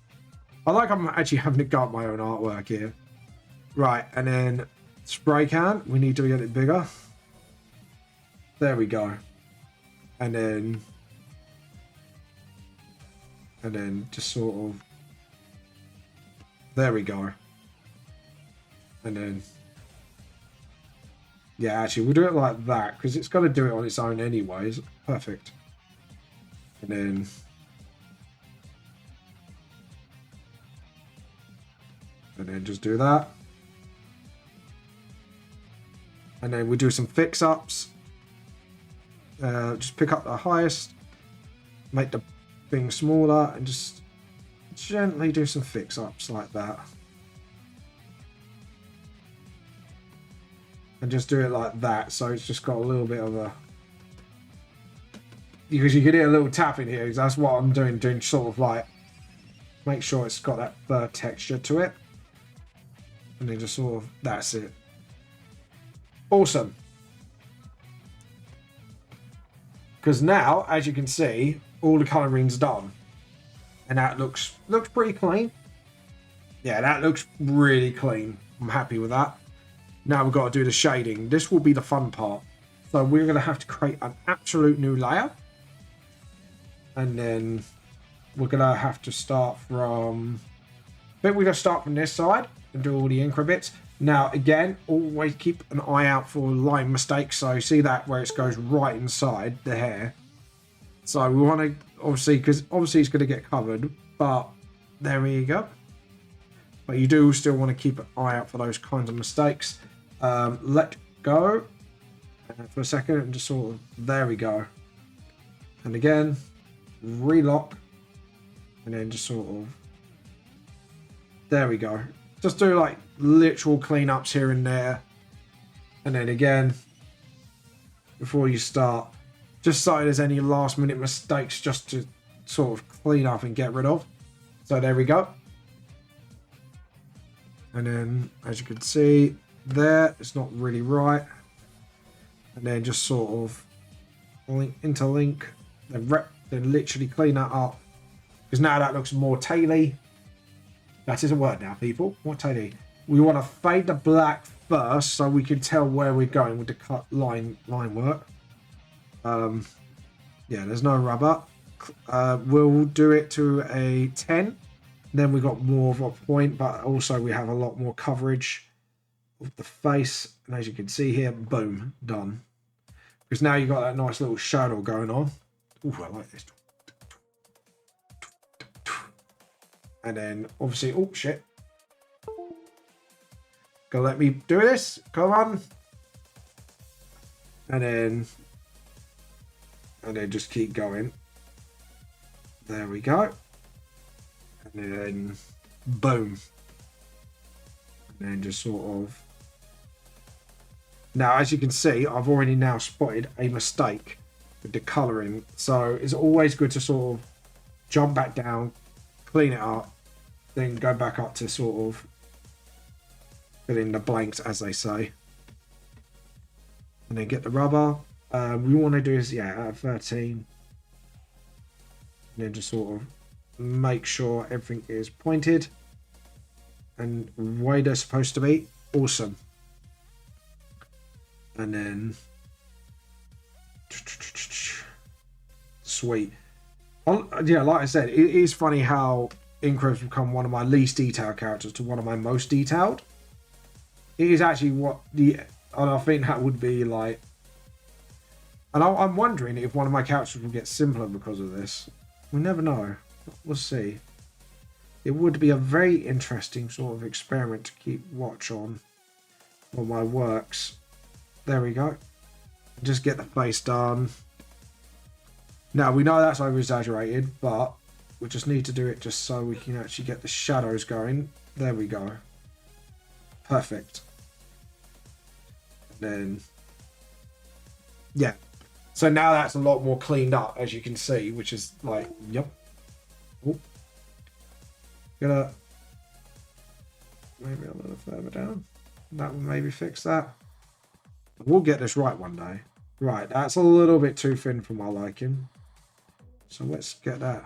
S1: I like I'm actually having to gut my own artwork here. Right, and then spray can. We need to get it bigger. There we go. And then just sort of, there we go. And then, yeah, actually, we'll do it like that because it's got to do it on its own anyways. Perfect. And then just do that. And then we do some fix-ups. Just pick up the highest, make the thing smaller, and just gently do some fix-ups like that. And just do it like that, so it's just got a little bit of a... Because you can hear a little tap in here, because that's what I'm doing sort of like... Make sure it's got that fur texture to it. And then just sort of... That's it. Awesome. Because now, as you can see, all the colouring's done. And that looks pretty clean. Yeah, that looks really clean. I'm happy with that. Now we've got to do the shading. This will be the fun part. So we're going to have to create an absolute new layer. And then we're going to have to start from... I think we're going to start from this side and do all the Inkra bits. Now, again, always keep an eye out for line mistakes. So see that where it goes right inside the hair. So we want to, obviously, because obviously it's going to get covered. But there we go. But you do still want to keep an eye out for those kinds of mistakes. Let go for a second and just sort of, there we go. And again, relock. And then just sort of, there we go. Just do like literal cleanups here and there. And then again, before you start, just so there's any last minute mistakes just to sort of clean up and get rid of. So there we go. And then as you can see there, it's not really right. And then just sort of interlink, then literally clean that up. Because now that looks more taily. That is a word now, people. More taily. We want to fade the black first so we can tell where we're going with the cut line work. Yeah, there's no rubber. We'll do it to a 10. Then we got more of a point, but also we have a lot more coverage of the face. And as you can see here, boom, done. Because now you've got that nice little shadow going on. Ooh, I like this. And then obviously, oh shit. Gonna let me do this. Come on. And then just keep going. There we go. And then boom. And then just sort of. Now, as you can see, I've already now spotted a mistake with the colouring. So it's always good to sort of jump back down, clean it up, then go back up to sort of fill in the blanks, as they say. And then get the rubber. We want to do is, yeah, at 13. And then just sort of make sure everything is pointed and where they're supposed to be. Awesome. And then sweet. Yeah, like I said, it is funny how Inkra has become one of my least detailed characters to one of my most detailed. It is actually what the, and I think that would be like, and I'm wondering if one of my characters will get simpler because of this. We never know. We'll see. It would be a very interesting sort of experiment to keep watch on my works. There we go. Just get the face done. Now, we know that's over-exaggerated, but we just need to do it just so we can actually get the shadows going. There we go. Perfect. And then, yeah. So now that's a lot more cleaned up, as you can see, which is like, yep. Ooh. Gonna maybe a little further down. That will maybe fix that. We'll get this right one day. Right, that's a little bit too thin for my liking. So let's get that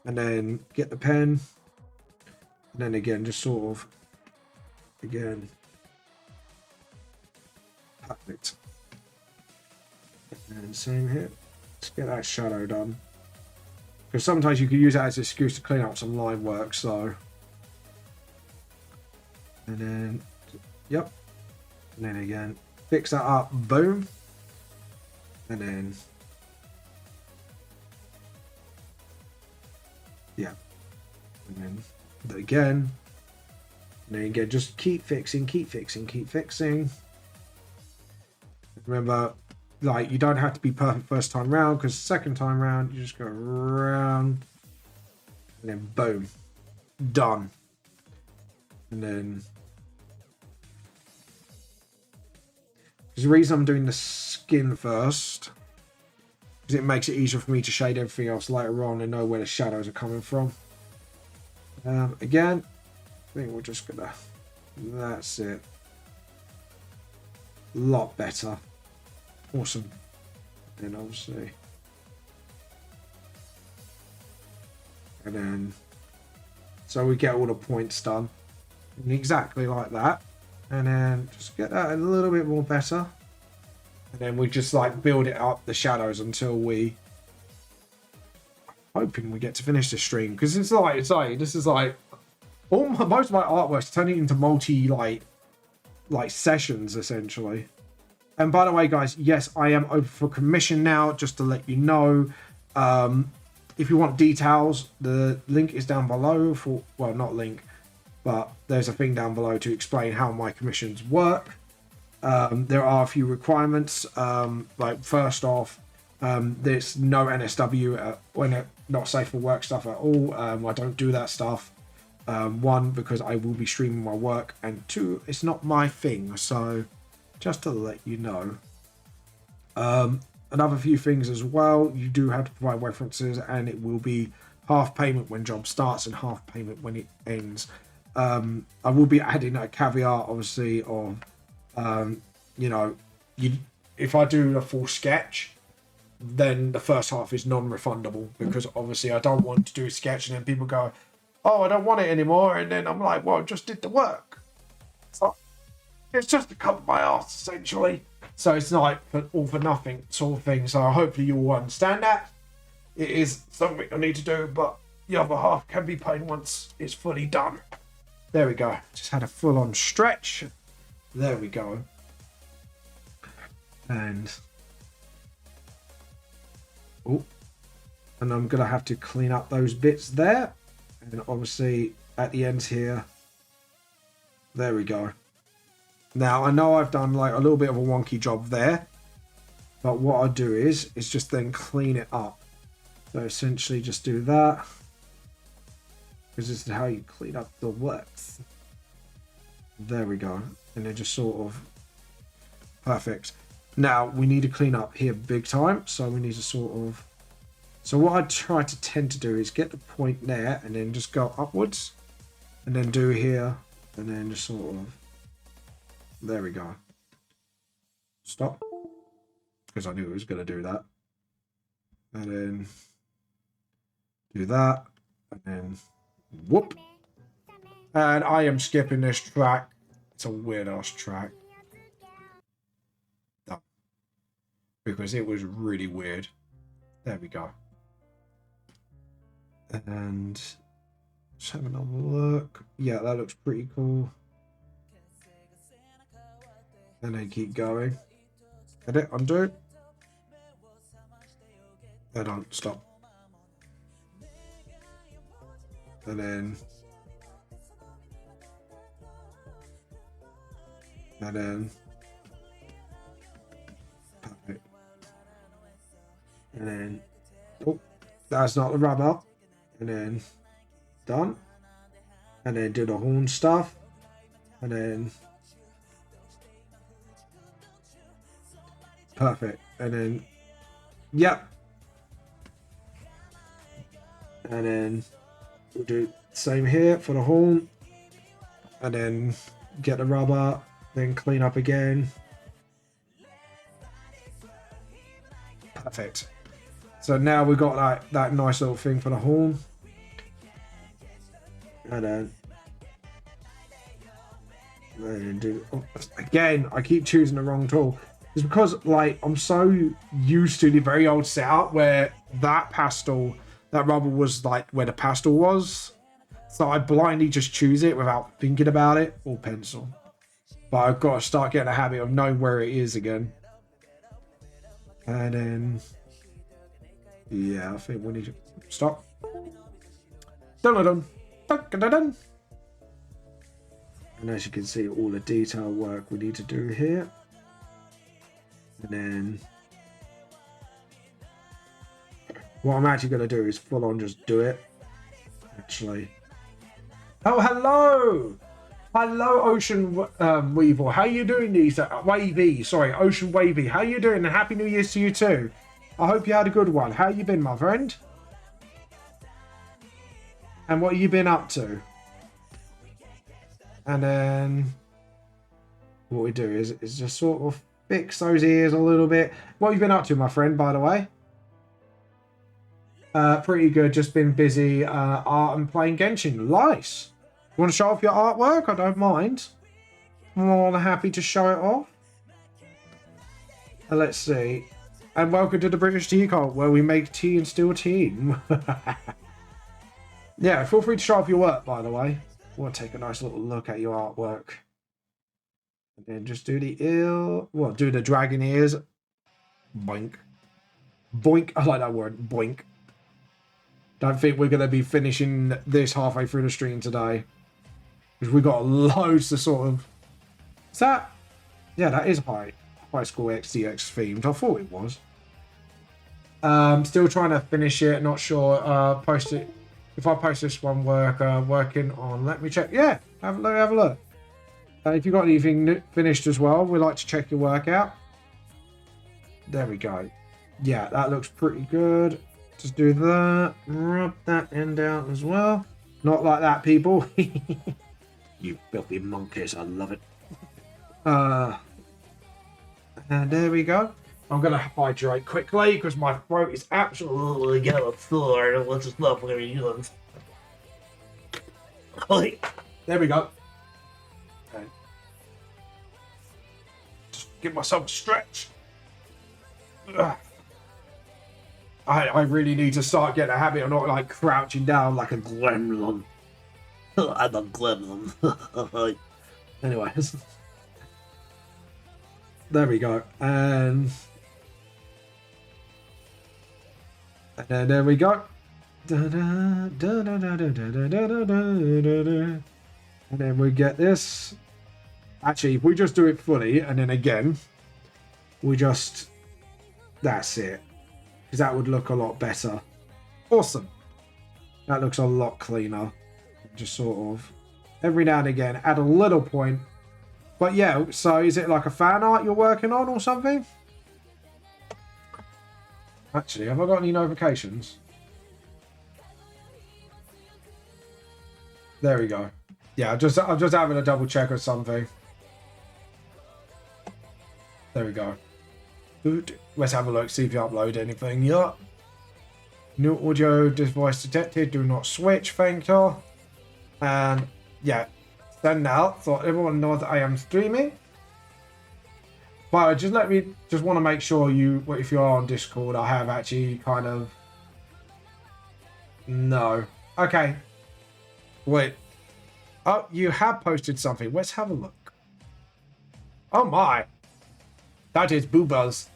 S1: and then get the pen, and then again just sort of again. Perfect. And same here. Let's get that shadow done. Because sometimes you can use that as an excuse to clean up some line work, so. And then, yep. And then again, fix that up, boom. And then, yeah. And then again. And then again, just keep fixing, keep fixing, keep fixing. Remember, like, you don't have to be perfect first time round, because second time round you just go around and then boom, done. And then the reason I'm doing the skin first is it makes it easier for me to shade everything else later on and know where the shadows are coming from. Again, I think we're just gonna, that's it, a lot better. Awesome. And obviously, and then so we get all the points done and exactly like that, and then just get that a little bit more better, and then we just like build it up the shadows until we hoping we get to finish the stream, because it's like this is like most of my artwork's turning into multi like sessions essentially. And by the way, guys, yes, I am open for commission now, just to let you know. If you want details, the link is down below for, well, not link, but there's a thing down below to explain how my commissions work. There are a few requirements. Like, first off, there's no NSW when not safe for work stuff at all. I don't do that stuff. One, because I will be streaming my work, and two, it's not my thing, so just to let you know. Another few things as well, you do have to provide references, and it will be half payment when job starts and half payment when it ends. I will be adding a caveat, obviously, of you know, if I do a full sketch, then the first half is non-refundable, because obviously I don't want to do a sketch and then people go, oh, I don't want it anymore, and then I'm like, well, I just did the work. So it's just to cover my ass, essentially. So it's not like all for nothing sort of thing. So hopefully you will understand that. It is something I need to do, but the other half can be paid once it's fully done. There we go. Just had a full-on stretch. There we go. And oh, and I'm gonna have to clean up those bits there. And obviously at the ends here. There we go. Now, I know I've done like a little bit of a wonky job there, but what I do is just then clean it up. So essentially just do that, because this is how you clean up the works. There we go. And then just sort of, perfect. Now, we need to clean up here big time, so we need to sort of, so what I try to tend to do is get the point there, and then just go upwards, and then do here, and then just sort of, there we go. Stop. Because I knew it was going to do that. And then do that. And then whoop. And I am skipping this track. It's a weird ass track. Done. Because it was really weird. There we go. And just have another look. Yeah, that looks pretty cool. And then keep going. Edit, undo. Then on, stop. And then. And then. Perfect. And then. Oh, that's not the rubber. And then. Done. And then do the horn stuff. And then. Perfect. And then, yep. And then we'll do the same here for the horn. And then get the rubber, then clean up again. Perfect. So now we've got that nice little thing for the horn. And then do, oh, again, I keep choosing the wrong tool. It's because like I'm so used to the very old setup where that pastel, that rubber was like where the pastel was. So I blindly just choose it without thinking about it, or pencil. But I've got to start getting a habit of knowing where it is again. And then, yeah, I think we need to stop. Dun-dun-dun. Dun-dun-dun. And as you can see, all the detail work we need to do here. And then what I'm actually going to do is full on just do it. Actually. Oh, hello! Hello, Ocean Weevil. How you doing, these? Wavy, sorry, Ocean Wavy. How you doing? And Happy New Year's to you too. I hope you had a good one. How you been, my friend? And what have you been up to? And then what we do is just sort of fix those ears a little bit. What have you been up to, my friend, by the way? Pretty good. Just been busy art and playing Genshin. Nice. You want to show off your artwork? I don't mind. I'm more than happy to show it off. Let's see. And welcome to the British Tea Cult, where we make tea and still tea. Yeah, feel free to show off your work, by the way. We'll take a nice little look at your artwork. And then just do the ear. Well, do the dragon ears. Boink. Boink. I like that word. Boink. Don't think we're going to be finishing this halfway through the stream today. Because we got loads to sort of... Is that... Yeah, that is High School XDX themed. I thought it was. Still trying to finish it. Not sure. Post it. If I post this one working on... Let me check. Yeah, have a look. If you've got anything finished as well, we'd like to check your work out. There we go. Yeah, that looks pretty good. Just do that. Rub that end out as well. Not like that, people. You filthy monkeys. I love it. And there we go. I'm going to hydrate quickly because my throat is absolutely going sore. Let's just love where he goes. There we go. Okay. Just give myself a stretch. Ugh. I really need to start getting a habit of not like crouching down like a gremlin. I'm a gremlin. Anyways. There we go. And then there we go. And then we get this. Actually, if we just do it fully, and then again, we just... That's it. Because that would look a lot better. Awesome. That looks a lot cleaner. Just sort of... Every now and again, add a little point. But yeah, so is it like a fan art you're working on or something? Actually, have I got any notifications? There we go. Yeah, I'm just having a double check or something. There we go. Let's have a look, see if you upload anything. Yeah. New audio device detected. Do not switch. Thank you. And yeah, send out so everyone knows that I am streaming. But just want to make sure if you are on Discord, I have actually kind of... No. Okay. Wait. Oh, you have posted something. Let's have a look. Oh my. That is Boobas.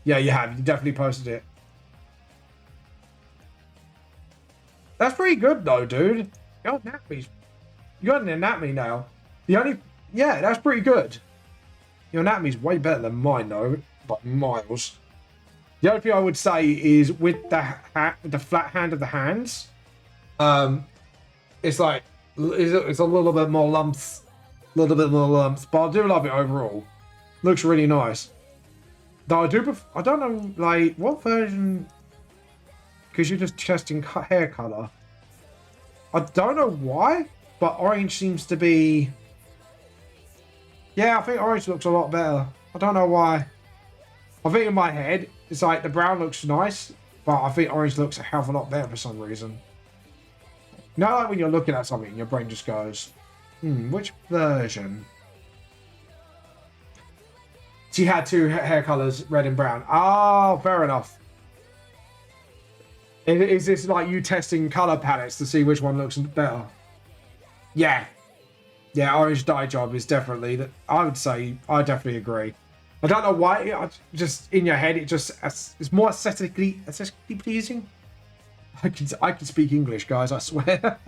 S1: Yeah, you have. You definitely posted it. That's pretty good though, dude. Your nappies. You got an anatomy now. Yeah, that's pretty good. Your anatomy's way better than mine though, by miles. The only thing I would say is with the flat hand of the hands, it's like it's a little bit more lumps, but I do love it overall. Looks really nice. Though I don't know like what version, because you're just testing hair color. I don't know why, but orange seems to be... Yeah, I think orange looks a lot better. I don't know why. I think in my head, it's like the brown looks nice, but I think orange looks a hell of a lot better for some reason. Now, like when you're looking at something, your brain just goes, which version? She had two hair colors, red and brown. Oh, fair enough. Is this like you testing color palettes to see which one looks better? Yeah. Yeah, orange dye job is definitely that. I would say I definitely agree. I don't know why. Just in your head, it's more aesthetically pleasing. I can speak English, guys. I swear.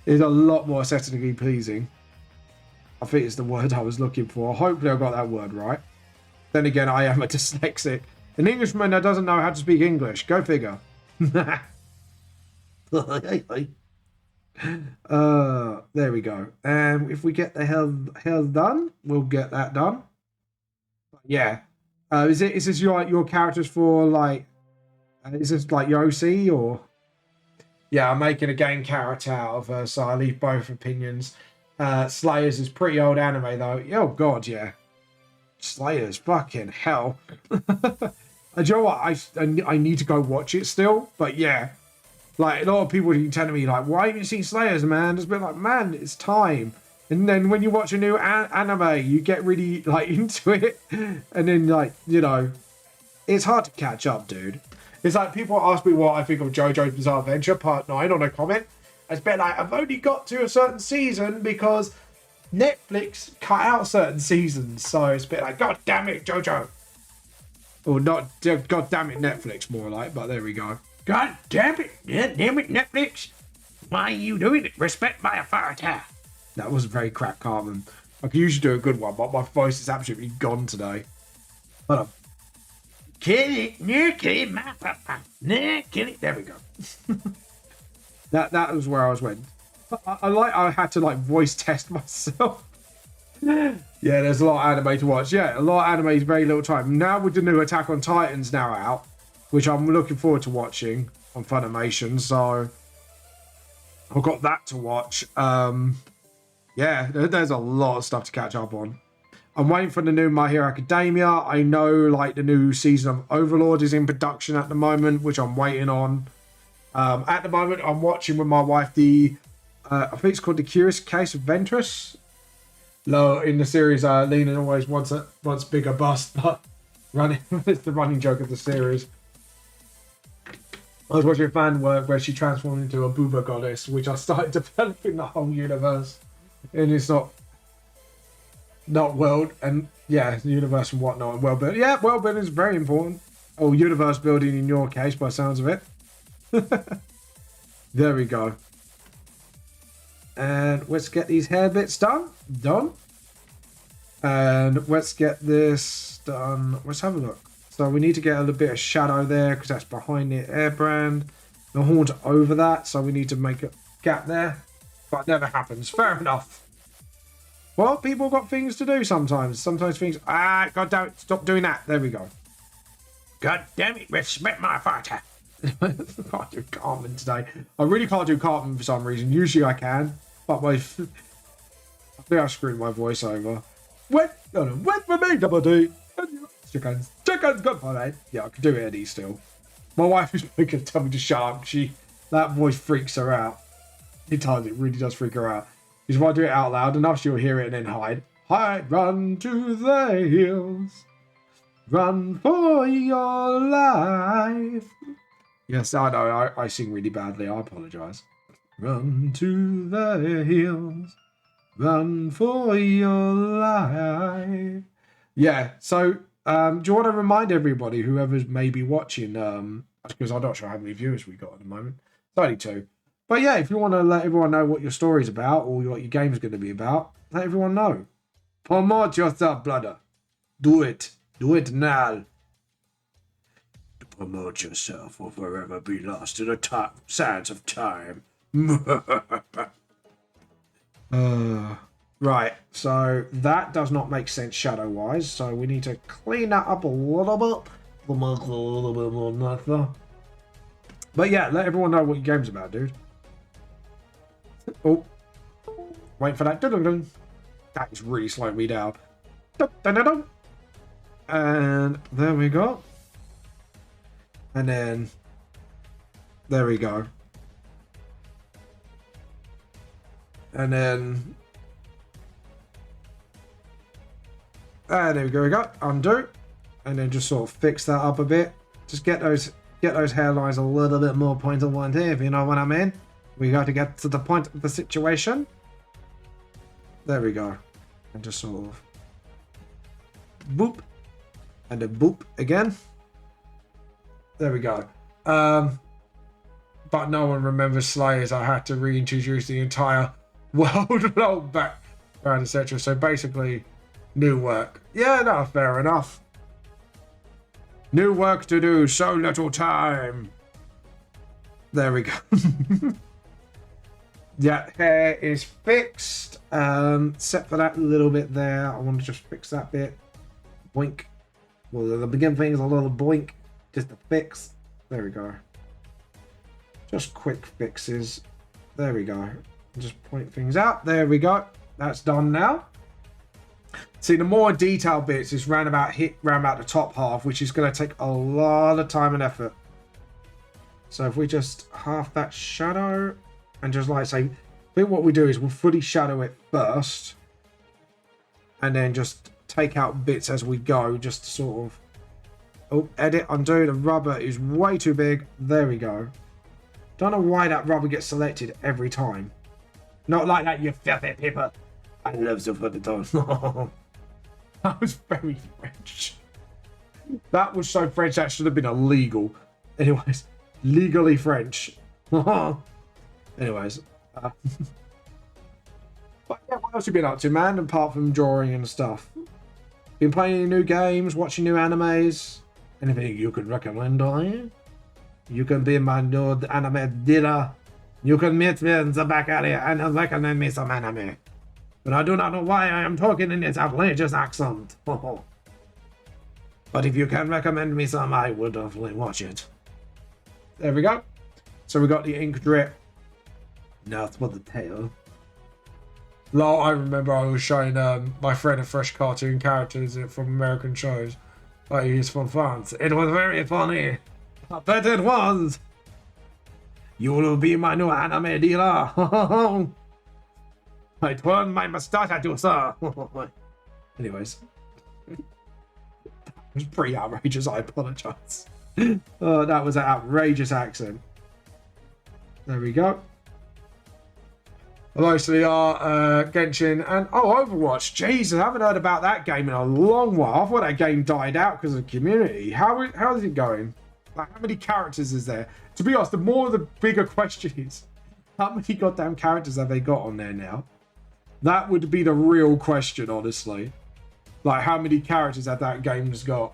S1: It's a lot more aesthetically pleasing. I think it's the word I was looking for. Hopefully, I got that word right. Then again, I am a dyslexic. An Englishman that doesn't know how to speak English. Go figure. There we go. If we get the hell done, we'll get that done. Yeah. Is this your characters for like? Is this like your OC or? Yeah, I'm making a game character out of her, so I leave both opinions. Slayers is pretty old anime though. Oh god, yeah. Slayers, fucking hell. And you know what? I need to go watch it still, but yeah. Like, a lot of people keep telling me, like, why haven't you seen Slayers, man? It's been like, man, it's time. And then when you watch a new anime, you get really, like, into it. And then, like, you know, it's hard to catch up, dude. It's like people ask me what I think of JoJo's Bizarre Adventure Part 9 on a comment. It's been like, I've only got to a certain season because Netflix cut out certain seasons. So it's been like, God damn it, JoJo. Or not, God damn it, Netflix, more like, but there we go. God damn it, Netflix. Why are you doing it? Respect my authority. That was very crap, Carmen. I could usually do a good one, but my voice is absolutely gone today. Hold on. Kill it, no, kill it, my papa. No, kill it. There we go. that was where I was went. I had to like voice test myself. Yeah, there's a lot of anime to watch. Yeah, a lot of anime is very little time. Now with the new Attack on Titans now out, which I'm looking forward to watching on Funimation, so I've got that to watch. Yeah, there's a lot of stuff to catch up on. I'm waiting for the new My Hero Academia. I know like the new season of Overlord is in production at the moment, which I'm waiting on. At the moment, I'm watching with my wife the, I think it's called The Curious Case of Ventress. In the series, Lena always wants bigger bust, but it's the running joke of the series. I was watching a fan work where she transformed into a booba goddess, which I started developing the whole universe. And it's not world, and yeah, universe and whatnot, and world building. Yeah, world building is very important. Oh, universe building in your case, by the sounds of it. There we go. And let's get these hair bits done. And let's get this done. Let's have a look. So we need to get a little bit of shadow there because that's behind the air brand. The horn's over that, so we need to make a gap there. But it never happens. Fair enough. Well, people got things to do sometimes. Sometimes things... God damn it. Stop doing that. There we go. God damn it. Respect my fighter. I can't do Cartman today. I really can't do Cartman for some reason. Usually I can. But I think I screwed my voice over. Wait for me, Double D. Chickens, good for that. Yeah, I can do Eddie still. My wife is going to tell me to shut up. That voice freaks her out. It really does freak her out. Because if I do it out loud enough, she'll hear it and then hide. Hide, run to the hills. Run for your life. Yes, I know. I sing really badly. I apologise. Run to the hills. Run for your life. Yeah, so do you want to remind everybody, whoever's maybe watching, because I'm not sure how many viewers we got at the moment. 32. But yeah, if you want to let everyone know what your story's about or what your game's going to be about, let everyone know. Promote yourself, brother. Do it. Do it now. To promote yourself will forever be lost in the sands of time. Right, so that does not make sense shadow-wise, so we need to clean that up a little bit. A little bit more nicer. But yeah, let everyone know what your game's about, dude. Oh, wait for that. Dun-dun-dun. That is really slowing me down. Dun-dun-dun-dun. And there we go. And then there we go. And then... there we go. Undo. And then just sort of fix that up a bit. Just get those hairlines a little bit more pointed one here, if you know what I mean. We got to get to the point of the situation. There we go. And just sort of boop. And then boop again. There we go. But no one remembers Slayers. I had to reintroduce the entire world background, etc. So basically, new work. Yeah, no, fair enough. New work to do, so little time. There we go. Yeah, hair is fixed. Except for that little bit there. I want to just fix that bit. Boink. Well, the beginning thing is a little boink. Just to fix. There we go. Just quick fixes. There we go. Just point things out. There we go. That's done now. See, the more detailed bits is round about the top half, which is going to take a lot of time and effort. So if we just half that shadow and just like say, I think what we do is we'll fully shadow it first and then just take out bits as we go, just to sort of, oh, edit, undo. The rubber is way too big. There we go. Don't know why that rubber gets selected every time. Not like that, you filthy people. I love to put it on. That was very French. That was so French, that should have been illegal. Anyways, legally French. Anyways. But yeah, what else have you been up to, man, apart from drawing and stuff? Been playing any new games, watching new animes? Anything you could recommend on here? You can be my new anime dealer. You can meet me in the back area and recommend me some anime. But I do not know why I am talking in this outrageous accent. But if you can recommend me some, I would definitely watch it. There we go. So we got the ink drip. Now it's for the tail. Lol, I remember I was showing my friend a fresh cartoon characters from American shows. Like, he's from France. It was very funny. I bet it was. You will be my new anime dealer. I turn my mustache at you, sir. Anyways. That was pretty outrageous, I apologize. Oh, that was an outrageous accent. There we go. Mostly are Genshin and Overwatch. Jesus, I haven't heard about that game in a long while. I thought that game died out because of the community. How is it going? Like, how many characters is there? To be honest, the bigger question is, how many goddamn characters have they got on there now? That would be the real question, honestly. Like, how many characters have that game's got?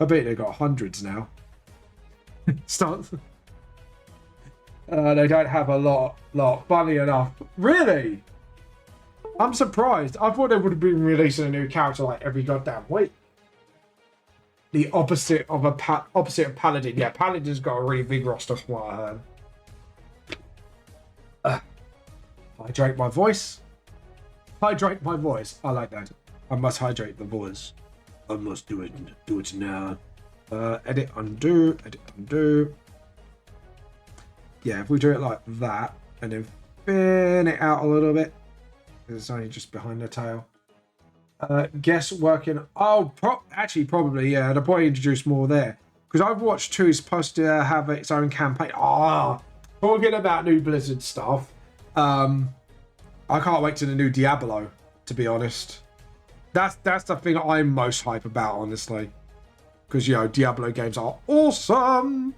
S1: I bet they've got hundreds now. Start. They don't have a lot. Funny enough. Really? I'm surprised. I thought they would have been releasing a new character like every goddamn week. The opposite of Paladin. Yeah, Paladin's got a really big roster from what I heard. Hydrate my voice. Hydrate my voice. I like that. I must hydrate the voice. I must do it. Do it now. Edit, undo. Edit, undo. Yeah, if we do it like that and then thin it out a little bit, it's only just behind the tail. Guess working. Oh, actually, probably, yeah. They'll probably introduce more there because Overwatch 2 is supposed to have its own campaign. Talking about new Blizzard stuff. I can't wait to the new Diablo, to be honest. That's the thing I'm most hype about, honestly, because Diablo games are awesome.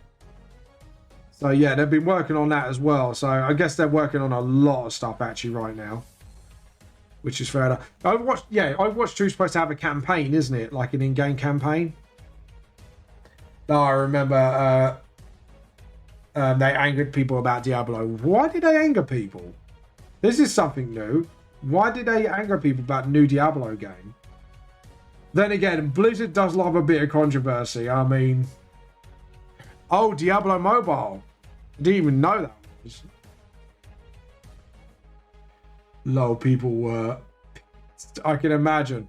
S1: So yeah, they've been working on that as well. So I guess they're working on a lot of stuff actually right now, which is fair enough. Overwatch 2 is supposed to have a campaign, isn't it? Like an in-game campaign. No, I remember they angered people about Diablo. Why did they anger people? This is something new. Why did they anger people about the new Diablo game? Then again, Blizzard does love a bit of controversy. I mean, Diablo Mobile. I didn't even know that was. Lol, people were pissed. I can imagine.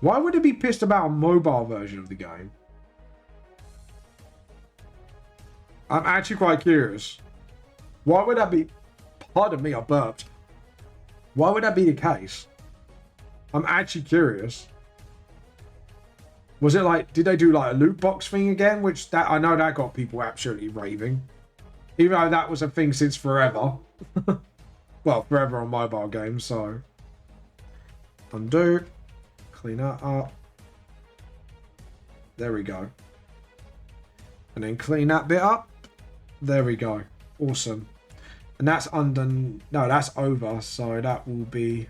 S1: Why would they be pissed about a mobile version of the game? I'm actually quite curious. Why would that be? Pardon me, I burped. Why would that be the case? I'm actually curious. Was it like, did they do like a loot box thing again? Which that I know that got people absolutely raving. Even though that was a thing since forever. Well, forever on mobile games, so. Undo. Clean that up. There we go. And then clean that bit up. There we go. Awesome. And that's under... No, that's over. So that will be...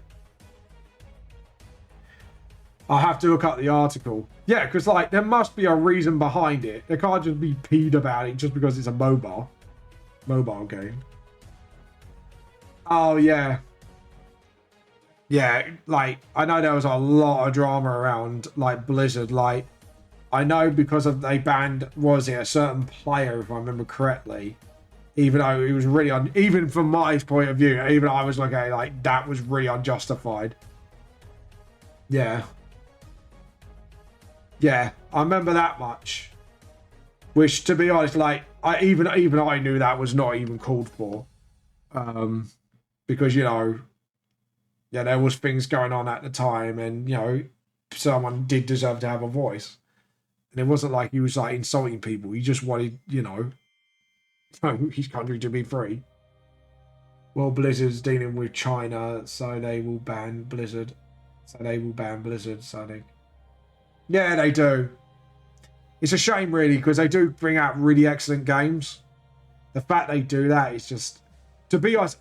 S1: I'll have to look up the article. Yeah, because like there must be a reason behind it. They can't just be peed about it just because it's a mobile game. Oh yeah. Yeah, like I know there was a lot of drama around like Blizzard. Like I know because of they banned, was it a certain player if I remember correctly? Even though it was really even from my point of view, even I was like that was really unjustified. Yeah. Yeah, I remember that much. Which, to be honest, like even I knew that was not even called for, because you know, yeah, there was things going on at the time, and you know, someone did deserve to have a voice, and it wasn't like he was like insulting people. He just wanted, you know, his country to be free. Well, Blizzard's dealing with China, so they will ban Blizzard. So they. Yeah, they do. It's a shame, really, because they do bring out really excellent games. The fact they do that is just, to be honest,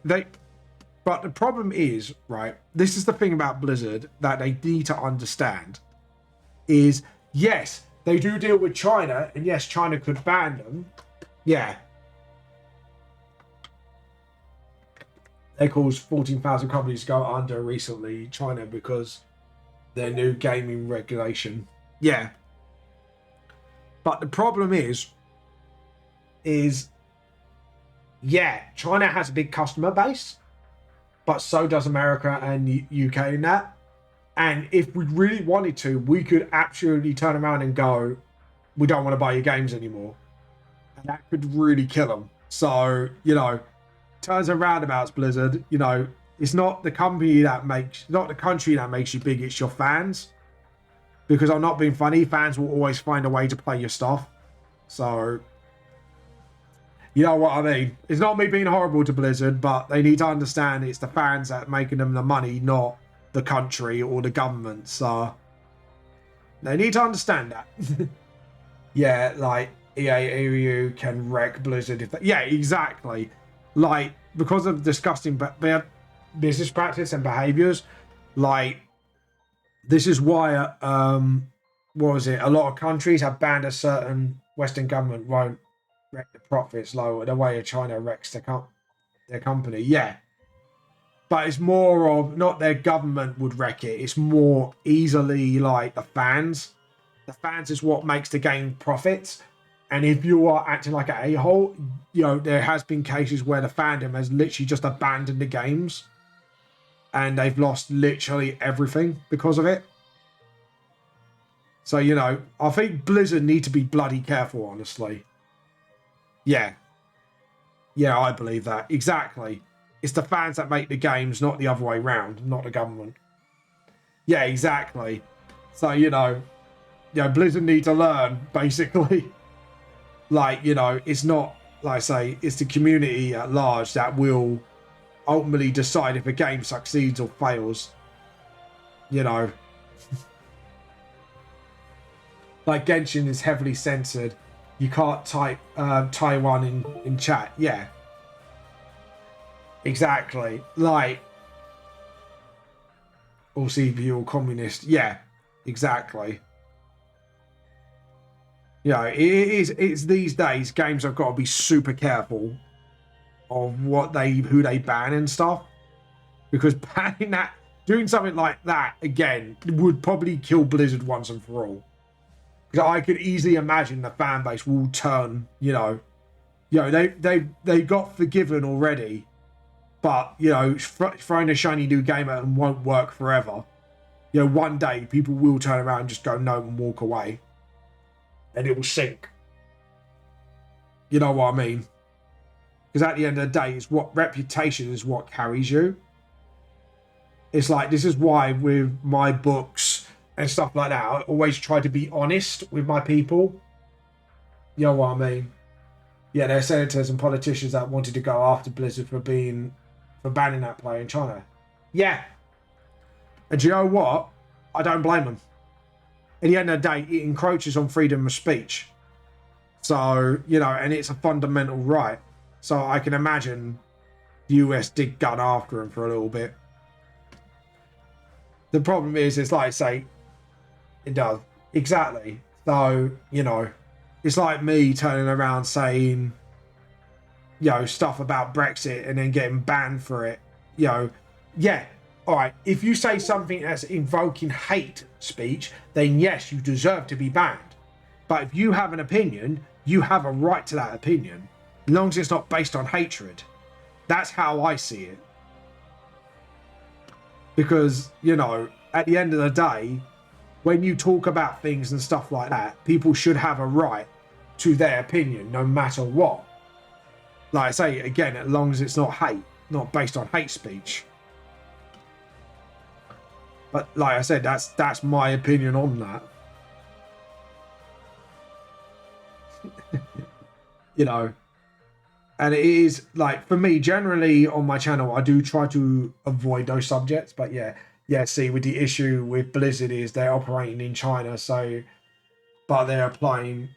S1: but the problem is, right, this is the thing about Blizzard that they need to understand, is, yes, they do deal with China, and yes, China could ban them. Yeah. They caused 14,000 companies to go under recently, China, because their new gaming regulation. Yeah. But the problem is yeah, China has a big customer base, but so does America and UK in that. And if we really wanted to, we could absolutely turn around and go, we don't want to buy your games anymore. And that could really kill them. So, you know, turns and roundabouts, Blizzard, you know, it's not the company that makes, not the country that makes you big, it's your fans. Because I'm not being funny, fans will always find a way to play your stuff. So, you know what I mean? It's not me being horrible to Blizzard, but they need to understand it's the fans that are making them the money, not the country or the government. So, they need to understand that. Yeah, like, EA EU can wreck Blizzard if they, yeah, exactly. Like, because of disgusting business practice and behaviors, like, this is why what was it, a lot of countries have banned a certain Western government won't wreck the profits lower the way China wrecks their company. Yeah, but it's more of not their government would wreck it, it's more easily like the fans is what makes the game profits. And if you are acting like an a-hole, you know, there has been cases where the fandom has literally just abandoned the games and they've lost literally everything because of it. So, you know, I think Blizzard need to be bloody careful, honestly. Yeah. Yeah, I believe that. Exactly. It's the fans that make the games, not the other way round, not the government. Yeah, exactly. So, you know, Blizzard need to learn, basically. Like, you know, it's not, like I say, it's the community at large that will ultimately decide if a game succeeds or fails. You know. Like Genshin is heavily censored. You can't type Taiwan in chat. Yeah. Exactly. Like, or CPU or communist. Yeah. Exactly. You know, it's these days games have got to be super careful of who they ban and stuff, because banning that, doing something like that again would probably kill Blizzard once and for all. Because I could easily imagine the fan base will turn, you know, they got forgiven already, but you know, throwing a shiny new game at them won't work forever. You know, one day people will turn around and just go no and walk away. And it will sink. You know what I mean? Because at the end of the day, it's what reputation is what carries you. It's like, this is why with my books and stuff like that, I always try to be honest with my people. You know what I mean? Yeah, there are senators and politicians that wanted to go after Blizzard for banning that play in China. Yeah. And do you know what? I don't blame them. At the end of the day, it encroaches on freedom of speech. So, you know, and it's a fundamental right. So I can imagine the US did gun after him for a little bit. The problem is, it's like I say, it does. Exactly. So, you know, it's like me turning around saying, you know, stuff about Brexit and then getting banned for it. You know, yeah, all right. If you say something that's invoking hate speech, then yes, you deserve to be banned. But if you have an opinion, you have a right to that opinion, as long as it's not based on hatred. That's how I see it. Because, you know, at the end of the day, when you talk about things and stuff like that, people should have a right to their opinion, no matter what. Like I say, again, as long as it's not hate, not based on hate speech. But like I said, that's my opinion on that. You know, and it is like, for me, generally on my channel, I do try to avoid those subjects. But yeah, see, with the issue with Blizzard is they're operating in China, so, but they're applying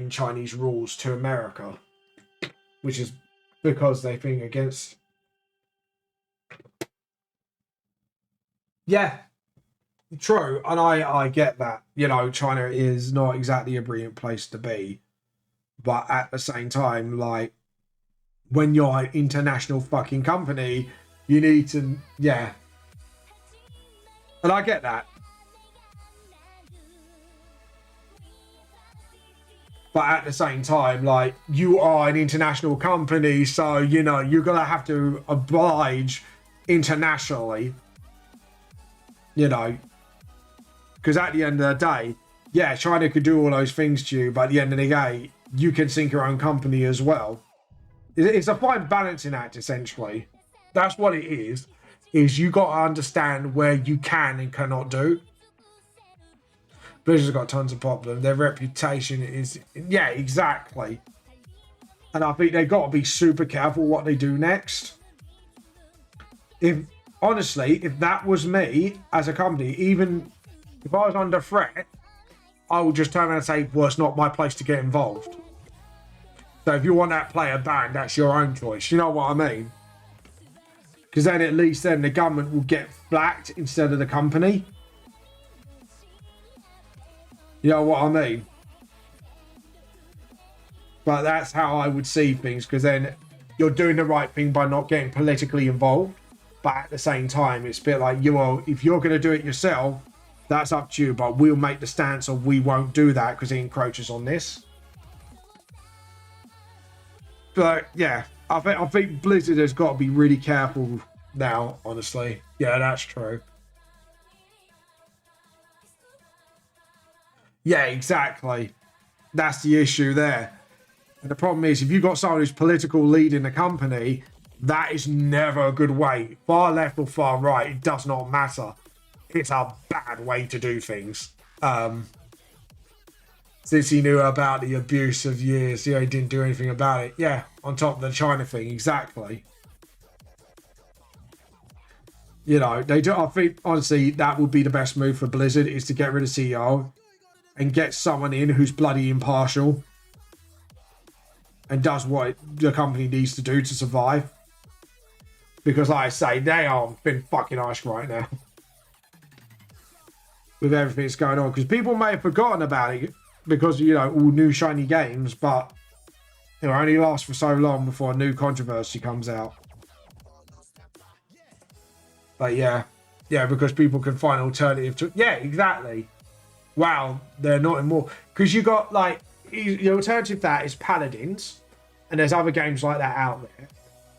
S1: Chinese rules to America, which is because they think against. Yeah, true, and I get that. You know, China is not exactly a brilliant place to be, but at the same time, like, when you're an international fucking company, you need to, yeah. And I get that. But at the same time, like, you are an international company, so, you know, you're going to have to oblige internationally, you know. Because at the end of the day, yeah, China could do all those things to you, but at the end of the day, you can sink your own company as well. It's a fine balancing act, essentially. That's what it is you got to understand where you can and cannot do. Blizzard's got tons of problems. Their reputation is, yeah, exactly. And I think they've got to be super careful what they do next. Honestly, if that was me as a company, even if I was under threat, I would just turn around and say, well, it's not my place to get involved. So if you want that player banned, that's your own choice. You know what I mean? Because then at least then the government will get flacked instead of the company. You know what I mean? But that's how I would see things, because then you're doing the right thing by not getting politically involved. But at the same time, it's a bit like, if you're going to do it yourself, that's up to you. But we'll make the stance of we won't do that because it encroaches on this. But yeah, I think Blizzard has got to be really careful now, honestly. Yeah, that's true. Yeah, exactly. That's the issue there. And the problem is, if you've got someone who's political lead in the company, that is never a good way. Far left or far right, it does not matter. It's a bad way to do things. Since he knew about the abuse of years, he didn't do anything about it. Yeah, on top of the China thing, exactly. You know, they do. I think, honestly, that would be the best move for Blizzard, is to get rid of CEO and get someone in who's bloody impartial and does what the company needs to do to survive. Because, like I say, they are been fucking iced right now with everything that's going on. Because people may have forgotten about it because, you know, all new shiny games, but it only lasts for so long before a new controversy comes out. But yeah, because people can find alternative to, yeah, exactly. Wow, they're not anymore. Because you got, like, the alternative to that is Paladins, and there's other games like that out there.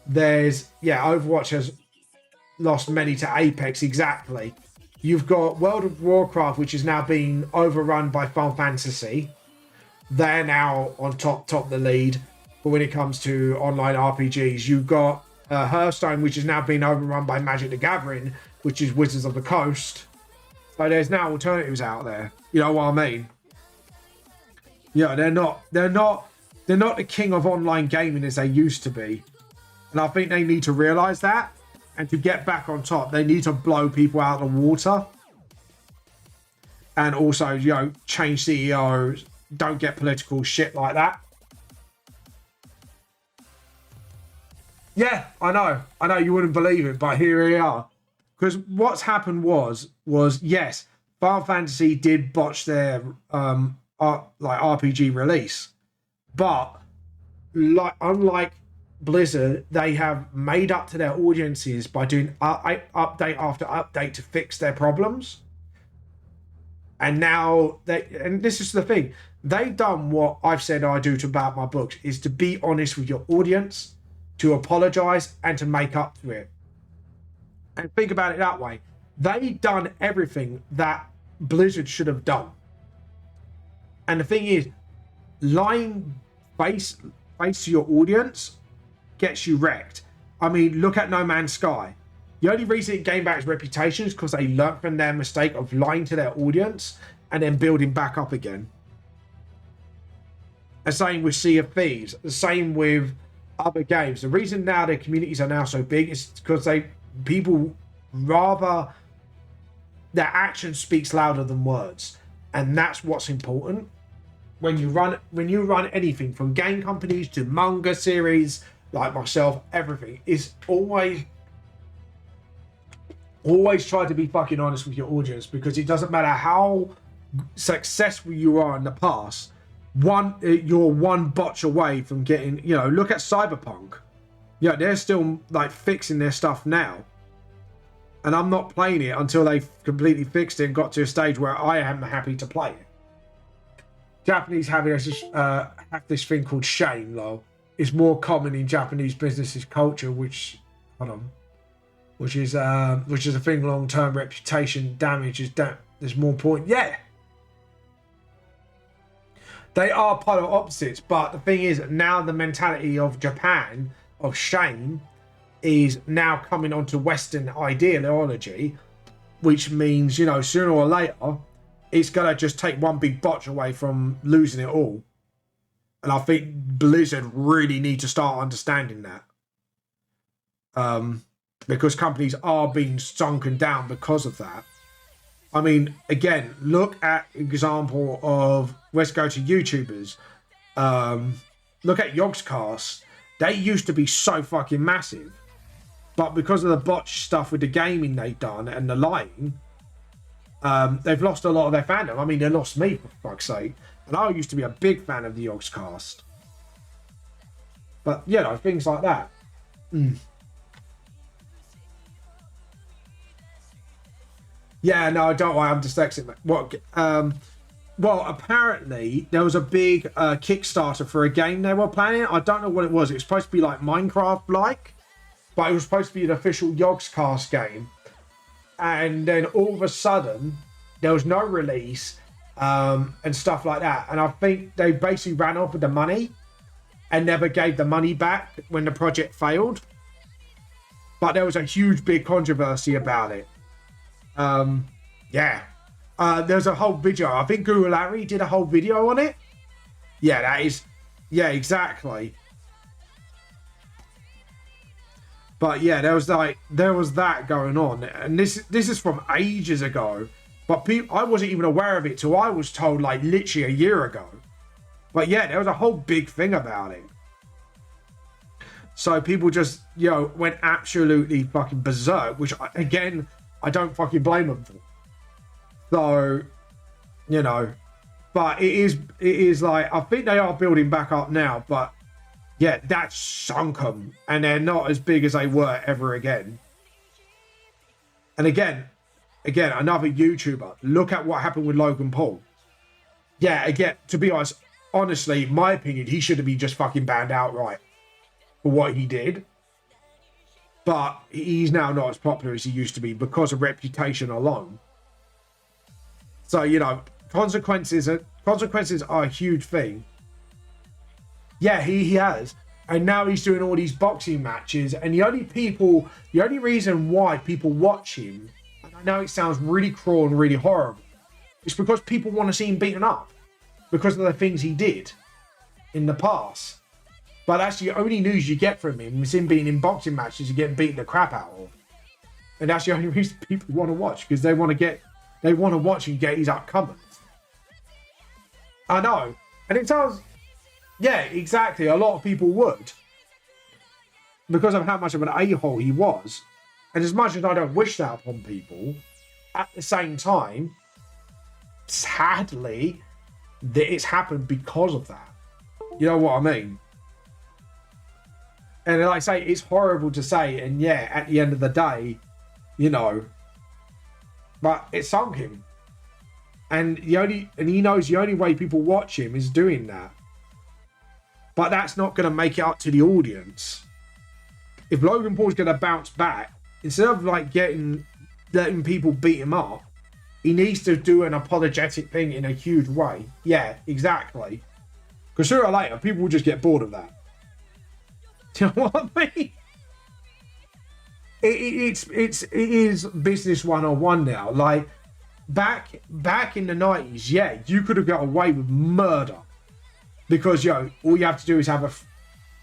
S1: There's, yeah, Overwatch has lost many to Apex, exactly. You've got World of Warcraft, which is now being overrun by Final Fantasy. They're now on top the lead. But when it comes to online RPGs, you've got Hearthstone, which is now being overrun by Magic the Gathering, which is Wizards of the Coast. So there's now alternatives out there. You know what I mean? Yeah, they're not the king of online gaming as they used to be. And I think they need to realize that. And to get back on top, they need to blow people out of the water. And also, you know, change CEOs. Don't get political shit like that. Yeah, I know you wouldn't believe it, but here we are. Because what's happened was yes, Final Fantasy did botch their RPG release, but unlike Blizzard, they have made up to their audiences by doing update after update to fix their problems. And now and this is the thing, they've done what I've said I do about my books, is to be honest with your audience, to apologize, and to make up to it. And think about it that way. They've done everything that Blizzard should have done. And the thing is, lying face to your audience gets you wrecked. I mean, look at No Man's Sky. The only reason it gained back its reputation is because they learned from their mistake of lying to their audience and then building back up again. The same with Sea of Thieves. The same with other games. The reason now their communities are now so big is because people rather, their action speaks louder than words, and that's what's important when you run anything from game companies to manga series like myself. Everything is always try to be fucking honest with your audience, because it doesn't matter how successful you are in the past, you're one botch away from getting, you know, look at Cyberpunk. Yeah, they're still like fixing their stuff now, and I'm not playing it until they've completely fixed it and got to a stage where I am happy to play it. Japanese have this thing called shame, lol. It's more common in Japanese businesses culture, which is a thing. Long-term reputation damage is there's more point. Yeah, they are polar opposites, but the thing is, now the mentality of Japan of shame is now coming onto Western ideology, which means, you know, sooner or later it's gonna just take one big botch away from losing it all. And I think Blizzard really need to start understanding that, because companies are being sunken down because of that. I mean, again, look at example of, let's go to YouTubers. Look at Yogscast. They used to be so fucking massive, but because of the botch stuff with the gaming they've done and the lying, they've lost a lot of their fandom. I mean, they lost me, for fuck's sake. And I used to be a big fan of the Yogscast. But, you know, things like that. Yeah, no, don't worry, I'm dyslexic. What? Well, apparently there was a big Kickstarter for a game they were planning. I don't know what it was. It was supposed to be like Minecraft-like, but it was supposed to be an official Yogscast game. And then all of a sudden, there was no release and stuff like that. And I think they basically ran off with the money and never gave the money back when the project failed. But there was a huge, big controversy about it. Yeah. There's a whole video. I think Guru Larry did a whole video on it. Yeah, that is. Yeah, exactly. But yeah, there was that going on, and this is from ages ago. But I wasn't even aware of it till I was told, like, literally a year ago. But yeah, there was a whole big thing about it. So people just, you know, went absolutely fucking berserk, which again, I don't fucking blame them for. So, you know, but it is like, I think they are building back up now, but yeah, that's sunk them, and they're not as big as they were ever again. And again, another YouTuber, look at what happened with Logan Paul. Yeah, again, to be honest, honestly, my opinion, he should have been just fucking banned outright for what he did. But he's now not as popular as he used to be because of reputation alone. So, you know, consequences are a huge thing. Yeah, he has. And now he's doing all these boxing matches. And the only reason why people watch him, and I know it sounds really cruel and really horrible, it's because people want to see him beaten up because of the things he did in the past. But that's the only news you get from him, is him being in boxing matches and getting beaten the crap out of. And that's the only reason people want to watch, because they want to watch and get his upcomings. I know. And it sounds, yeah, exactly. A lot of people would, because of how much of an a-hole he was. And as much as I don't wish that upon people, at the same time, sadly, that it's happened because of that. You know what I mean? And like I say, it's horrible to say, and yeah, at the end of the day, you know, but it sunk him. And he knows the only way people watch him is doing that. But that's not going to make it up to the audience. If Logan Paul's going to bounce back, instead of like letting people beat him up, he needs to do an apologetic thing in a huge way. Yeah, exactly. Because sooner or later, people will just get bored of that. Do you know what I mean? It is business 101 now. Like back in the 90s, yeah, you could have got away with murder because all you have to do is have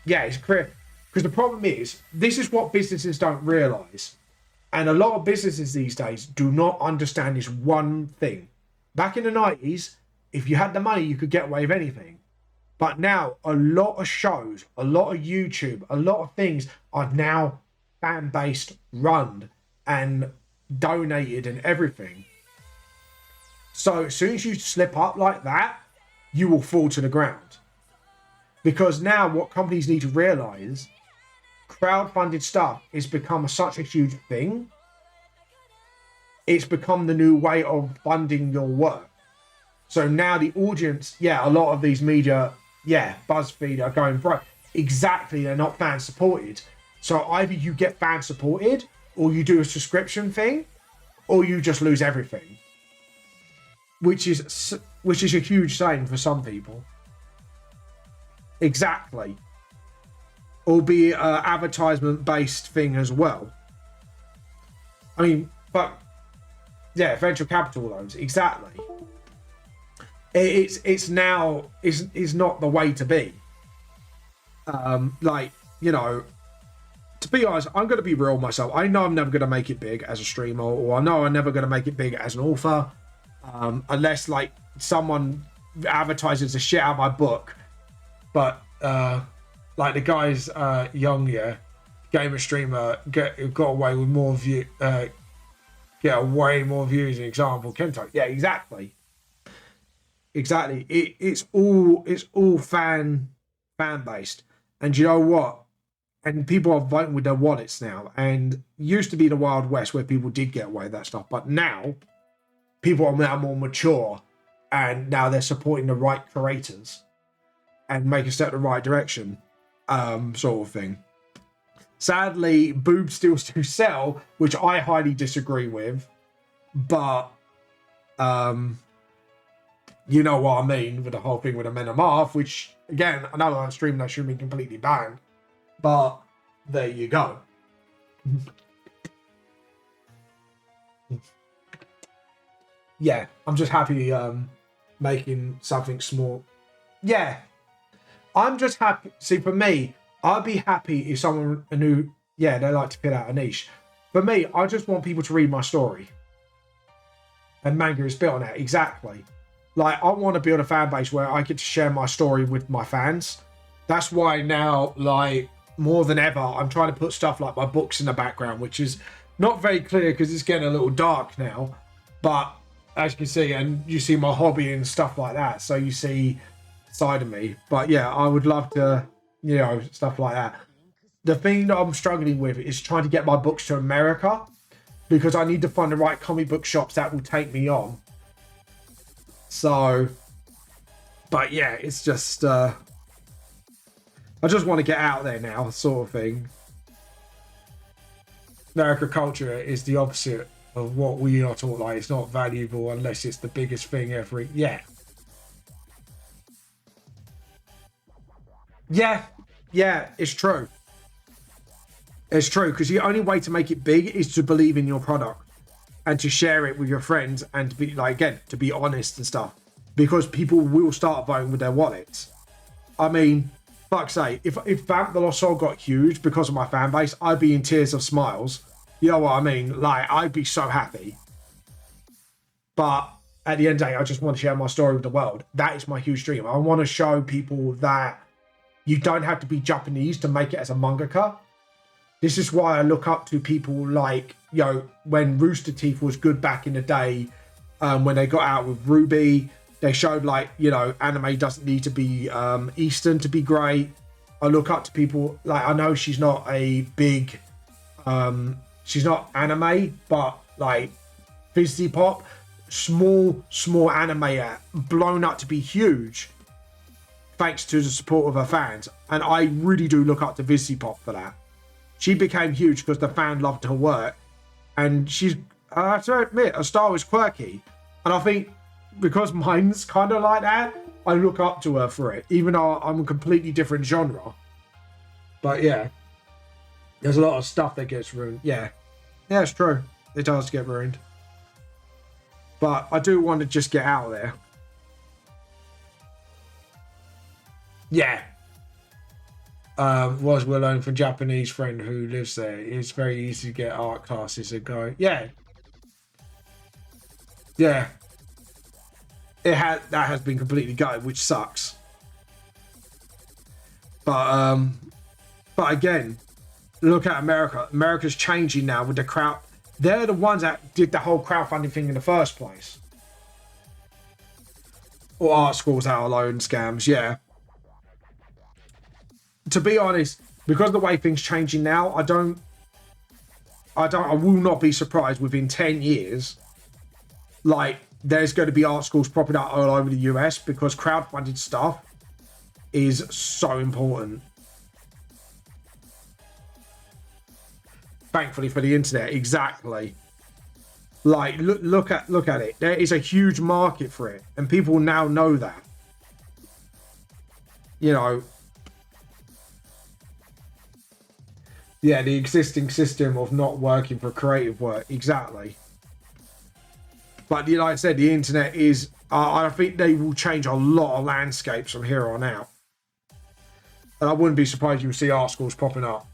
S1: it's career. Because the problem is, this is what businesses don't realize, and a lot of businesses these days do not understand this one thing. Back in the 90s, if you had the money, you could get away with anything. But now, a lot of shows, a lot of YouTube, a lot of things are now fan-based, run, and donated and everything. So as soon as you slip up like that, you will fall to the ground. Because now what companies need to realize, crowd-funded stuff has become such a huge thing. It's become the new way of funding your work. So now the audience, a lot of these media, BuzzFeed are going broke. Exactly, they're not fan supported. So either you get fan supported, or you do a subscription thing, or you just lose everything. Which is a huge shame for some people. Exactly. Albeit an advertisement-based thing as well. I mean, but venture capital loans, exactly. It's now is not the way to be. To be honest, I'm going to be real myself. I know I'm never going to make it big as a streamer, or I know I'm never going to make it big as an author, unless like someone advertises the shit out of my book. But like the guys, gamer streamer, got away with more get way more views. An example, Kento. Yeah, exactly. It's all fan based, and you know what? And people are voting with their wallets now. And used to be the Wild West where people did get away with that stuff, but now people are now more mature, and now they're supporting the right creators and make a step in the right direction, sort of thing. Sadly, boobs still do sell, which I highly disagree with, but you know what I mean with the whole thing with the Men of Marth, which again, another stream that should be completely banned, but there you go. Yeah, I'm just happy making something small. Yeah, I'm just happy. See, for me, I'd be happy if someone knew, they like to fit out a niche. For me, I just want people to read my story. And manga is built on that, exactly. Like, I want to build a fan base where I get to share my story with my fans. That's why now, like, more than ever, I'm trying to put stuff like my books in the background, which is not very clear because it's getting a little dark now. But as you can see, and you see my hobby and stuff like that, so you see side of me. But yeah, I would love to, stuff like that. The thing that I'm struggling with is trying to get my books to America, because I need to find the right comic book shops that will take me on. So, but yeah, it's just, I just want to get out there now, sort of thing. American culture is the opposite of what we are taught. Like, it's not valuable unless it's the biggest thing ever. Yeah. Yeah, yeah, it's true. It's true, because the only way to make it big is to believe in your product and to share it with your friends and to be, like, again, to be honest and stuff. Because people will start voting with their wallets. I mean, fuck's sake, if Vamp the Lost Soul got huge because of my fan base, I'd be in tears of smiles. You know what I mean? Like, I'd be so happy. But at the end of the day, I just want to share my story with the world. That is my huge dream. I want to show people that you don't have to be Japanese to make it as a mangaka. This is why I look up to people like, you know, when Rooster Teeth was good back in the day, when they got out with Ruby, they showed, like, you know, anime doesn't need to be Eastern to be great. I look up to people, like, I know she's not a big, she's not anime, but, like, Fizzy Pop, small anime blown up to be huge thanks to the support of her fans. And I really do look up to Fizzy Pop for that. She became huge because the fan loved her work, and she's, I have to admit, her style is quirky, and I think because mine's kind of like that, I look up to her for it, even though I'm a completely different genre. But yeah, there's a lot of stuff that gets ruined. Yeah, it's true, it does get ruined, but I do want to just get out there. Yeah. Was well known for Japanese friend who lives there. It's very easy to get art classes and go. Yeah. That has been completely gutted, which sucks. But again, look at America. America's changing now with the crowd. They're the ones that did the whole crowdfunding thing in the first place. Or art schools out alone scams, yeah. To be honest, because of the way things changing now, I will not be surprised within 10 years, like, there's going to be art schools popping up all over the US, because crowdfunded stuff is so important. Thankfully for the internet, exactly. Like, look at it. There is a huge market for it, and people now know that. You know. Yeah, the existing system of not working for creative work, exactly. But like I said, the internet is, I think they will change a lot of landscapes from here on out. And I wouldn't be surprised you see art schools popping up.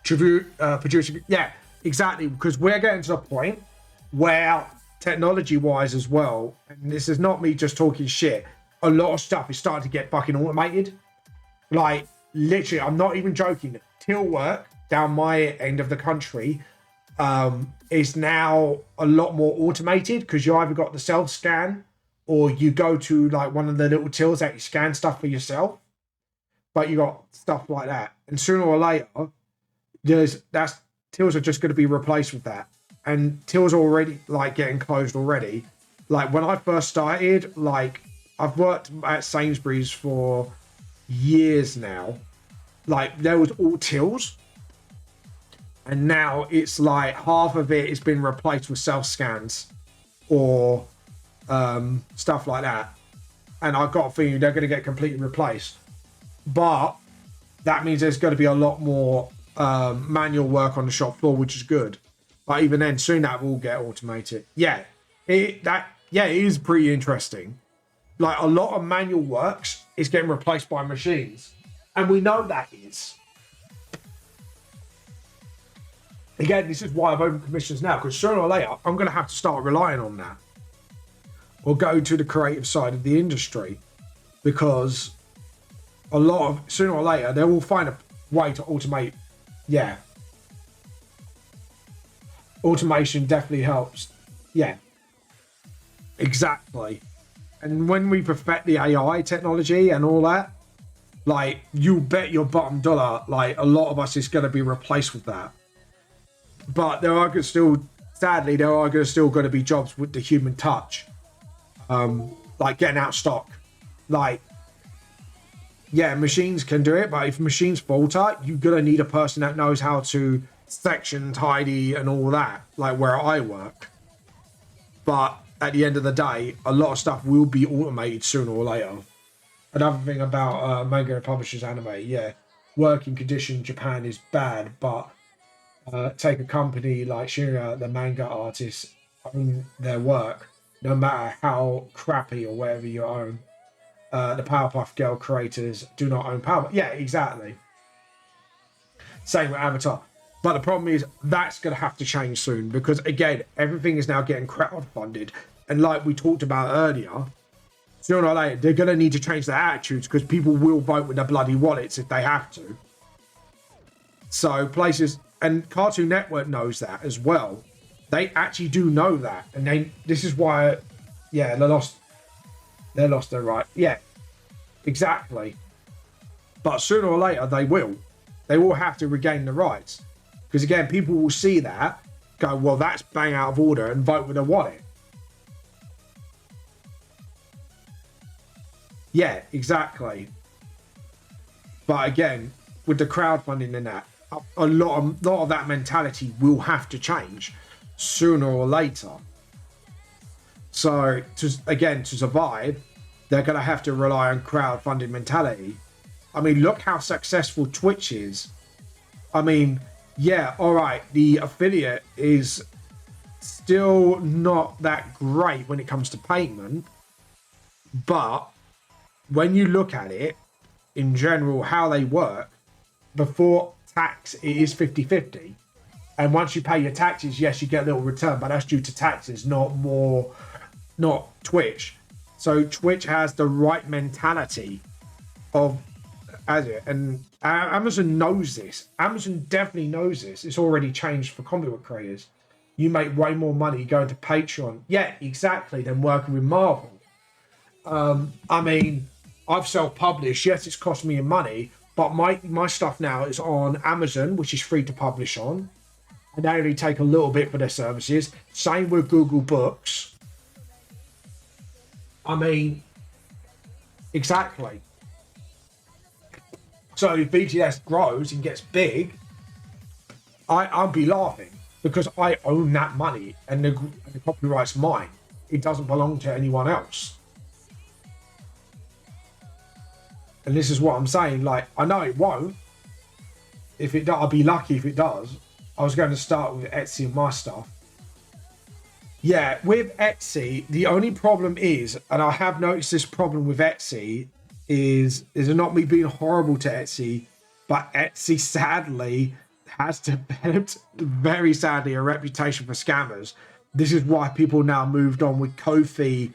S1: Producing, yeah, exactly, because we're getting to the point where technology-wise as well, and this is not me just talking shit, a lot of stuff is starting to get fucking automated. Like, literally, I'm not even joking. Till work down my end of the country is now a lot more automated, because you either got the self-scan or you go to, like, one of the little tills that you scan stuff for yourself. But you got stuff like that, and sooner or later, tills are just going to be replaced with that. And tills are already, like, getting closed already. Like, when I first started, like, I've worked at Sainsbury's for years now. Like, there was all tills, and now it's like half of it has been replaced with self-scans or stuff like that. And I've got a feeling they're going to get completely replaced. But that means there's going to be a lot more manual work on the shop floor, which is good. But even then, soon that will get automated. Yeah, it is pretty interesting. Like, a lot of manual works is getting replaced by machines. And we know that is. Again, this is why I've opened commissions now, because sooner or later, I'm going to have to start relying on that. Or go to the creative side of the industry. Because sooner or later, they will find a way to automate. Yeah. Automation definitely helps. Yeah. Exactly. And when we perfect the AI technology and all that, like, you bet your bottom dollar, like, a lot of us is going to be replaced with that. But sadly, there are still going to be jobs with the human touch. Like getting out stock. Like, yeah, machines can do it, but if machines falter, you're going to need a person that knows how to section, tidy, and all that, like where I work. But at the end of the day, a lot of stuff will be automated sooner or later. another thing about manga and publishers anime, yeah, working condition in Japan is bad, but take a company like Shinra, the manga artists own their work, no matter how crappy or whatever you own. The Powerpuff Girl creators do not own Power. Yeah, exactly. Same with Avatar. But the problem is that's going to have to change soon because, again, everything is now getting crowdfunded. And like we talked about earlier, sooner or later, they're going to need to change their attitudes because people will vote with their bloody wallets if they have to. So places, and Cartoon Network knows that as well. They actually do know that. And this is why, yeah, they lost their right. Yeah, exactly. But sooner or later, they will. They will have to regain the rights. Because again, people will see that, go, well, that's bang out of order, and vote with their wallet. Yeah, exactly. But again, with the crowdfunding and that, a lot of that mentality will have to change sooner or later. So, to survive, they're going to have to rely on crowdfunding mentality. I mean, look how successful Twitch is. I mean, yeah, all right, the affiliate is still not that great when it comes to payment, but when you look at it, in general, how they work, before tax, it is 50-50. And once you pay your taxes, yes, you get a little return, but that's due to taxes, not Twitch. So Twitch has the right mentality of as it, and Amazon knows this. Amazon definitely knows this. It's already changed for comic book creators. You make way more money going to Patreon. Yeah, exactly, than working with Marvel. I mean, I've self-published. Yes, it's cost me money, but my stuff now is on Amazon, which is free to publish on. And they only take a little bit for their services. Same with Google Books. I mean, exactly. So if BTS grows and gets big, I'll be laughing because I own that money and the copyright's mine. It doesn't belong to anyone else. And this is what I'm saying. Like, I know it won't. If it does, I'll be lucky if it does. I was going to start with Etsy and my stuff. Yeah, with Etsy, the only problem is, and I have noticed this problem with Etsy, is not me being horrible to Etsy, but Etsy sadly has developed, very sadly, a reputation for scammers. This is why people now moved on with Ko-fi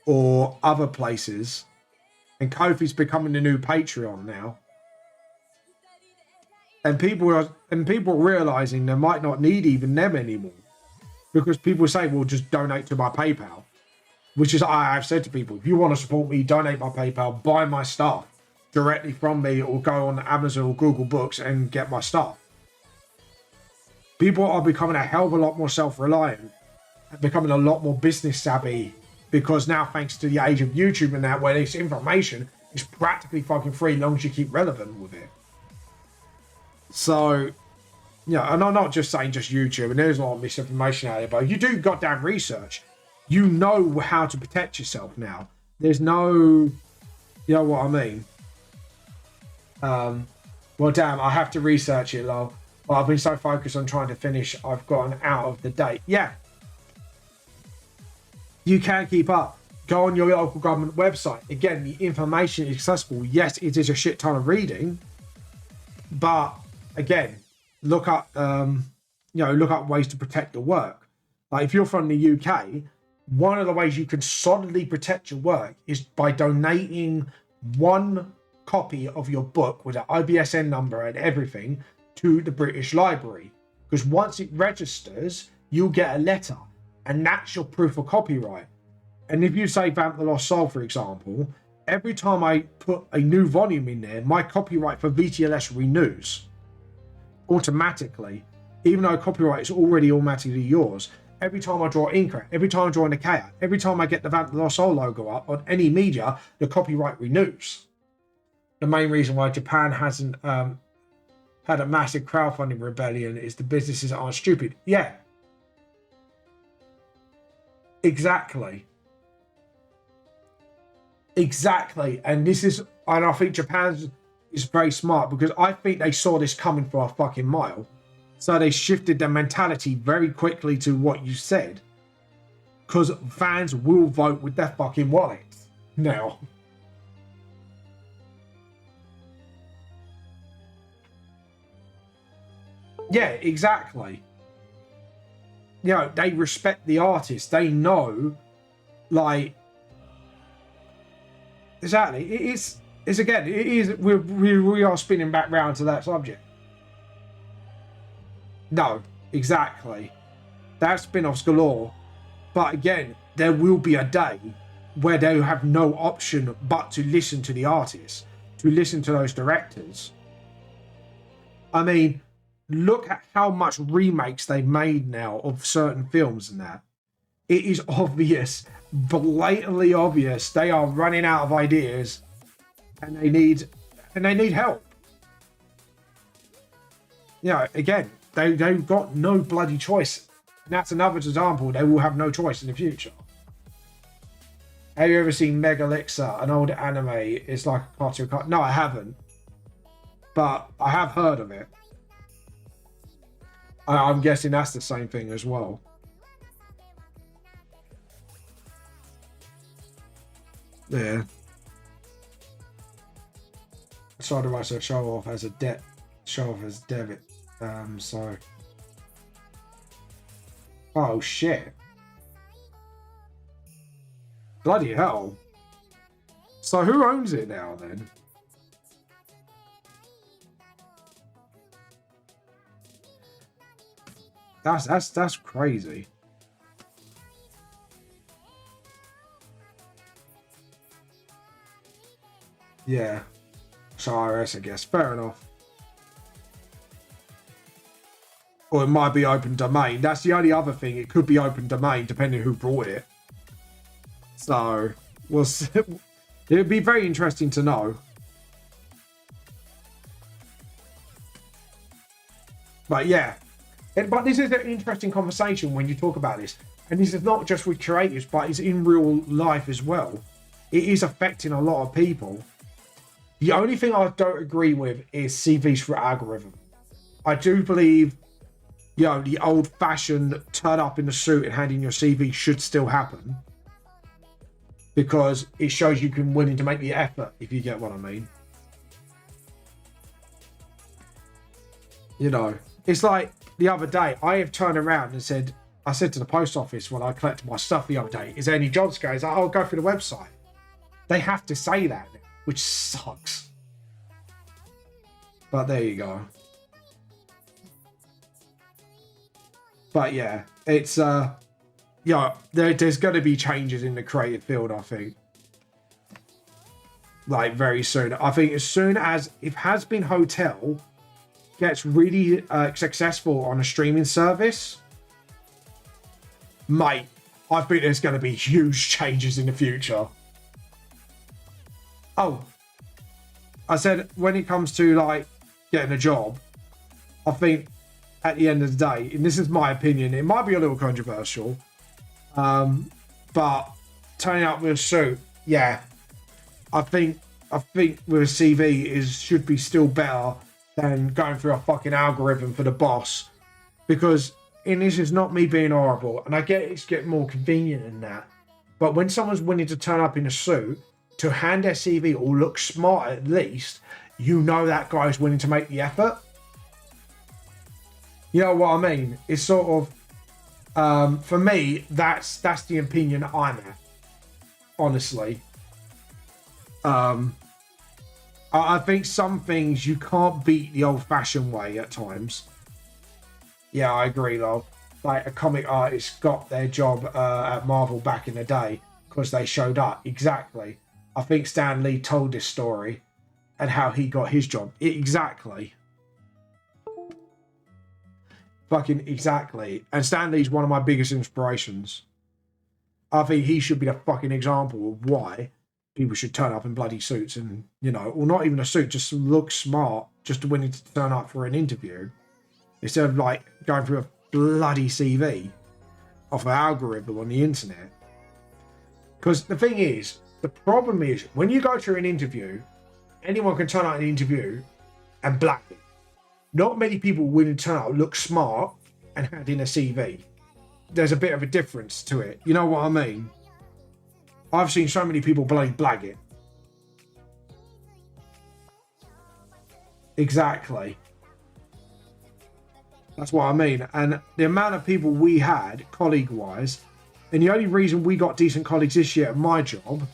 S1: or other places. And Ko-fi's becoming the new Patreon now. And people are realizing they might not need even them anymore. Because people say, well, just donate to my PayPal. Which is, I've said to people, if you want to support me, donate my PayPal, buy my stuff directly from me, or go on Amazon or Google Books and get my stuff. People are becoming a hell of a lot more self-reliant and becoming a lot more business savvy, because now, thanks to the age of YouTube and that, where this information is practically fucking free as long as you keep relevant with it. So, yeah, and I'm not just saying just YouTube, and there's a lot of misinformation out there, but if you do goddamn research, you know how to protect yourself now. There's no, you know what I mean? Well, damn, I have to research it, lol. But I've been so focused on trying to finish, I've gotten out of the date. Yeah. You can keep up. Go on your local government website. Again, the information is accessible. Yes, it is a shit ton of reading. But, again, look up, look up ways to protect your work. Like, if you're from the UK, one of the ways you can solidly protect your work is by donating one copy of your book with an IBSN number and everything to the British Library. Because once it registers, you'll get a letter, and that's your proof of copyright. And if you say Vamp the Lost Soul, for example, every time I put a new volume in there, my copyright for VTLS renews automatically, even though copyright is already automatically yours. Every time I draw Inkra, every time I draw Nikea, every time I get the Vamp the Lost Soul logo up on any media, the copyright renews. The main reason why Japan hasn't had a massive crowdfunding rebellion is the businesses aren't stupid. Yeah. Exactly. Exactly. And this is, and I think Japan is very smart because I think they saw this coming for a fucking mile. So they shifted their mentality very quickly to what you said. Because fans will vote with their fucking wallets now. Yeah, exactly. You know, they respect the artist. They know, like, exactly. It's again, it is, we are spinning back round to that subject. No, exactly. That's spin-offs galore. But again, there will be a day where they have no option but to listen to the artists, to listen to those directors. I mean, look at how much remakes they've made now of certain films and that. It is obvious, blatantly obvious, they are running out of ideas and they need help. You know, again, they've got no bloody choice. And that's another example, they will have no choice in the future. Have you ever seen Megalixa, an old anime? It's like a cartoon. No, I haven't. But I have heard of it. I'm guessing that's the same thing as well. Yeah. Side of myself show off as a debt. Show off as debit. So. Oh shit. Bloody hell. So who owns it now then? That's crazy. Yeah. So IRS, I guess. Fair enough. Or it might be open domain. That's the only other thing. It could be open domain depending who brought it. So we'll see. It'd be very interesting to know. But yeah. But this is an interesting conversation when you talk about this. And this is not just with creators, but it's in real life as well. It is affecting a lot of people. The only thing I don't agree with is CVs for algorithm. I do believe, you know, the old-fashioned turn up in the suit and handing your CV should still happen. Because it shows you can willing to make the effort, if you get what I mean. You know, it's like the other day, I have turned around and said, I said to the post office when I collected my stuff the other day, is there any jobs going? He's like, I'll go through the website. They have to say that, which sucks. But there you go. But yeah, it's, yeah, there's going to be changes in the creative field, I think. Like, very soon. I think as soon as, if Has Been Hotel gets really successful on a streaming service, mate, I think there's going to be huge changes in the future. Oh, I said when it comes to like getting a job, I think at the end of the day, and this is my opinion, it might be a little controversial, but turning up with a suit, yeah, I think with a CV should be still better than going through a fucking algorithm for the boss, because, and this is not me being horrible, and I get it's getting more convenient than that, but when someone's willing to turn up in a suit to hand their CV or look smart at least, you know that guy's willing to make the effort. You know what I mean? It's sort of, for me, that's the opinion I'm at, honestly. I think some things you can't beat the old-fashioned way at times. Yeah, I agree, though. Like a comic artist got their job at Marvel back in the day because they showed up. Exactly. I think Stan Lee told this story and how he got his job. Exactly. Fucking exactly. And Stan Lee's one of my biggest inspirations. I think he should be the fucking example of why people should turn up in bloody suits and, you know, or not even a suit, just look smart, just willing to turn up for an interview. Instead of like going through a bloody CV off an algorithm on the internet. Because the thing is, The problem is when you go to an interview, anyone can turn out an interview and black it. Not many people will turn out look smart and hand in a CV. There's a bit of a difference to it. You know what I mean? I've seen so many people blag it. Exactly. That's what I mean. And the amount of people we had, colleague-wise, and the only reason we got decent colleagues this year at my job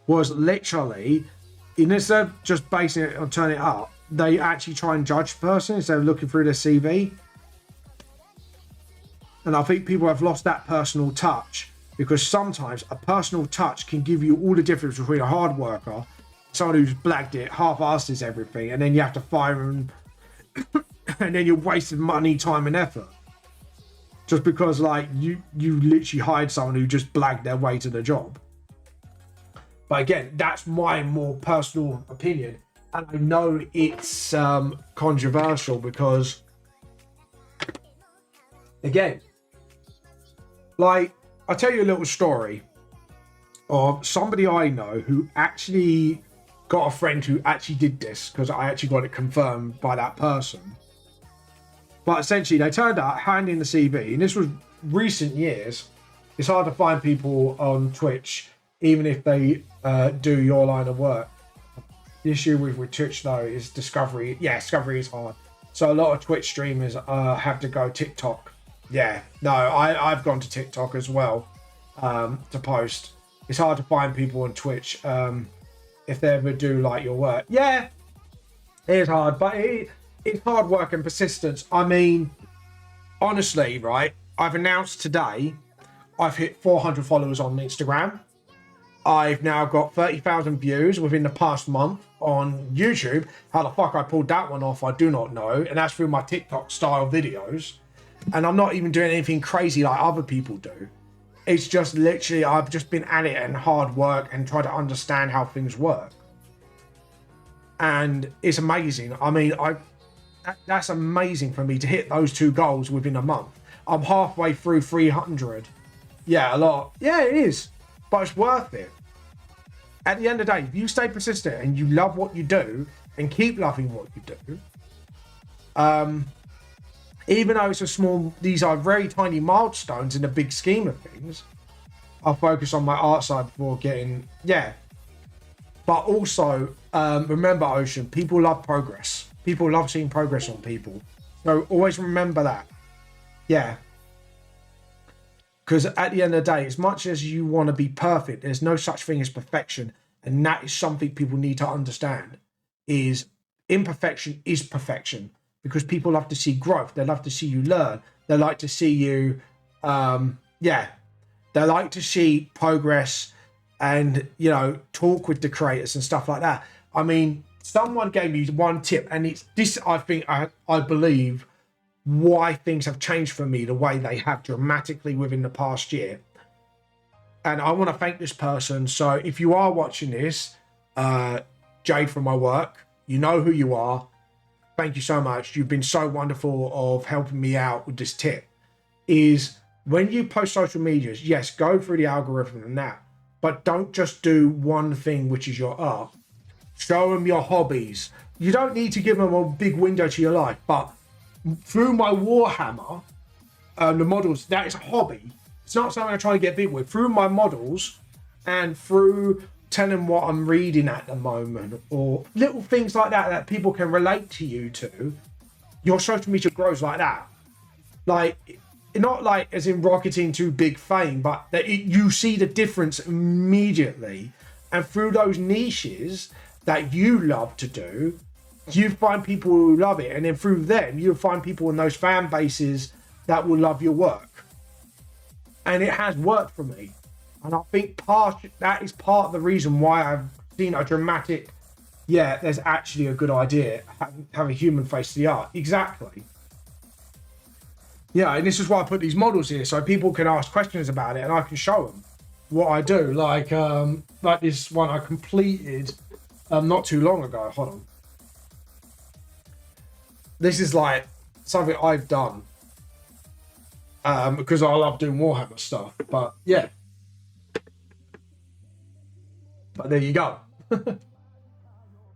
S1: was literally, instead of just basing it on turning it up, they actually try and judge the person instead of looking through their CV. And I think people have lost that personal touch, because sometimes a personal touch can give you all the difference between a hard worker, someone who's blagged it, half-asses everything, and then you have to fire them, and then you're wasting money, time, and effort. Just because, like, you literally hired someone who just blagged their way to the job. But again, that's my more personal opinion. And I know it's controversial because, again, like, I'll tell you a little story of somebody I know who actually got a friend who actually did this, because I actually got it confirmed by that person. But essentially, they turned out, handing in the CV, and this was recent years. It's hard to find people on Twitch, even if they do your line of work. The issue with Twitch, though, is discovery. Yeah, discovery is hard. So a lot of Twitch streamers have to go TikTok. Yeah, no, I've gone to TikTok as well to post. It's hard to find people on Twitch if they ever do like your work. Yeah, it is hard, but it's hard work and persistence. I mean, honestly, right, I've announced today I've hit 400 followers on Instagram. I've now got 30,000 views within the past month on YouTube. How the fuck I pulled that one off, I do not know. And that's through my TikTok style videos. And I'm not even doing anything crazy like other people do. It's just literally, I've just been at it and hard work and try to understand how things work. And it's amazing. I mean, that's amazing for me to hit those two goals within a month. I'm halfway through 300. Yeah, a lot. Yeah, it is. But it's worth it. At the end of the day, if you stay persistent and you love what you do and keep loving what you do, even though it's a small, these are very tiny milestones in the big scheme of things, I'll focus on my art side before getting, yeah. But also, remember, Ocean, people love progress. People love seeing progress on people. So always remember that. Yeah. Because at the end of the day, as much as you want to be perfect, there's no such thing as perfection. And that is something people need to understand, is imperfection is perfection. Because people love to see growth. They love to see you learn. They like to see you, they like to see progress and, you know, talk with the creators and stuff like that. I mean, someone gave me one tip, and it's this, I think, I believe, why things have changed for me the way they have dramatically within the past year. And I want to thank this person. So if you are watching this, Jade from my work, you know who you are. Thank you so much. You've been so wonderful of helping me out with this tip. Is when you post social medias, yes, go through the algorithm and that, but don't just do one thing, which is your art. Show them your hobbies. You don't need to give them a big window to your life, but through my Warhammer, the models, that is a hobby. It's not something I'm trying to get big with. Through my models and through telling what I'm reading at the moment, or little things like that that people can relate to you to, your social media grows like that. Like, not like as in rocketing to big fame, but that you see the difference immediately. And through those niches that you love to do, you find people who love it. And then through them, you'll find people in those fan bases that will love your work. And it has worked for me. And I think that is part of the reason why I've seen a dramatic, yeah, there's actually a good idea, have a human face to the art. Exactly. Yeah, and this is why I put these models here, so people can ask questions about it and I can show them what I do. Like this one I completed not too long ago. Hold on. This is like something I've done because I love doing Warhammer stuff. But yeah. But there you go.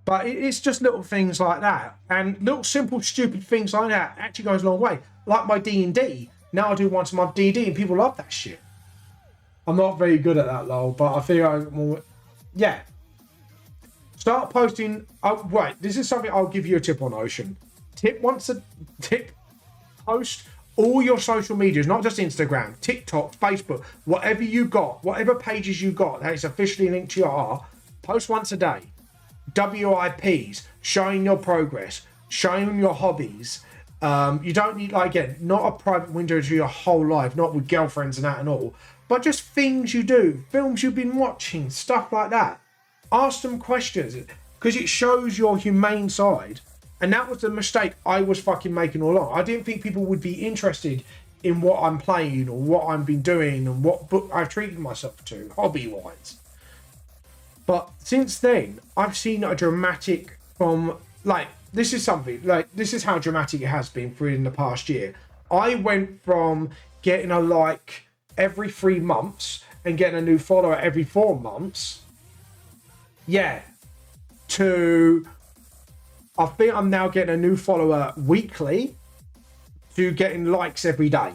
S1: But it's just little things like that, and little simple stupid things like that actually goes a long way. Like my D&D, now I do once a month D&D, and people love that shit. I'm not very good at that, lol, but I feel yeah. Start posting. Oh, right, this is something I'll give you a tip on, Ocean. Post all your social medias, not just Instagram, TikTok, Facebook, whatever you got, whatever pages you got that is officially linked to your art. Post once a day. WIPs, showing your progress, showing your hobbies. You don't need, like, again, not a private window to your whole life, not with girlfriends and that and all, but just things you do, films you've been watching, stuff like that. Ask them questions, because it shows your humane side. And that was the mistake I was fucking making all along. I didn't think people would be interested in what I'm playing or what I've been doing and what book I've treated myself to, hobby-wise. But since then, I've seen a dramatic this is how dramatic it has been for in the past year. I went from getting a like every 3 months and getting a new follower every 4 months. Yeah. To, I think I'm now getting a new follower weekly to getting likes every day.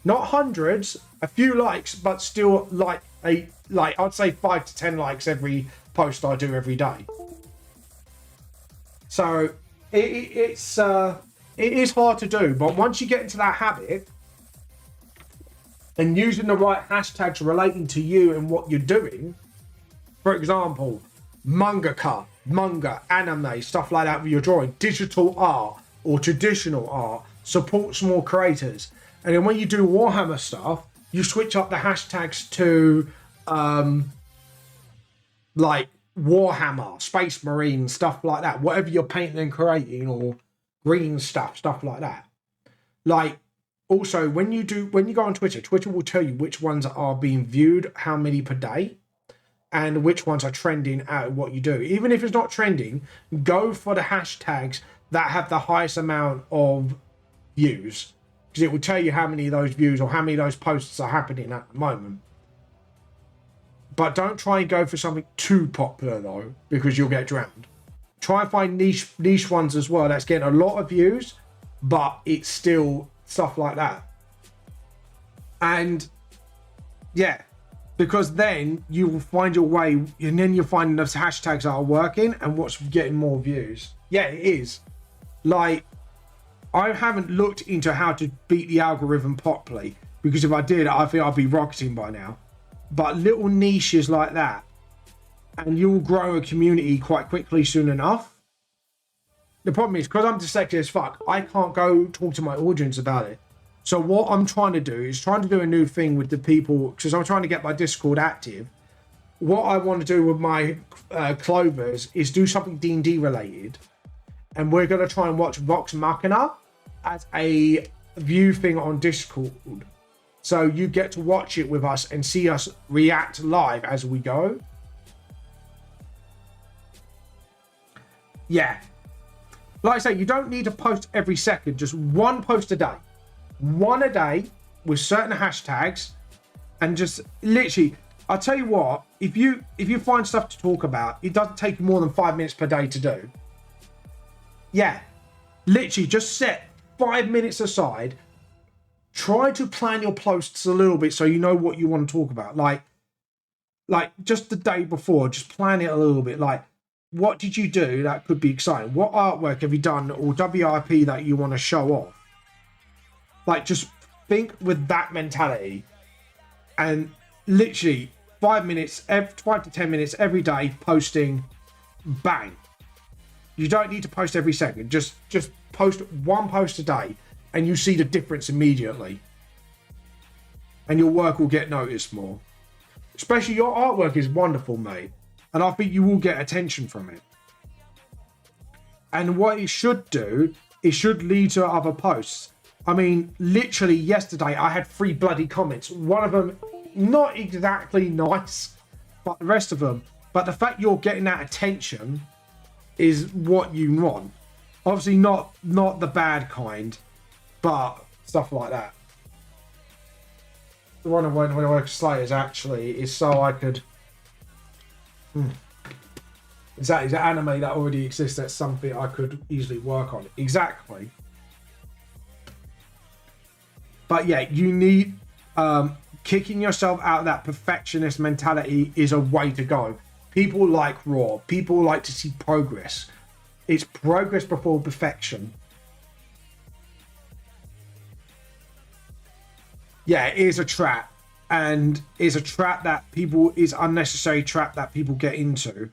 S1: Not hundreds, a few likes, but still I'd say 5 to 10 likes every post I do every day. So it is hard to do, but once you get into that habit and using the right hashtags relating to you and what you're doing, for example, mangaka, manga, anime, stuff like that with your drawing, digital art or traditional art, support small creators. And then when you do Warhammer stuff, you switch up the hashtags to like Warhammer, Space Marine, stuff like that, whatever you're painting and creating, or green stuff like that. Like, also when you go on Twitter will tell you which ones are being viewed, how many per day, and which ones are trending out of what you do. Even if it's not trending, go for the hashtags that have the highest amount of views, because it will tell you how many of those views or how many of those posts are happening at the moment. But don't try and go for something too popular though, because you'll get drowned. Try and find niche ones as well that's getting a lot of views, but it's still stuff like that. And yeah, because then you will find your way, and then you'll find those hashtags that are working and what's getting more views. Yeah, it is. Like, I haven't looked into how to beat the algorithm properly, because if I did, I think I'd be rocketing by now. But little niches like that, and you'll grow a community quite quickly soon enough. The problem is, because I'm dyslexic as fuck, I can't go talk to my audience about it. So what I'm trying to do is trying to do a new thing with the people, because I'm trying to get my Discord active. What I want to do with my Clovers is do something D&D related. And we're going to try and watch Vox Machina as a view thing on Discord. So you get to watch it with us and see us react live as we go. Yeah. Like I say, you don't need to post every second, just one post a day. One a day with certain hashtags, and just literally, I'll tell you what, if you find stuff to talk about, it doesn't take you more than 5 minutes per day to do. Yeah. Literally just set 5 minutes aside. Try to plan your posts a little bit so you know what you want to talk about. Like just the day before, just plan it a little bit. Like, what did you do that could be exciting? What artwork have you done or WIP that you want to show off? Like, just think with that mentality, and literally 5 minutes, 5 to 10 minutes every day posting, bang. You don't need to post every second. Just post one post a day, and you see the difference immediately. And your work will get noticed more. Especially your artwork is wonderful, mate. And I think you will get attention from it. And what it should do, it should lead to other posts. I mean, literally yesterday, I had 3 bloody comments. One of them, not exactly nice, but the rest of them. But the fact you're getting that attention is what you want. Obviously not the bad kind, but stuff like that. The one I went with Slayers actually is so I could Exactly, it's an anime that already exists. That's something I could easily work on. Exactly. But yeah, you need kicking yourself out of that perfectionist mentality is a way to go. People like raw. People like to see progress. It's progress before perfection. Yeah, it is a trap, and it's a trap that people is unnecessary trap that people get into.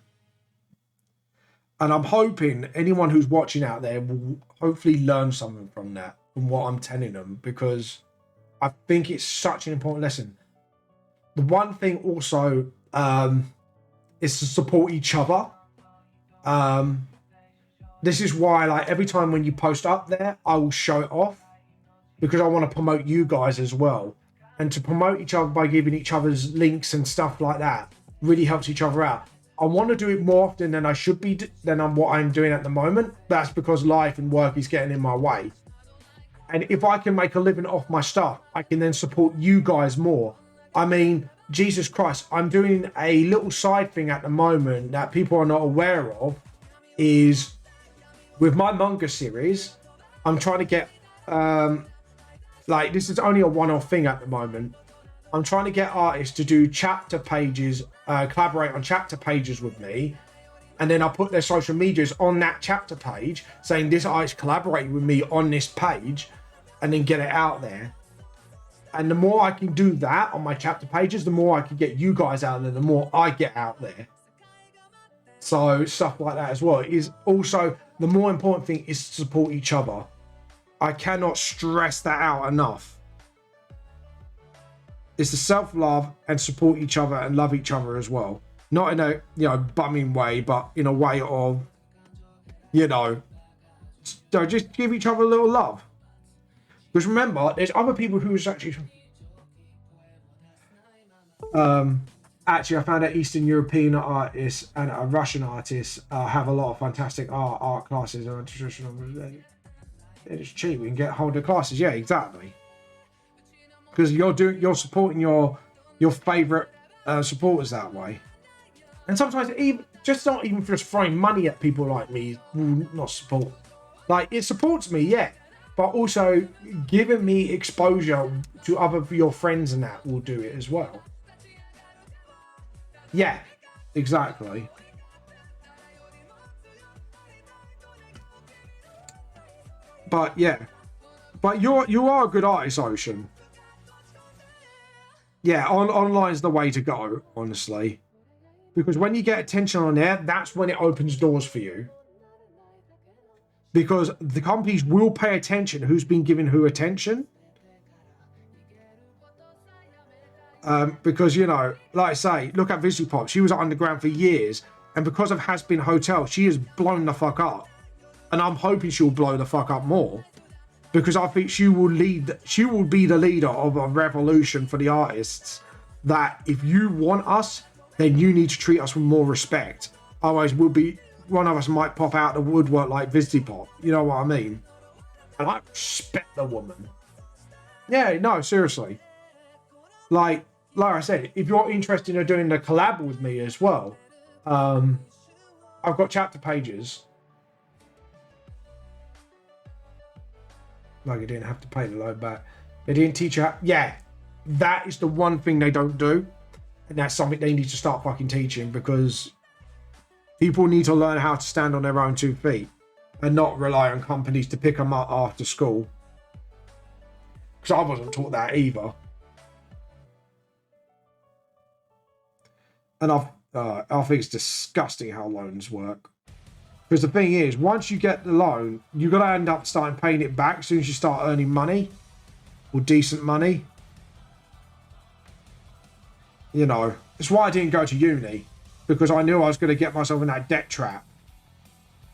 S1: And I'm hoping anyone who's watching out there will hopefully learn something from that, from what I'm telling them, because I think it's such an important lesson. The one thing also is to support each other. This is why, like, every time when you post up there, I will show it off, because I want to promote you guys as well. And to promote each other by giving each other's links and stuff like that really helps each other out. I want to do it more often than I should be, than what I'm doing at the moment. That's because life and work is getting in my way. And if I can make a living off my stuff, I can then support you guys more. I mean, Jesus Christ, I'm doing a little side thing at the moment that people are not aware of, is with my manga series, I'm trying to get, like, this is only a one-off thing at the moment. I'm trying to get artists to do chapter pages, collaborate on chapter pages with me. And then I put their social medias on that chapter page saying this artist collaborated with me on this page, and then get it out there. And the more I can do that on my chapter pages, the more I can get you guys out there, the more I get out there. So stuff like that as well is also the more important thing, is to support each other. I cannot stress that out enough. It's the self-love and support each other and love each other as well. Not in a, bumming way, but in a way of, just give each other a little love. Because remember, there's other people who's actually... Actually, I found out Eastern European artists and Russian artists have a lot of fantastic art classes. And traditional... It's cheap. We can get hold of classes. Yeah, exactly. Because you're supporting your favorite supporters that way. And sometimes even not even just throwing money at people like me will not support. Like, it supports me, yeah, but also giving me exposure to other of your friends and that will do it as well. Yeah, exactly. But yeah, but you are a good artist, Ocean. Yeah, online's the way to go, honestly, because when you get attention on there, that's when it opens doors for you. Because the companies will pay attention who's been giving who attention. Because, like I say, look at Visipop. She was underground for years. And because of Has Been Hotel, she has blown the fuck up. And I'm hoping she'll blow the fuck up more. Because I think she will be the leader of a revolution for the artists. That if you want us, then you need to treat us with more respect. Otherwise, one of us might pop out the woodwork like Visipop. You know what I mean? And I respect the woman. Yeah, no, seriously. Like I said, if you're interested in doing the collab with me as well, I've got chapter pages. Like, you didn't have to pay the load back. They didn't teach you how... Yeah, that is the one thing they don't do. And that's something they need to start fucking teaching, because people need to learn how to stand on their own 2 feet and not rely on companies to pick them up after school. Because I wasn't taught that either. And I think it's disgusting how loans work. Because the thing is, once you get the loan, you've got to end up starting paying it back as soon as you start earning money. Or decent money. That's why I didn't go to uni. Because I knew I was going to get myself in that debt trap.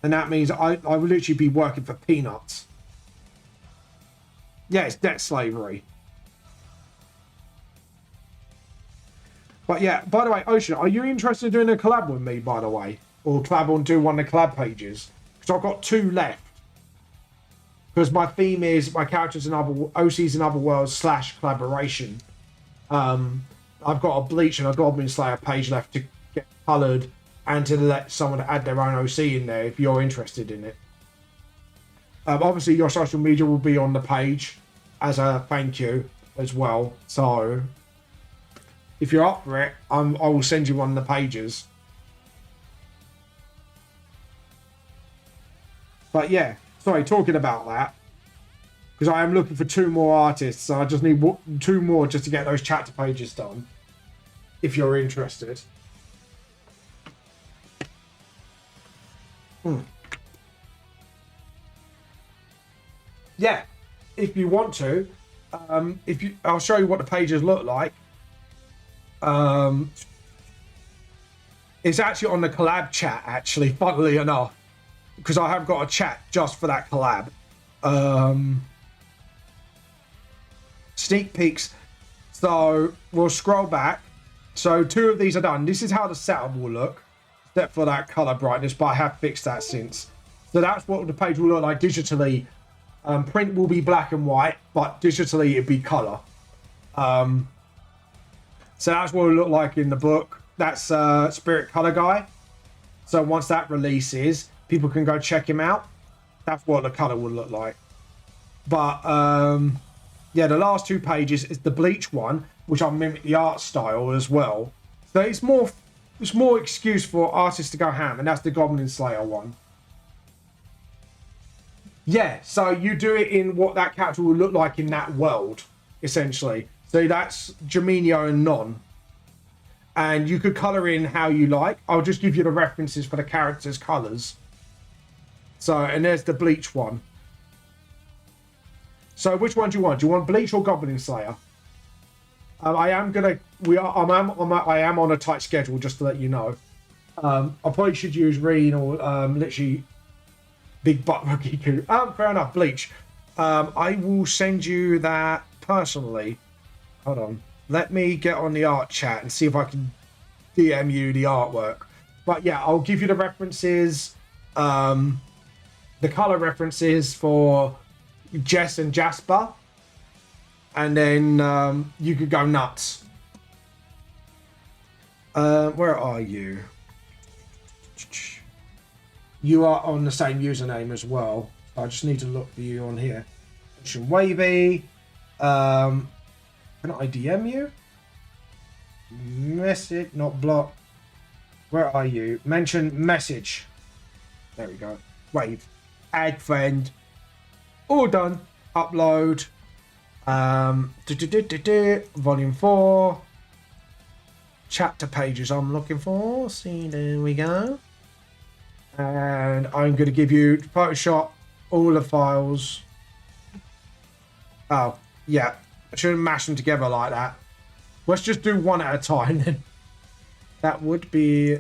S1: And that means I would literally be working for peanuts. Yeah, it's debt slavery. But yeah, by the way, Ocean, are you interested in doing a collab with me, by the way? Or collab on do one of the collab pages? Because I've got 2 left. Because my theme is my characters in OCs in other worlds / collaboration. I've got a Bleach and a Goblin Slayer page left get coloured and to let someone add their own OC in there if you're interested in it. Obviously, your social media will be on the page as a thank you as well. So if you're up for it, I will send you one of the pages. But yeah, sorry, talking about that, because I am looking for 2 more artists. So I just need 2 more just to get those chapter pages done, if you're interested. Yeah, if you want to, I'll show you what the pages look like. It's actually on the collab chat, actually, funnily enough, because I have got a chat just for that collab. Sneak peeks. So we'll scroll back. So 2 of these are done. This is how the setup will look, except for that color brightness, but I have fixed that since. So that's what the page will look like digitally. Print will be black and white, but digitally it'd be color. So that's what it'll look like in the book. That's Spirit Color Guy. So once that releases, people can go check him out. That's what the color will look like. But yeah, the last 2 pages is the bleach one, which I'll mimic the art style as well. So it's more excuse for artists to go ham, and that's the Goblin Slayer one. Yeah, so you do it in what that character will look like in that world, essentially. So that's Jaminio and Non. And you could colour in how you like. I'll just give you the references for the characters' colours. So, and there's the bleach one. So which one do you want? Do you want bleach or Goblin Slayer? I am on a tight schedule, just to let you know. I probably should use Reen or literally Big Butt Rakiku. Fair enough, bleach. I will send you that personally. Hold on. Let me get on the art chat and see if I can DM you the artwork. But yeah, I'll give you the references, the color references for Jess and Jasper, and then you could go nuts. Where are you? You are on the same username as well. I just need to look for you on here. Wavy. Can I DM you? Message, not block. Where are you? Mention message. There we go. Wave. Add friend. All done. Upload. Volume 4. Chapter pages I'm looking for. See, there we go. And I'm going to give you Photoshop all the files. Oh, yeah. I shouldn't mash them together like that. Let's just do one at a time then. That would be...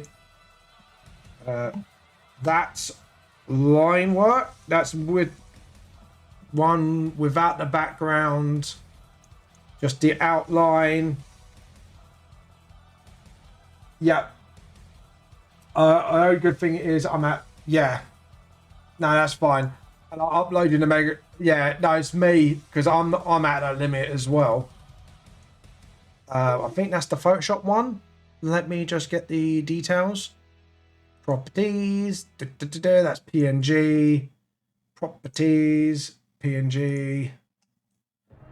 S1: that's line work. That's with one without the background. Just the outline. Yeah. A good thing is I'm at... Yeah. No, that's fine. And I'm uploading the mega... Yeah, no, it's me, because I'm at that limit as well. I think that's the Photoshop one. Let me just get the details. Properties. That's PNG. Properties. PNG.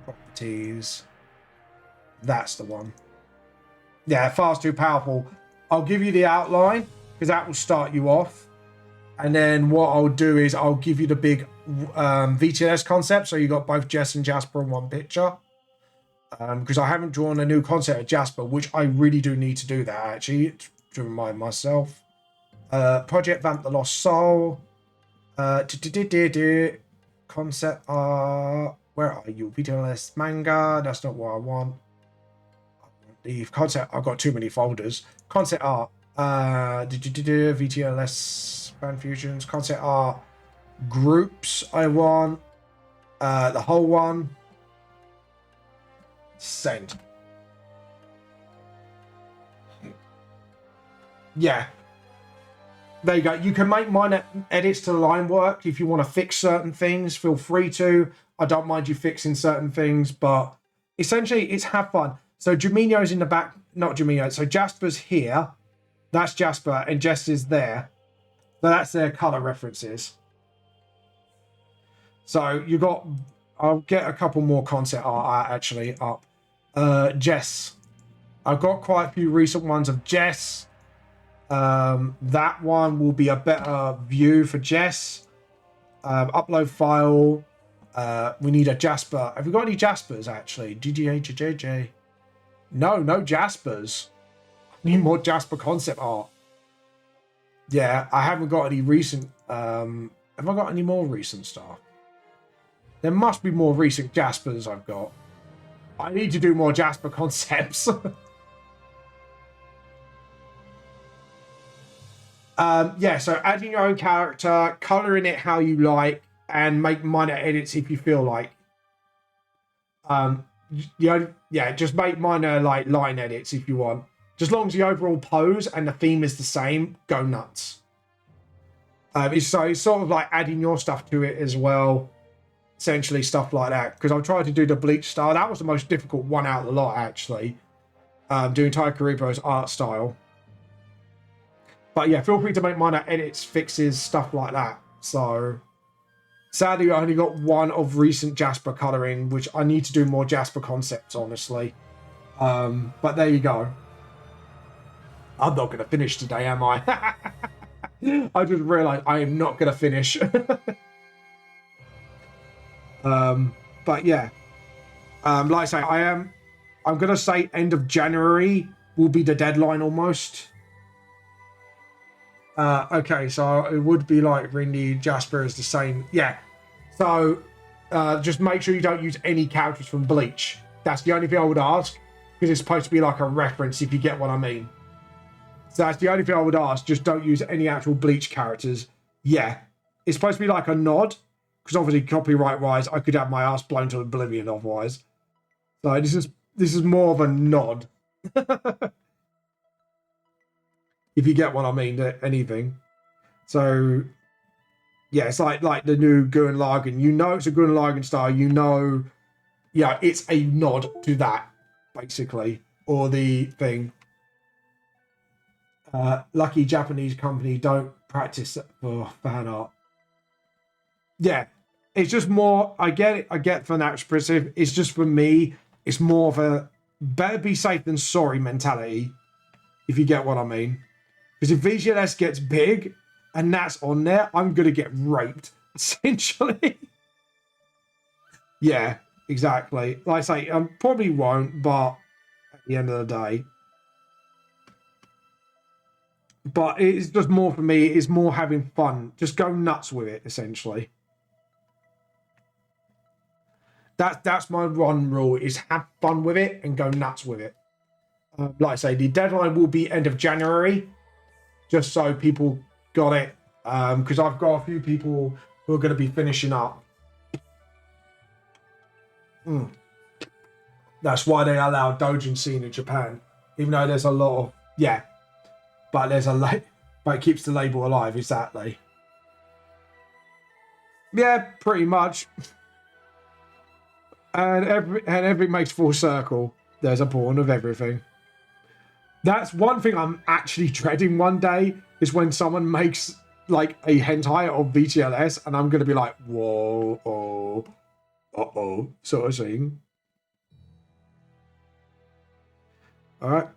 S1: Properties. That's the one. Yeah, fast too powerful. I'll give you the outline, because that will start you off. And then what I'll do is I'll give you the big VTLS concept. So you got both Jess and Jasper in one picture. Because I haven't drawn a new concept of Jasper, which I really do need to do that, actually, to remind myself. Project Vamp the Lost Soul. Concept art. Where are you? VTLS manga. That's not what I want. The concept. I've got too many folders. Concept art. VTLS fan fusions. Concept art. Groups. I want. The whole one. Send. Yeah. There you go. You can make minor edits to line work if you want to fix certain things. Feel free to. I don't mind you fixing certain things, but essentially it's have fun. So Jaminio's in the back. Not Jaminio. So Jasper's here. That's Jasper, and Jess is there. So that's their color references. So you got, I'll get a couple more concept art actually up. Jess. I've got quite a few recent ones of Jess. That one will be a better view for Jess. Upload file. We need a Jasper. Have we got any Jaspers actually? GGHJJ. No Jaspers. Need more Jasper concept art. Yeah, I haven't got any recent. Have I got any more recent stuff? There must be more recent Jaspers I've got. I need to do more Jasper concepts. Yeah, so adding your own character, coloring it how you like, and make minor edits if you feel like. Yeah, just make minor like line edits if you want. Just as long as the overall pose and the theme is the same, go nuts. It's sort of like adding your stuff to it as well. Essentially stuff like that. Because I've tried to do the bleach style. That was the most difficult one out of the lot, actually. Doing Tai Karibo's art style. But yeah, feel free to make minor edits, fixes, stuff like that. So, sadly, I only got one of recent Jasper colouring, which I need to do more Jasper concepts, honestly. But there you go. I'm not going to finish today, am I? I just realised I am not going to finish. But yeah. Like I say, I'm going to say end of January will be the deadline almost. Okay, so it would be like Rindy, Jasper is the same. Yeah. So just make sure you don't use any characters from Bleach. That's the only thing I would ask, because it's supposed to be like a reference, if you get what I mean. So that's the only thing I would ask. Just don't use any actual Bleach characters. Yeah. It's supposed to be like a nod, because obviously copyright-wise, I could have my ass blown to oblivion otherwise. So this is more of a nod. If you get what I mean, anything. So, yeah, it's like the new Gurren Lagann. You know it's a Gurren Lagann style. You know, yeah, it's a nod to that, basically. Or the thing. Lucky Japanese company don't practice for fan art. Yeah, it's just more, I get it, I get from that perspective. It's just for me, it's more of a better be safe than sorry mentality, if you get what I mean. Because if VGLS gets big and that's on there, I'm going to get raped, essentially. Yeah, exactly. Like I say, I probably won't, but at the end of the day. But it's just more for me, it's more having fun. Just go nuts with it, essentially. That's my one rule, is have fun with it and go nuts with it. Like I say, the deadline will be end of January. Just so people got it, because I've got a few people who are going to be finishing up. That's why they allow doujin scene in Japan, even though there's a lot of but there's but it keeps the label alive, exactly. Yeah, pretty much. And everything makes full circle. There's a porn of everything. That's one thing I'm actually dreading one day, is when someone makes like a hentai of VTLS and I'm going to be like, whoa, oh, uh-oh, sort of thing. All right.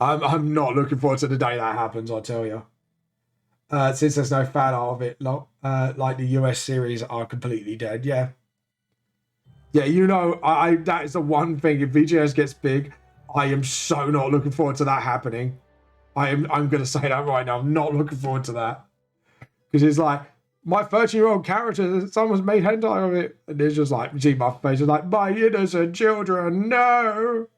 S1: I'm not looking forward to the day that happens, I tell you. Since there's no fan art of it, like the US series are completely dead. Yeah. Yeah, you know, that is the one thing. If VGS gets big, I am so not looking forward to that happening. I'm going to say that right now. I'm not looking forward to that. Because it's like, my 13-year-old character, someone's made hentai of it. And it's just like, see my face, it's like, my innocent children, no!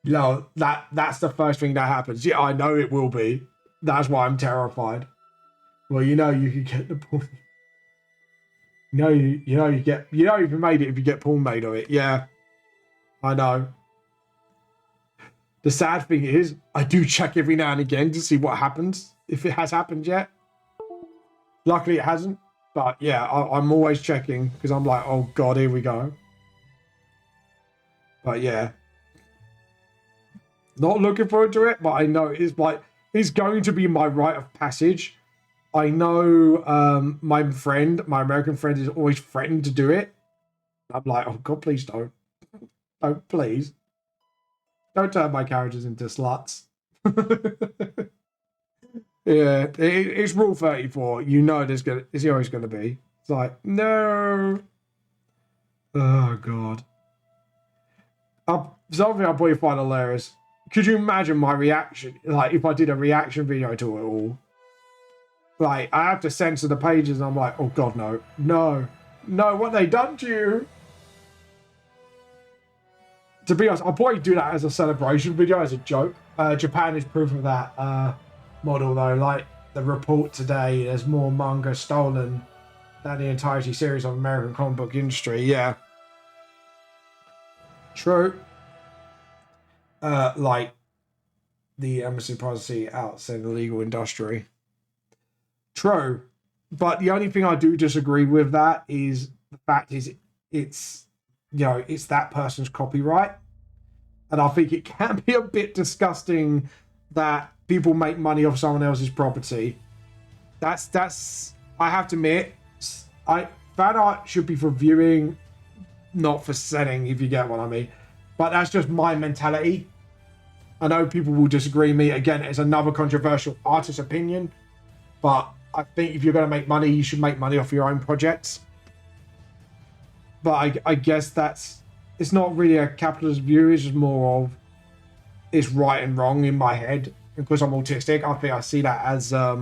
S1: You know, that's the first thing that happens. Yeah, I know it will be. That's why I'm terrified. Well, you know you can get the porn. You know you've made it if you get porn made of it. Yeah. I know. The sad thing is, I do check every now and again to see what happens, if it has happened yet. Luckily it hasn't, but yeah, I'm always checking, because I'm like, oh god, here we go. But yeah. Not looking forward to it, but I know it's like it's going to be my rite of passage. I know my American friend, is always threatened to do it. I'm like, oh God, please don't. Don't, please. Don't turn my characters into sluts. Yeah, it's rule 34. You know it's always going to be. It's like, no. Oh, God. Something I'll probably find hilarious. Could you imagine my reaction? Like, if I did a reaction video to it all. Like, I have to censor the pages, and I'm like, oh, God, no. No. No, what they done to you? To be honest, I'll probably do that as a celebration video, as a joke. Japan is proof of that model, though. Like the report today, there's more manga stolen than the entirety series of American comic book industry. Yeah. True. Like the embassy policy outside the legal industry. True. But the only thing I do disagree with that is the fact is it's that person's copyright. And I think it can be a bit disgusting that people make money off someone else's property. That's I have to admit, fan art should be for viewing, not for selling, if you get what I mean. But that's just my mentality. I know people will disagree with me. Again, it's another controversial artist opinion. But I think if you're going to make money, you should make money off your own projects. But I guess it's not really a capitalist view. It's just more of it's right and wrong in my head. And because I'm autistic, I think I see that as a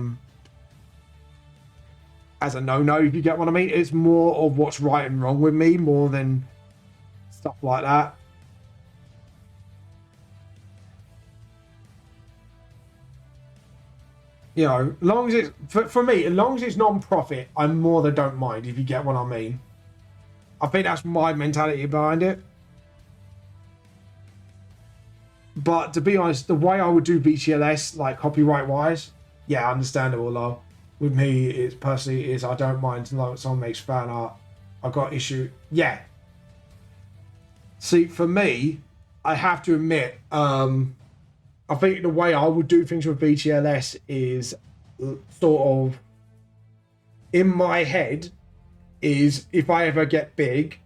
S1: no-no, if you get what I mean. It's more of what's right and wrong with me more than stuff like that. You know, as long as it's for me, as long as it's non-profit, I'm more than don't mind, if you get what I mean. I think that's my mentality behind it. But to be honest, the way I would do VTLS, like copyright-wise, yeah, understandable, though. With me, it's personally I don't mind like someone makes fan art. I've got issue. Yeah. See, for me, I have to admit, I think the way I would do things with VTLS is sort of in my head is if I ever get big,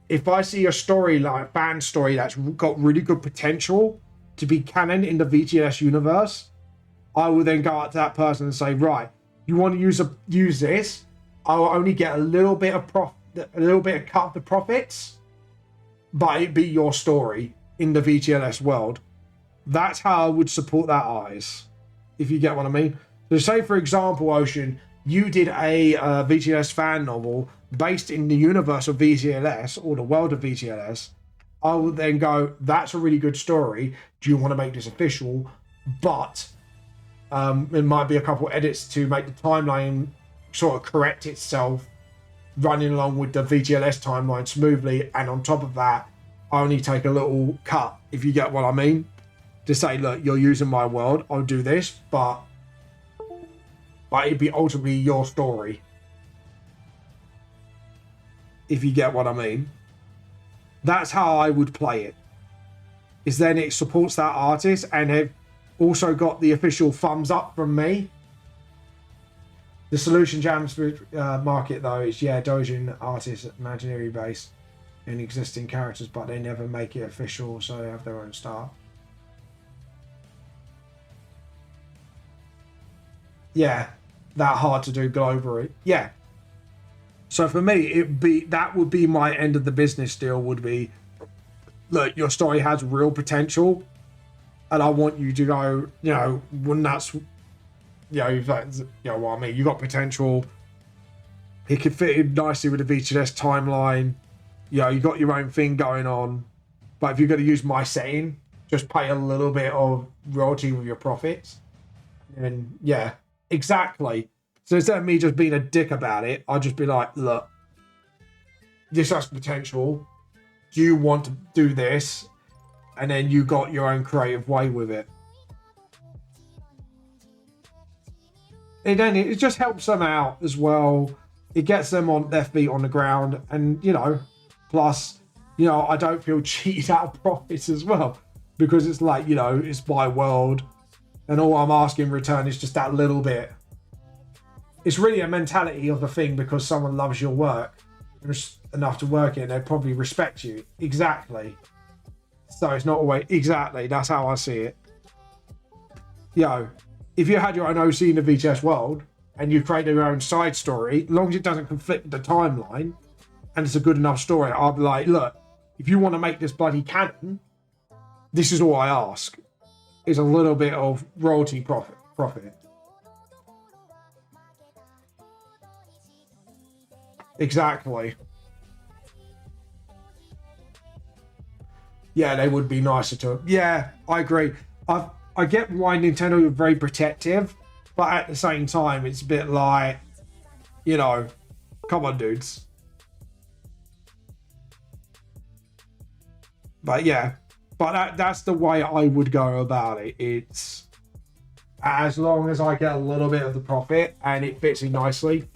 S1: if I see a story like fan story that's got really good potential to be canon in the VTLS universe, I will then go out to that person and say, right, you want to use this? I'll only get a little bit of cut of the profits, but it be your story in the VTLS world. That's how I would support that artist, if you get what I mean. So say, for example, Ocean, you did a VTLS fan novel based in the universe of VTLS or the world of VTLS. I would then go, that's a really good story. Do you want to make this official? But it might be a couple edits to make the timeline sort of correct itself, running along with the VTLS timeline smoothly. And on top of that, I only take a little cut, if you get what I mean. To say, look, you're using my world, I'll do this, but it'd be ultimately your story. If you get what I mean. That's how I would play it. Is then it supports that artist and have also got the official thumbs up from me. The solution jams market, though, is, yeah, Dojin artists imaginary based in existing characters, but they never make it official, so they have their own style. Yeah, that hard to do globally. Yeah. So for me, that would be my end of the business deal. Would be, look, your story has real potential, and I want you to go. You know, when that's, you know, what I mean. You got potential. It could fit in nicely with the VTS timeline. You know, you got your own thing going on. But if you're going to use my setting, just pay a little bit of royalty with your profits, and yeah. Exactly. So instead of me just being a dick about it, I'll just be like, look, this has potential. Do you want to do this? And then you got your own creative way with it. And then it just helps them out as well. It gets them on their feet on the ground. And, you know, plus, you know, I don't feel cheated out of profits as well. because it's like, you know, it's my world, and all I'm asking in return is just that little bit. It's really a mentality of the thing, because someone loves your work enough to work in, they probably respect you. Exactly. So it's not always exactly. That's how I see it. Yo, if you had your own OC in the VTS world and you create your own side story, as long as it doesn't conflict with the timeline and it's a good enough story, I'll be like, look, if you want to make this bloody canon, this is all I ask. Is a little bit of royalty profit. Exactly. Yeah, they would be nicer to. Yeah, I agree. I get why Nintendo are very protective, but at the same time, it's a bit like, you know, come on, dudes. But yeah, but that's the way I would go about it. It's as long as I get a little bit of the profit and it fits in nicely,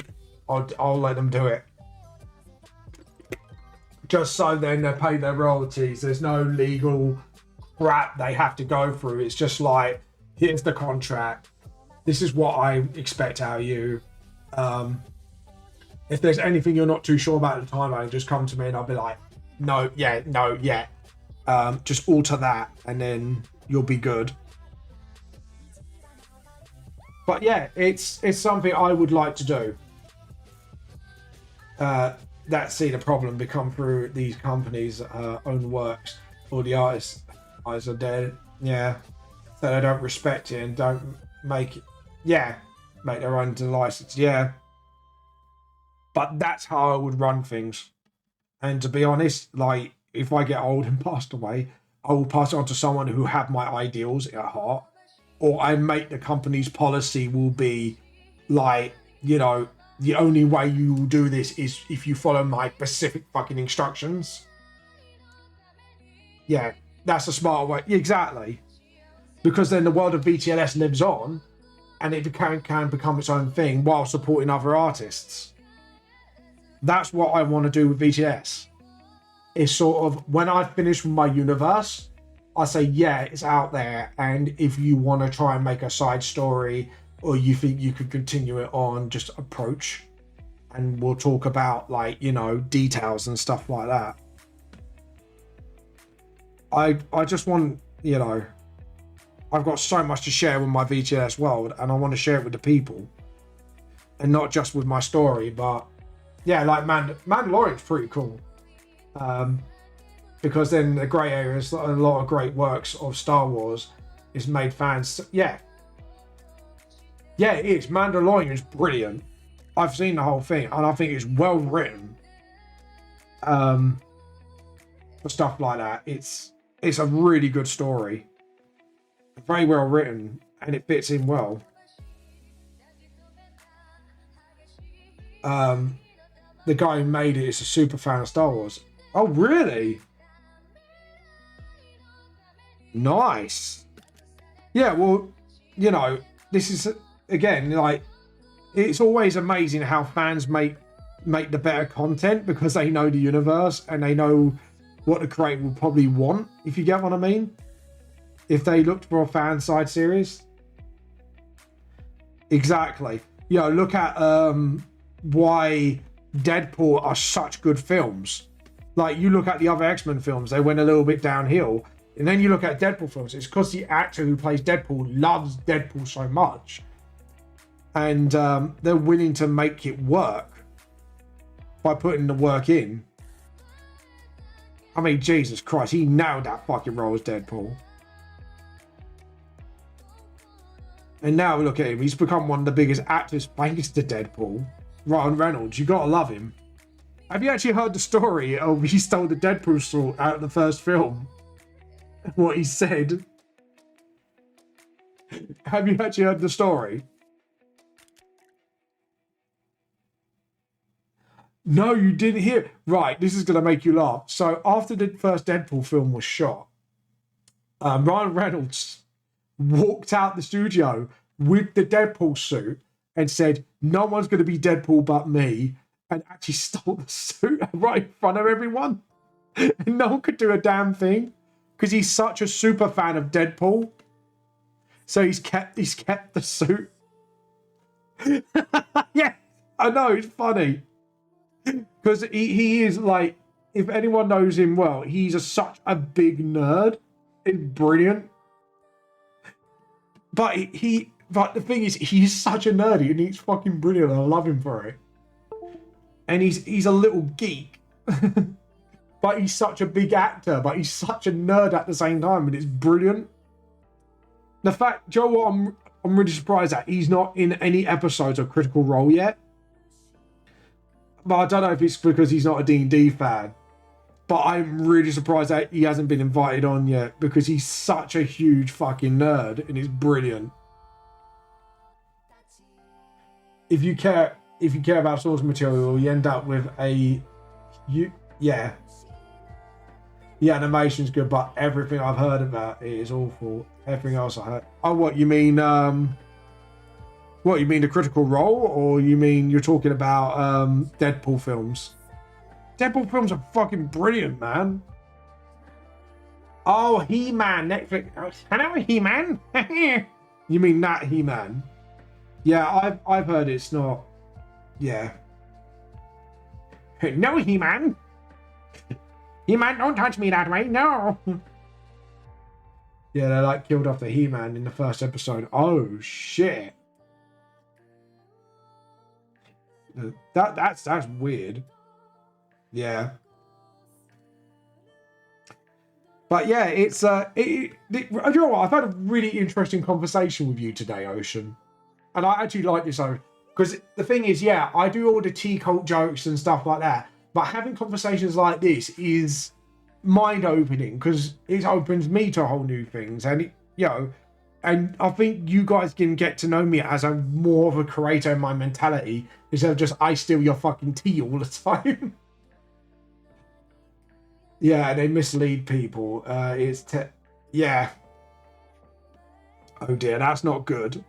S1: I'll let them do it. Just so then they pay their royalties. There's no legal crap they have to go through. It's just like, here's the contract. This is what I expect out of you. If there's anything you're not too sure about at the timeline, just come to me and I'll be like, no, yeah. Just alter that and then you'll be good. But yeah, it's something I would like to do. That's see the problem become through these companies' own works. All the artists' eyes are dead. Yeah. So they don't respect it and don't make it. Yeah. Make their own license. Yeah. But that's how I would run things. And to be honest, like, if I get old and passed away, I will pass it on to someone who have my ideals at heart. Or I make the company's policy will be like, you know, the only way you will do this is if you follow my specific fucking instructions. Yeah, that's a smart way. Exactly. Because then the world of VTLS lives on and it can become its own thing while supporting other artists. That's what I want to do with VTS. It's sort of, when I finish with my universe, I say, yeah, it's out there. And if you want to try and make a side story or you think you could continue it on, just approach and we'll talk about, like, you know, details and stuff like that. I just want, you know, I've got so much to share with my VTS world and I want to share it with the people and not just with my story. But yeah, like Mandalorian's pretty cool. Because then the grey areas, a lot of great works of Star Wars is made fans. Yeah, it is. Mandalorian is brilliant. I've seen the whole thing and I think it's well written. For stuff like that, it's a really good story, very well written, and it fits in well. The guy who made it is a super fan of Star Wars. Oh, really? Nice. Yeah, well, you know, this is, again, like, it's always amazing how fans make the better content because they know the universe and they know what the creator will probably want, if you get what I mean. If they looked for a fan side series. Exactly. You know, look at why Deadpool are such good films. Like, you look at the other X-Men films, they went a little bit downhill. And then you look at Deadpool films, it's because the actor who plays Deadpool loves Deadpool so much. And they're willing to make it work by putting the work in. I mean, Jesus Christ, he nailed that fucking role as Deadpool. And now look at him, he's become one of the biggest actors thanks to Deadpool. Ryan Reynolds, you gotta love him. Have you actually heard the story of he stole the Deadpool suit out of the first film? What he said? Have you actually heard the story? No, you didn't hear. Right, this is going to make you laugh. So after the first Deadpool film was shot, Ryan Reynolds walked out the studio with the Deadpool suit and said, no one's going to be Deadpool but me, and actually stole the suit right in front of everyone. And no one could do a damn thing because he's such a super fan of Deadpool. So he's kept the suit. Yeah, I know, it's funny. Because he is like, if anyone knows him well, he's such a big nerd. It's brilliant. But but the thing is, he's such a nerdy and he's fucking brilliant. I love him for it. And he's a little geek. But he's such a big actor, but he's such a nerd at the same time, and it's brilliant. The fact, Joe, what I'm really surprised at, he's not in any episodes of Critical Role yet. But I don't know if it's because he's not a D&D fan. But I'm really surprised that he hasn't been invited on yet, because he's such a huge fucking nerd, and it's brilliant. If you care about source material, you end up with yeah. The animation's good, but everything I've heard about it is awful. Everything else I heard. Oh, what you mean? What you mean, the Critical Role, or you mean you're talking about Deadpool films? Deadpool films are fucking brilliant, man. Oh, He-Man, Netflix. Hello, He-Man. You mean that He-Man? Yeah, I've heard it's not. Yeah. No, He-Man. He-Man, don't touch me that way. No. Yeah, they like killed off the He-Man in the first episode. Oh shit. That's weird. Yeah. But yeah, it's you know what? I've had a really interesting conversation with you today, Ocean, and I actually like this because the thing is, yeah, I do all the T-cult jokes and stuff like that, but having conversations like this is mind-opening because it opens me to whole new things, and and I think you guys can get to know me as a more of a creator in my mentality instead of just I steal your fucking tea all the time. Yeah, they mislead people. Yeah. Oh dear, that's not good.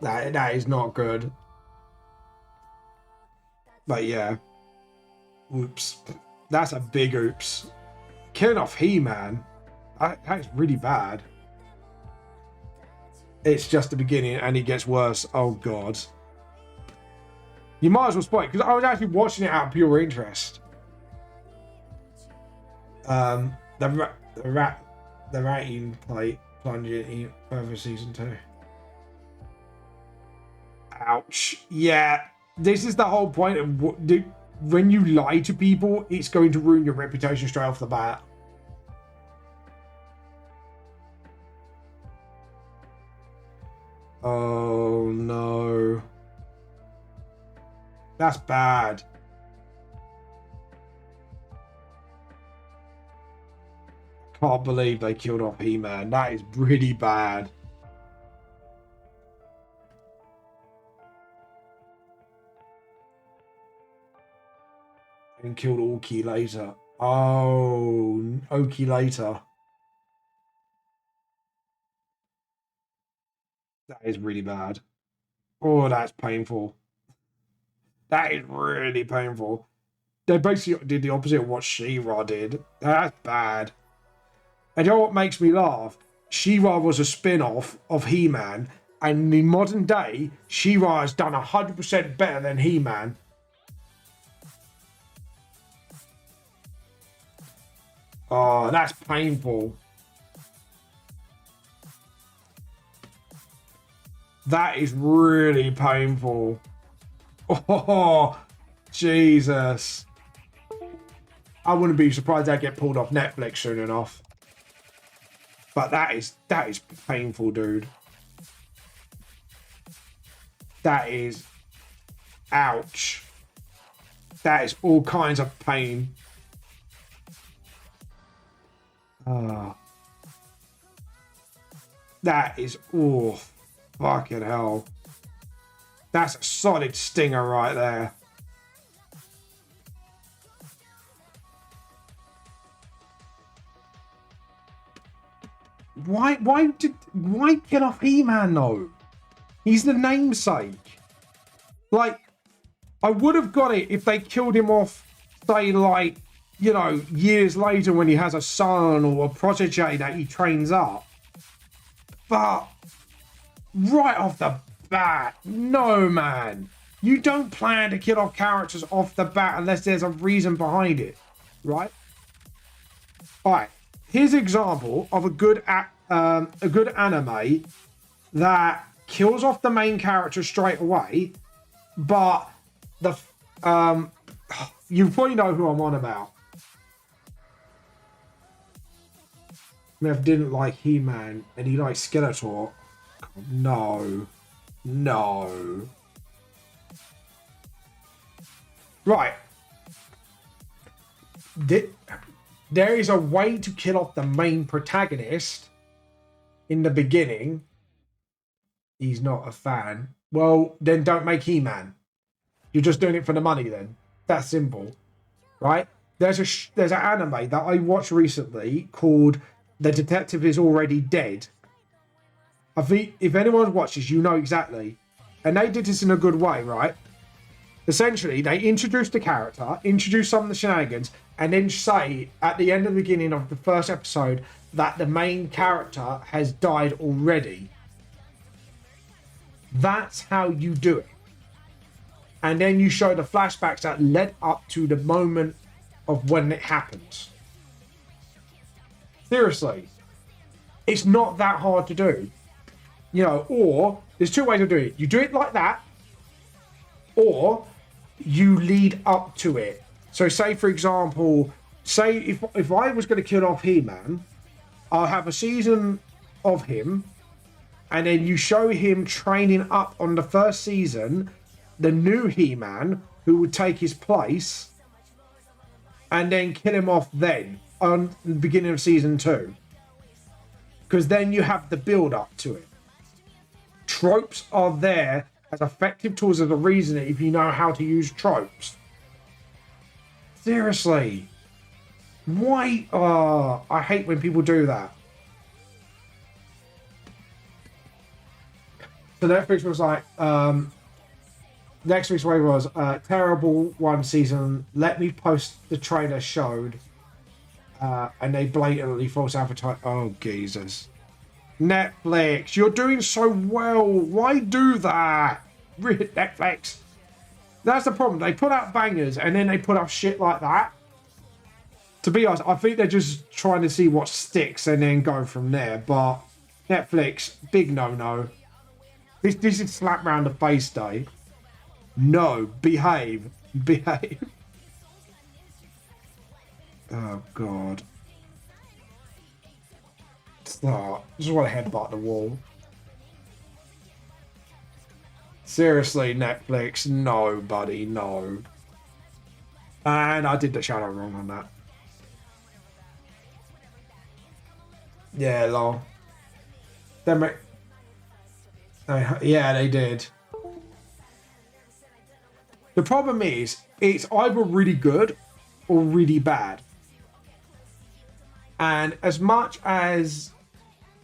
S1: That is not good. But yeah. Oops. That's a big oops. Killing off He-Man. That's really bad. It's just the beginning and it gets worse. Oh god. You might as well spoil it because I was actually watching it out of pure interest. The rating plate plunging over season 2. Ouch. Yeah, this is the whole point of when you lie to people, it's going to ruin your reputation straight off the bat. Oh no. That's bad. Can't believe they killed off He-Man. That is really bad. And killed Orky later. Oh, Oki later. That is really bad. Oh, that's painful. That is really painful. They basically did the opposite of what She-Ra did. That's bad. And you know what makes me laugh? She-Ra was a spin-off of He-Man, and in modern day, She-Ra has done 100% better than He-Man. Oh, that's painful. That is really painful. Oh, Jesus. I wouldn't be surprised they'd get pulled off Netflix soon enough. But that is painful, dude. That is, ouch. That is all kinds of pain. That is, oh, fucking hell. That's a solid stinger right there. Why kill off He-Man though? He's the namesake. Like, I would have got it if they killed him off, say, like, you know, years later when he has a son or a protege that he trains up. But right off the bat, no, man. You don't plan to kill off characters off the bat unless there's a reason behind it, right? All right, here's an example of a good anime that kills off the main character straight away, but you probably know who I'm on about. Mev didn't like He-Man and he liked Skeletor. No. Right. There is a way to kill off the main protagonist in the beginning. He's not a fan. Well, then don't make He-Man. You're just doing it for the money then. That's simple. Right? There's an anime that I watched recently called The Detective Is Already Dead. I think if anyone watches, you know exactly. And they did this in a good way, right? Essentially, they introduced the character, introduce some of the shenanigans, and then say at the end of the beginning of the first episode that the main character has died already. That's how you do it. And then you show the flashbacks that led up to the moment of when it happens. Seriously. It's not that hard to do. You know, or there's two ways of doing it. You do it like that, or you lead up to it. So say, for example, say if I was going to kill off He-Man, I'll have a season of him, and then you show him training up on the first season, the new He-Man, who would take his place, and then kill him off then, on the beginning of season 2. Because then you have the build-up to it. Tropes are there as effective tools as a reason if you know how to use tropes. Seriously. Why? I hate when people do that. So Netflix was like, next week's way was terrible one season. Let me post the trailer showed. And they blatantly false advertise. Oh, Jesus. Netflix, you're doing so well. Why do that? Netflix. That's the problem. They put out bangers and then they put out shit like that. To be honest, I think they're just trying to see what sticks and then go from there. But Netflix, big no-no. This is slap round the face day. No, behave. Behave. Oh, God. Oh, I just want to headbutt the wall. Seriously, Netflix, no, buddy, no. And I did the shadow wrong on that. Yeah, lol. Yeah, they did. The problem is, it's either really good or really bad. And as much as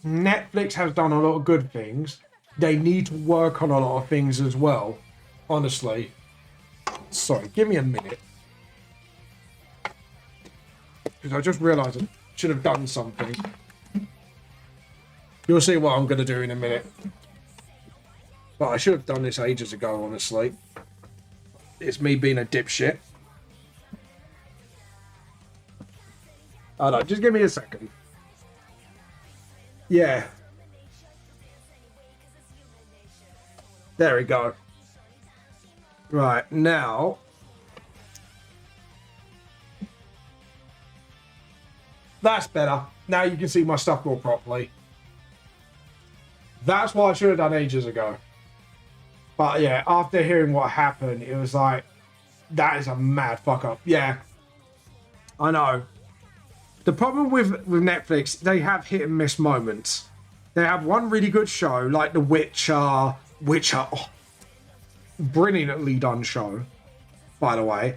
S1: Netflix has done a lot of good things, they need to work on a lot of things as well, honestly. Sorry, give me a minute. Because I just realised I should have done something. You'll see what I'm going to do in a minute. But I should have done this ages ago, honestly. It's me being a dipshit. Hold on, just give me a second. Yeah. There we go. Right, now. That's better. Now you can see my stuff more properly. That's what I should have done ages ago. But yeah, after hearing what happened, it was like, that is a mad fuck up. Yeah. I know. The problem with Netflix, they have hit and miss moments. They have one really good show, like The Witcher, brilliantly done show, by the way.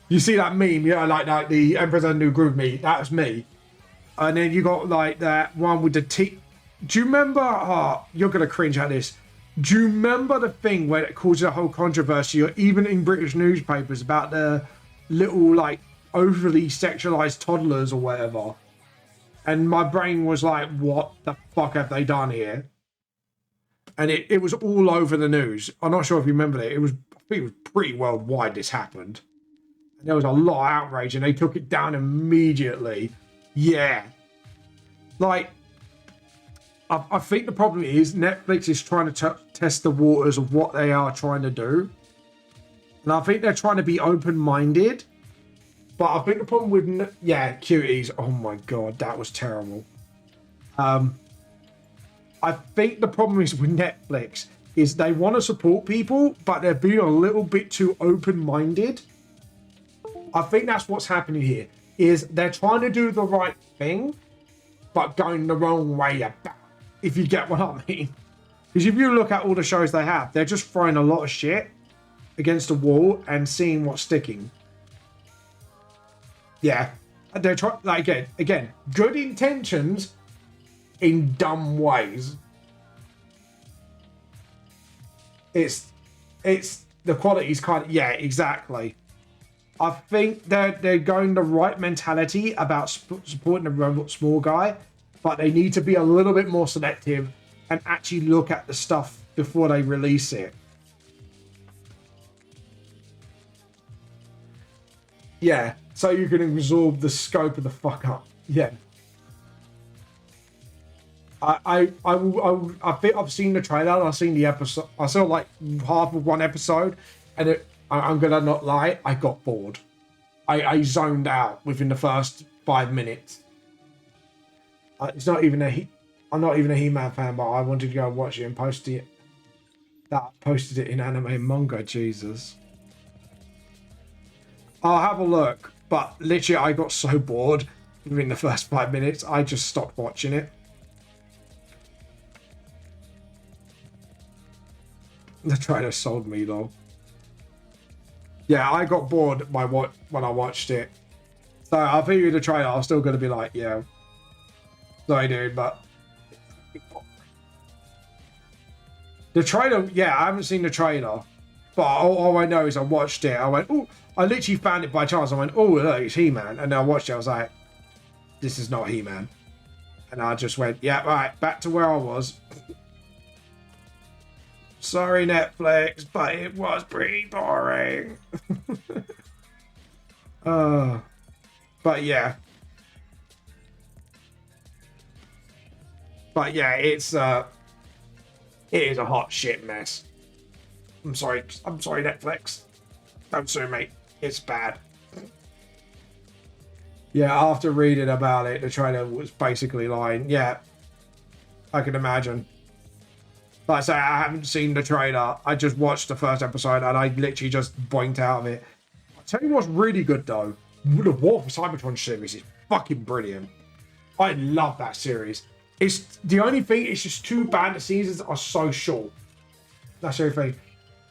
S1: You see that meme, yeah, like the Emperor's New Groove me, that was me. And then you got like that one with the T. Do you remember, you're going to cringe at this. Do you remember the thing where it caused a whole controversy, or even in British newspapers, about the little like overly sexualized toddlers or whatever. And my brain was like, what the fuck have they done here? And it was all over the news. I'm not sure if you remember it. I think it was pretty worldwide this happened. And there was a lot of outrage and they took it down immediately. Yeah. Like, I think the problem is Netflix is trying to test the waters of what they are trying to do. And I think they're trying to be open-minded. But I think the problem with... cuties. Oh my God, that was terrible. I think the problem is with Netflix is they want to support people, but they're being a little bit too open-minded. I think that's what's happening here, is they're trying to do the right thing, but going the wrong way about, if you get what I mean. Because if you look at all the shows they have, they're just throwing a lot of shit against the wall and seeing what's sticking. Yeah. They're trying, like, again, good intentions in dumb ways. It's the quality's kind of, yeah, exactly. I think they're going the right mentality about supporting the small guy, but they need to be a little bit more selective and actually look at the stuff before they release it. Yeah, so you can absorb the scope of the fuck up. Yeah. I think I've seen the trailer. I've seen the episode. I saw like half of one episode, and I'm gonna not lie, I got bored. I zoned out within the first 5 minutes. It's not even I'm not even a He-Man fan, but I wanted to go and watch it and post it. Posted it in anime and manga. Jesus. I'll have a look, but literally I got so bored within the first 5 minutes, I just stopped watching it. The trailer sold me though. Yeah, I got bored by when I watched it. So I think with the trailer, I'm still going to be like, yeah. Sorry, dude, but... The trailer, yeah, I haven't seen the trailer. But all I know is I watched it. I went, oh, I literally found it by chance. I went, oh, look, it's He-Man. And then I watched it. I was like, this is not He-Man. And I just went, yeah, right, back to where I was. Sorry, Netflix, but it was pretty boring. But yeah. But yeah, it is a hot shit mess. I'm sorry, Netflix. Don't sue me. It's bad. Yeah, after reading about it, the trailer was basically lying. Yeah, I can imagine. Like I say, I haven't seen the trailer. I just watched the first episode and I literally just boinked out of it. I'll tell you what's really good though. The War for Cybertron series is fucking brilliant. I love that series. It's the only thing, it's just too bad the seasons are so short. That's the only thing.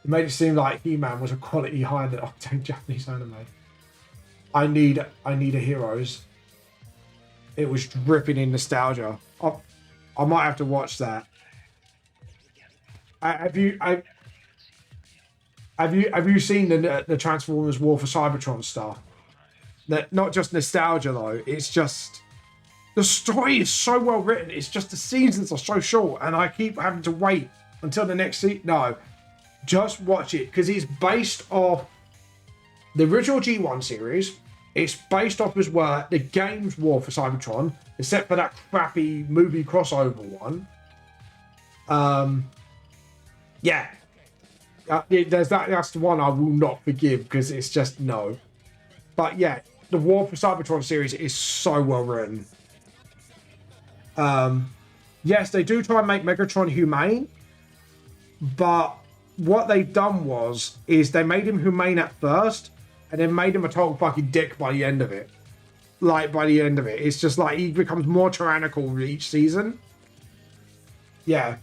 S1: It made it seem like He-Man was a quality higher than Octane Japanese anime. I need a Heroes. It was dripping in nostalgia. I might have to watch that. Have you seen the Transformers War for Cybertron stuff? That not just nostalgia though. It's just the story is so well written. It's just the seasons are so short, and I keep having to wait until the next season. No, just watch it because it's based off the original G1 series. It's based off as well the games War for Cybertron, except for that crappy movie crossover one. Yeah, there's that. That's the one I will not forgive because it's just no. But yeah, the War for Cybertron series is so well written. Yes, they do try and make Megatron humane, but what they've done is they made him humane at first, and then made him a total fucking dick by the end of it. Like by the end of it, it's just like he becomes more tyrannical with each season. Yeah.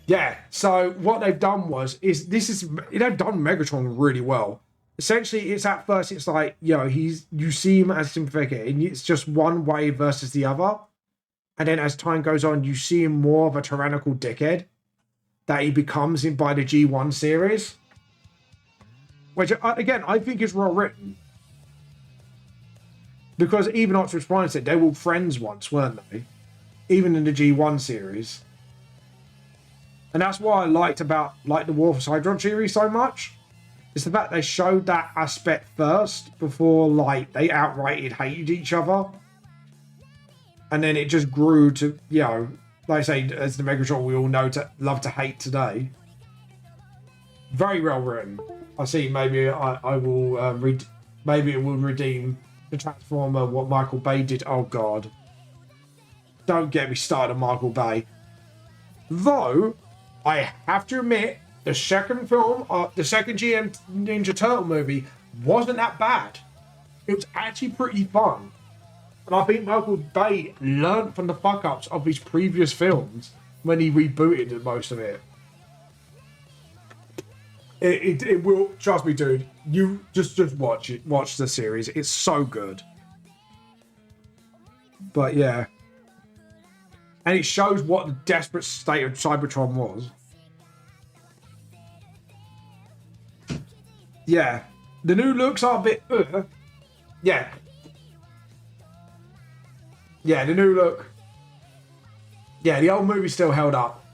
S1: Yeah, so what they've done they've done Megatron really well. Essentially, it's at first, it's like, you see him as sympathetic, and it's just one way versus the other. And then as time goes on, you see him more of a tyrannical dickhead that he becomes by the G1 series. which again I think is well written, because even Optimus Prime said they were friends once, weren't they? Even in the G1 series, and that's what I liked about like the War for Sidron series so much. It's the fact they showed that aspect first before like they outright hated each other, and then it just grew to, you know, like I say, as the Megatron we all know to love to hate today. Very well written. I see. Maybe I will maybe it will redeem the Transformer what Michael Bay did. Oh God, don't get me started on Michael Bay. Though I have to admit, the second film, the second GM Ninja Turtle movie, wasn't that bad. It was actually pretty fun. And I think Michael Bay learned from the fuck-ups of his previous films when he rebooted most of it. It will, trust me, dude. You just watch it. Watch the series. It's so good. But yeah. And it shows what the desperate state of Cybertron was. Yeah. The new looks are a bit... Yeah. Yeah, the new look. Yeah, the old movie still held up.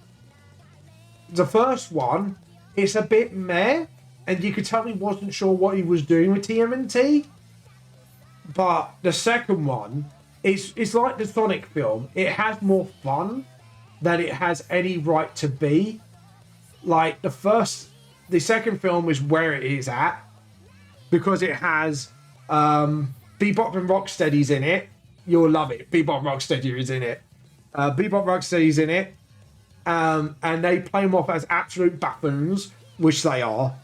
S1: The first one, it's a bit meh, and you could tell he wasn't sure what he was doing with TMNT. But the second one, it's like the Sonic film. It has more fun than it has any right to be. Like the second film is where it is at, because it has Bebop and Rocksteady's in it. You'll love it. Bebop Rocksteady is in it. Bebop Rocksteady's in it. And they play them off as absolute buffoons, which they are.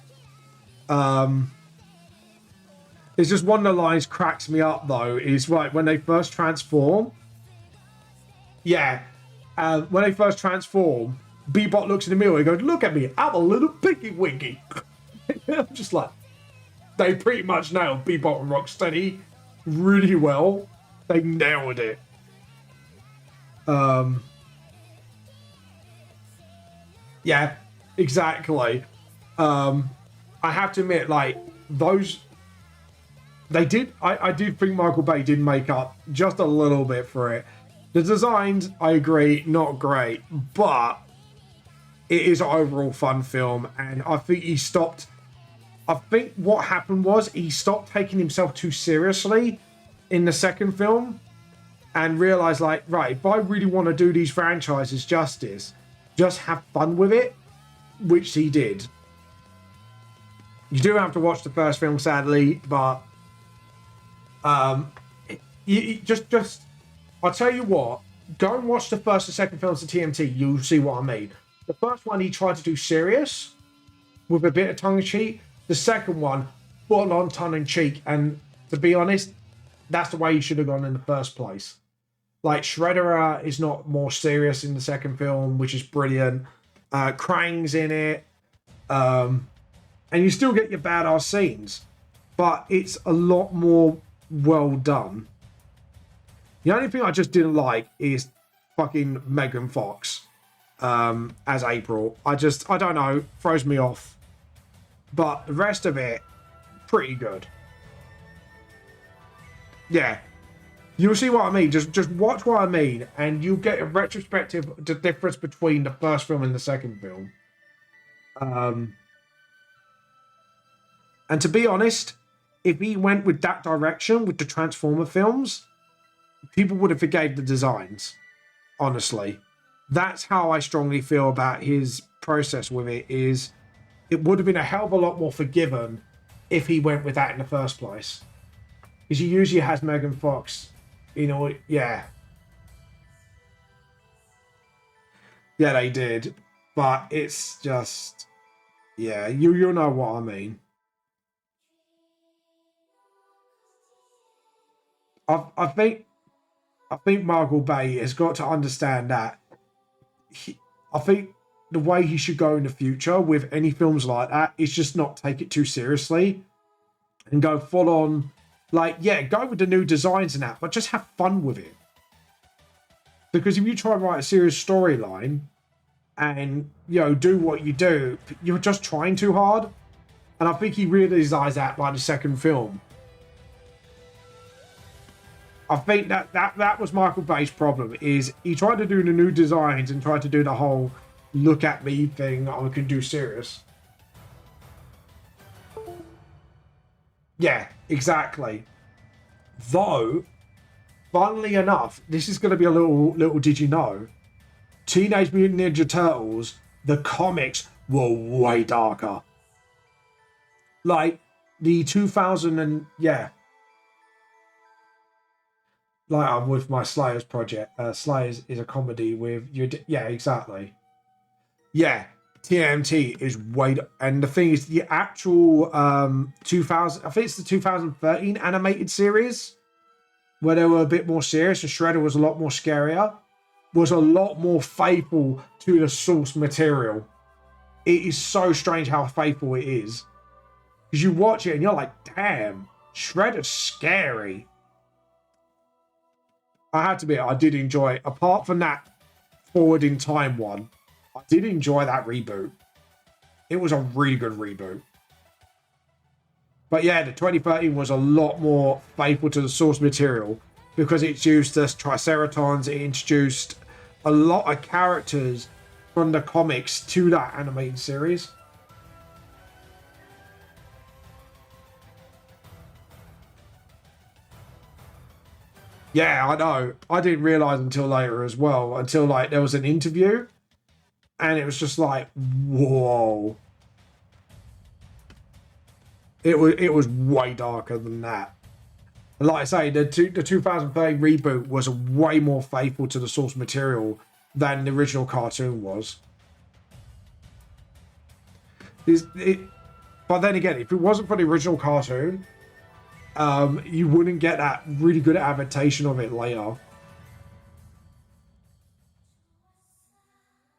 S1: It's just one of the lines cracks me up, though, is right when they first transform. Yeah. When they first transform, Bebop looks in the mirror and goes, "Look at me, I'm a little pinky winky." I'm just like, they pretty much nailed Bebop and Rocksteady really well. They nailed it. Yeah, exactly. I have to admit, like, those... They did... I did think Michael Bay did make up just a little bit for it. The designs, I agree, not great. But it is an overall fun film. And I think he stopped... I think what happened was he stopped taking himself too seriously in the second film, and realized, like, right, if I really want to do these franchises justice, just have fun with it, which he did. You do have to watch the first film, sadly, but you just I'll tell you what, go and watch the first and second films of TMT. You'll see what I mean. The first one he tried to do serious with a bit of tongue-in-cheek. The second one, full on tongue-in-cheek, and to be honest, that's the way you should have gone in the first place. Like, Shredder is not more serious in the second film, which is brilliant. Krang's in it. And you still get your badass scenes. But it's a lot more well done. The only thing I just didn't like is fucking Megan Fox as April. I don't know, throws me off. But the rest of it, pretty good. Yeah, you'll see what I mean. Just watch what I mean, and you'll get a retrospective the difference between the first film and the second film. And to be honest, if he went with that direction with the Transformer films, people would have forgave the designs. Honestly, that's how I strongly feel about his process with it. Is it would have been a hell of a lot more forgiven if he went with that in the first place. Because he usually has Megan Fox, you know, yeah. Yeah, they did. But it's just, yeah, you'll know what I mean. I think Michael Bay has got to understand that. I think the way he should go in the future with any films like that is just not take it too seriously and go full on. Like, yeah, go with the new designs and that, but just have fun with it. Because if you try and write a serious storyline and, you know, do what you do, you're just trying too hard. And I think he realized that by the second film. I think that was Michael Bay's problem, is he tried to do the new designs and tried to do the whole look at me thing I can do serious. Yeah, exactly. Though, funnily enough, this is going to be a little did you know, Teenage Mutant Ninja Turtles, the comics were way darker. Like, the 2000 and, yeah. Like I'm with my Slayers project. Slayers is a comedy with your... Yeah, exactly. Yeah, TMT is way... And the thing is, the actual 2000... I think it's the 2013 animated series, where they were a bit more serious and Shredder was a lot more scarier, was a lot more faithful to the source material. It is so strange how faithful it is. Because you watch it and you're like, damn, Shredder's scary. I had to be, I did enjoy it. Apart from that Forward in Time one, I did enjoy that reboot. It was a really good reboot. But yeah, the 2013 was a lot more faithful to the source material because it used the Triceratons, it introduced a lot of characters from the comics to that animated series. Yeah, I know. I didn't realize until later as well, until like there was an interview and it was just like, whoa. It was way darker than that. And like I say, the 2013 reboot was way more faithful to the source material than the original cartoon was. But then again, if it wasn't for the original cartoon, you wouldn't get that really good adaptation of it later.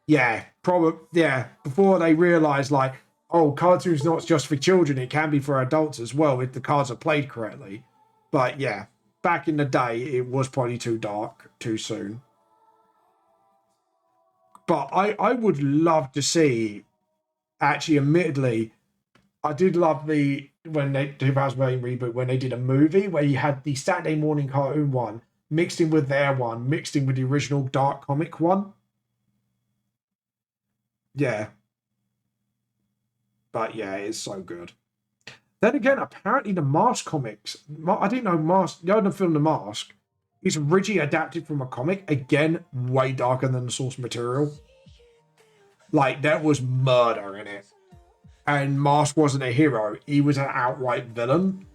S1: Yeah, probably. Yeah, before they realized, like, oh, cartoon's not just for children; it can be for adults as well if the cards are played correctly. But yeah, back in the day, it was probably too dark too soon. But I would love to see. Actually, admittedly, I did love when they 2008 reboot when they did a movie where you had the Saturday morning cartoon one mixed in with their one, mixed in with the original dark comic one. Yeah. But yeah, it's so good. Then again, apparently the Mask comics, I didn't know Mask, the film The Mask, is originally adapted from a comic, again, way darker than the source material. Like, there was murder in it. And Mask wasn't a hero, he was an outright villain.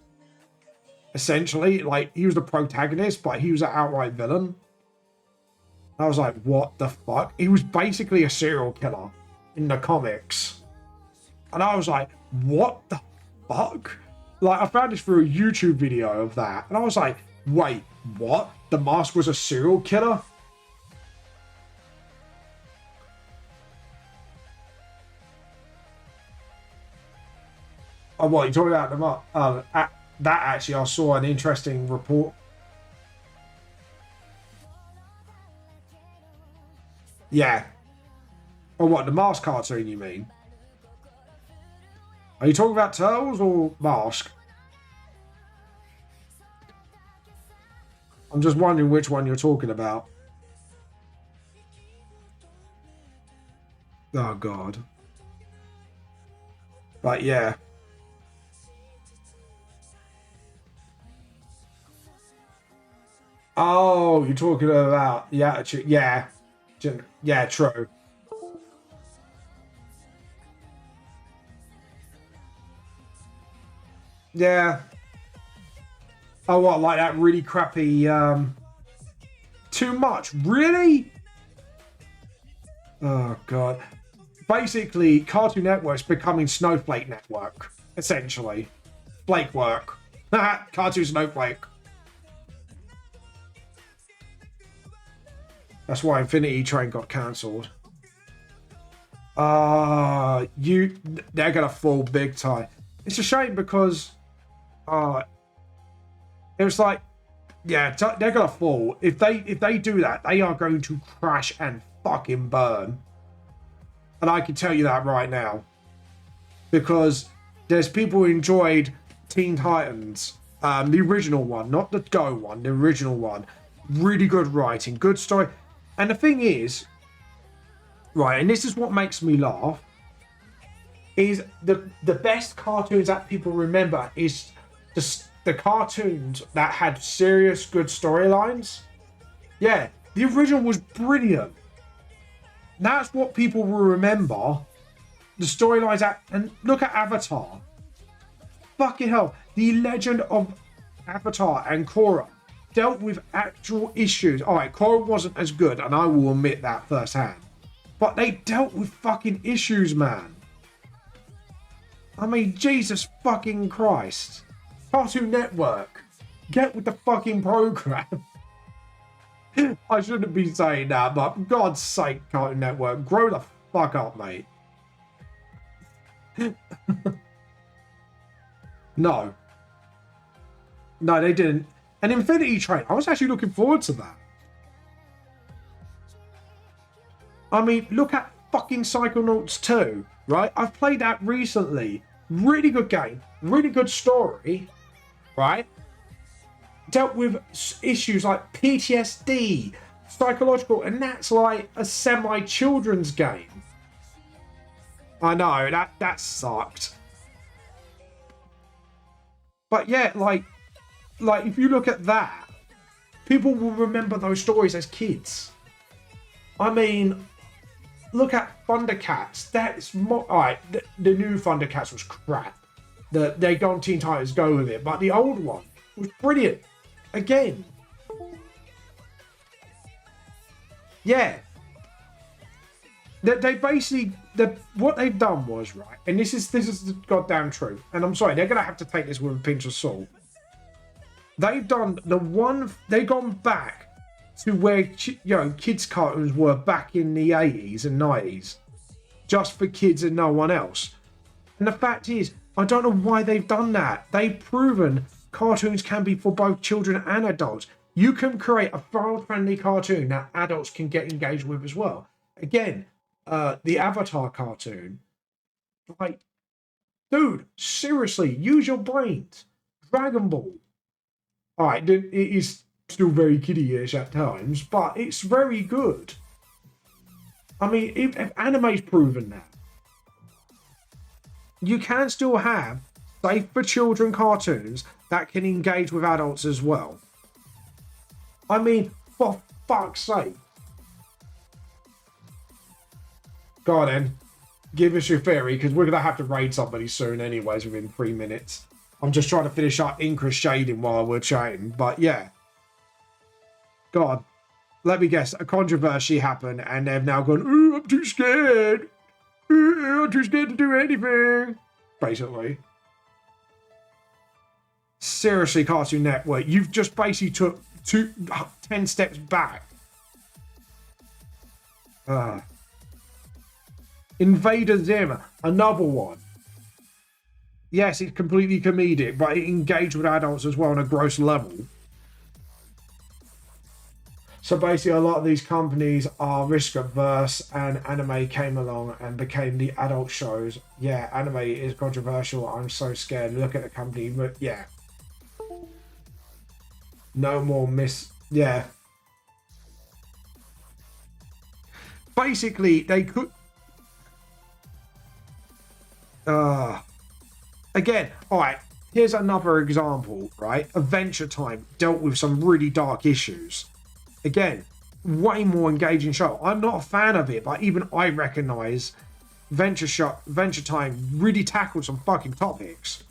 S1: Essentially, like, he was the protagonist, but he was an outright villain. I was like, what the fuck? He was basically a serial killer in the comics. And I was like, what the fuck? Like, I found this through a YouTube video of that. And I was like, wait, what? The Mask was a serial killer? Oh, what, you talking about the Mask? That actually, I saw an interesting report. Yeah. Oh, what, the Mask cartoon, you mean? Are you talking about Turtles or Mask? I'm just wondering which one you're talking about. Oh, God. But, yeah. Oh, you're talking about the attitude. Yeah. Yeah, true. Yeah. Oh, what, like that really crappy, too much? Really? Oh, God. Basically, Cartoon Network's becoming Snowflake Network, essentially. Flake work. Cartoon Snowflake. That's why Infinity Train got cancelled. They're gonna fall big time. It's a shame because it was like, yeah, they're gonna fall. If they do that, they are going to crash and fucking burn. And I can tell you that right now. Because There's people who enjoyed Teen Titans, the original one, not the Go one, the original one. Really good writing, good story. And the thing is, right, and this is what makes me laugh, is the best cartoons that people remember is the cartoons that had serious, good storylines. Yeah, the original was brilliant. That's what people will remember. The storylines and look at Avatar. Fucking hell, the legend of Avatar and Korra dealt with actual issues. All right, Korra wasn't as good, and I will admit that firsthand. But they dealt with fucking issues, man. I mean, Jesus fucking Christ. Cartoon Network, get with the fucking program. I shouldn't be saying that, but for God's sake, Cartoon Network, grow the fuck up, mate. No, they didn't. And Infinity Train, I was actually looking forward to that. I mean, look at fucking Psychonauts 2, right? I've played that recently. Really good game, really good story, right? Dealt with issues like PTSD, psychological, and that's like a semi-children's game. I know, that sucked. But yeah, like if you look at that, people will remember those stories as kids. I mean, look at Thundercats. That's more alright. The new Thundercats was crap. They go on Teen Titans Go with it, but the old one was brilliant. Again, yeah. They basically what they've done was, right, and this is the goddamn truth. And I'm sorry, they're gonna have to take this with a pinch of salt. They've done they've gone back to where kids cartoons were back in the 80s and 90s, just for kids and no one else. And the fact is, I don't know why they've done that. They've proven cartoons can be for both children and adults. You can create a child-friendly cartoon that adults can get engaged with as well. Again, the Avatar cartoon, like, dude, seriously, use your brains. Dragon Ball. All right, it is still very kiddie-ish at times, but it's very good. I mean, if anime's proven that, you can still have safe for children cartoons that can engage with adults as well. I mean, for fuck's sake. Go on then, give us your theory, because we're going to have to raid somebody soon anyways within 3 minutes. I'm just trying to finish up Inkra shading while we're chatting, but yeah. God, let me guess, a controversy happened and they've now gone, ooh, I'm too scared. Ooh, I'm too scared to do anything. Basically. Seriously, Cartoon Network, you've just basically took 10 steps back. Invader Zim, another one. Yes, it's completely comedic, but it engaged with adults as well on a gross level. So basically, a lot of these companies are risk averse, and anime came along and became the adult shows. Yeah, anime is controversial. I'm so scared. Look at the company, but yeah. No more yeah. Basically, they could. Again, all right. Here's another example, right? Adventure Time dealt with some really dark issues. Again, way more engaging show. I'm not a fan of it, but even I recognize Adventure Time really tackled some fucking topics.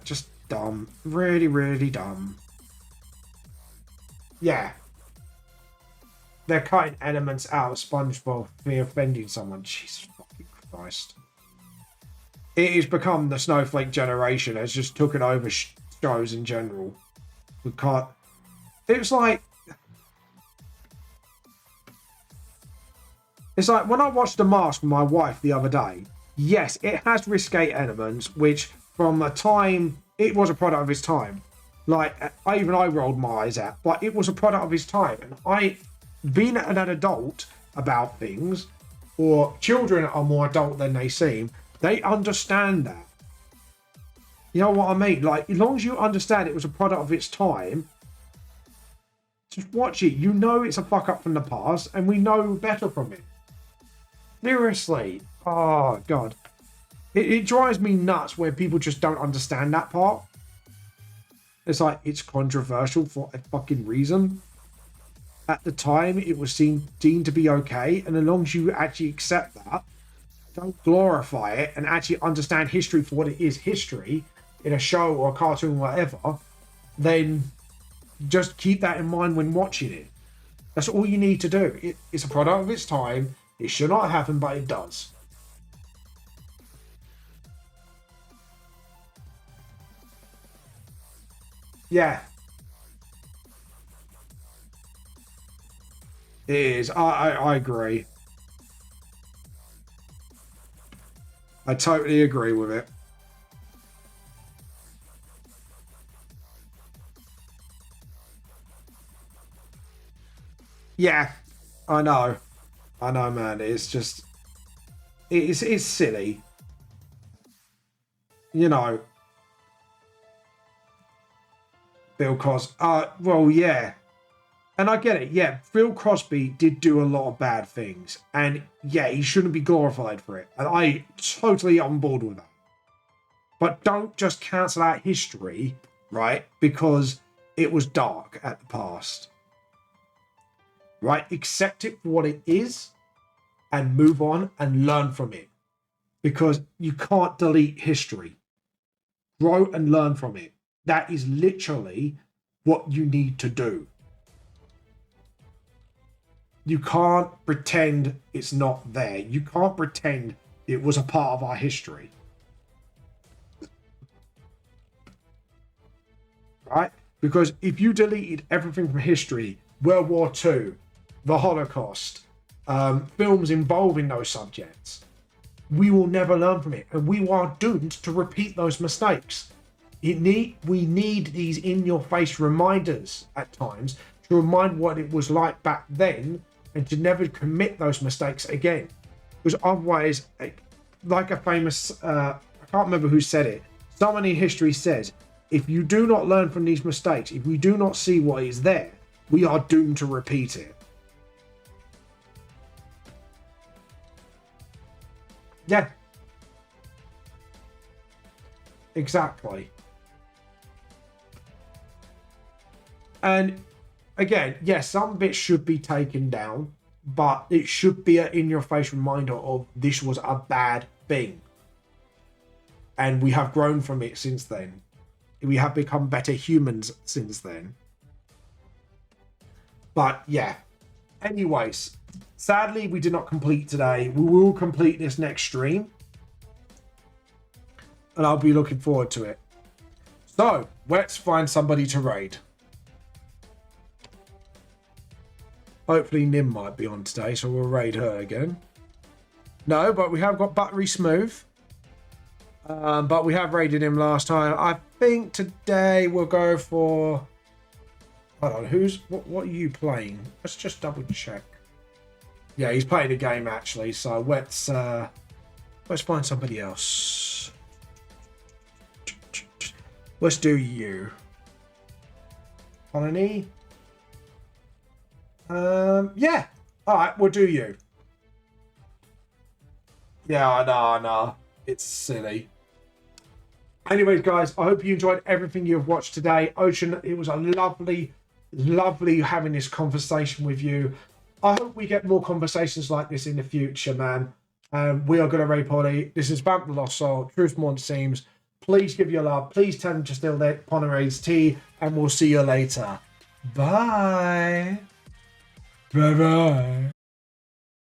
S1: Just dumb. Really, really dumb. Yeah. They're cutting elements out of SpongeBob for offending someone. Jesus fucking Christ. It has become the snowflake generation. It's just taken over shows in general. We can't. It's like when I watched The Mask with my wife the other day. Yes, it has risque elements, which from a time it was a product of its time. Like I rolled my eyes at, but it was a product of its time. And being an adult about things, or children are more adult than they seem. They understand that. You know what I mean? Like, as long as you understand it was a product of its time, just watch it. You know it's a fuck up from the past, and we know better from it. Seriously. Oh, God. It drives me nuts where people just don't understand that part. It's like, it's controversial for a fucking reason. At the time, it was deemed to be okay, and as long as you actually accept that, don't glorify it, and actually understand history for what it is, history, in a show or a cartoon or whatever, then just keep that in mind when watching it. That's all you need to do. It's a product of its time. It should not happen, but it does. Yeah. It is. I agree. I totally agree with it. Yeah, I know, man. It's just, it's silly, you know. Bill Cosby. Well, yeah, and I get it. Yeah, Bill Cosby did do a lot of bad things, and yeah, he shouldn't be glorified for it. And I totally on board with that. But don't just cancel out history, right? Because it was dark at the past. Right? Accept it for what it is and move on and learn from it. Because you can't delete history. Grow and learn from it. That is literally what you need to do. You can't pretend it's not there. You can't pretend it was a part of our history. Right? Because if you deleted everything from history, World War II, the Holocaust, films involving those subjects, we will never learn from it, and we are doomed to repeat those mistakes. We need these in-your-face reminders at times to remind what it was like back then, and to never commit those mistakes again. Because otherwise, like a famous, I can't remember who said it, someone in history says, if you do not learn from these mistakes, if we do not see what is there, we are doomed to repeat it. Yeah. Exactly. And again, yes, some bits should be taken down, but it should be an in-your-face reminder of this was a bad thing. And we have grown from it since then. We have become better humans since then. But yeah. Anyways, sadly, we did not complete today. We will complete this next stream. And I'll be looking forward to it. So, let's find somebody to raid. Hopefully Nim might be on today, so we'll raid her again. No, but we have got Buttery Smooth. But we have raided him last time. I think today we'll go for... Hold on, what are you playing? Let's just double check. Yeah, he's playing a game actually, so let's find somebody else. Let's do you. Colony. Yeah. Alright, we'll do you. Yeah, I know. It's silly. Anyways, guys, I hope you enjoyed everything you've watched today. Ocean, it was a lovely having this conversation with you. I hope we get more conversations like this in the future, man. We are going to raid party. This is Vamp the Lost Soul. Truth more than seems. Please give your love. Please tell them to still let Poneray's tea, and we'll see you later. Bye. Bye-bye.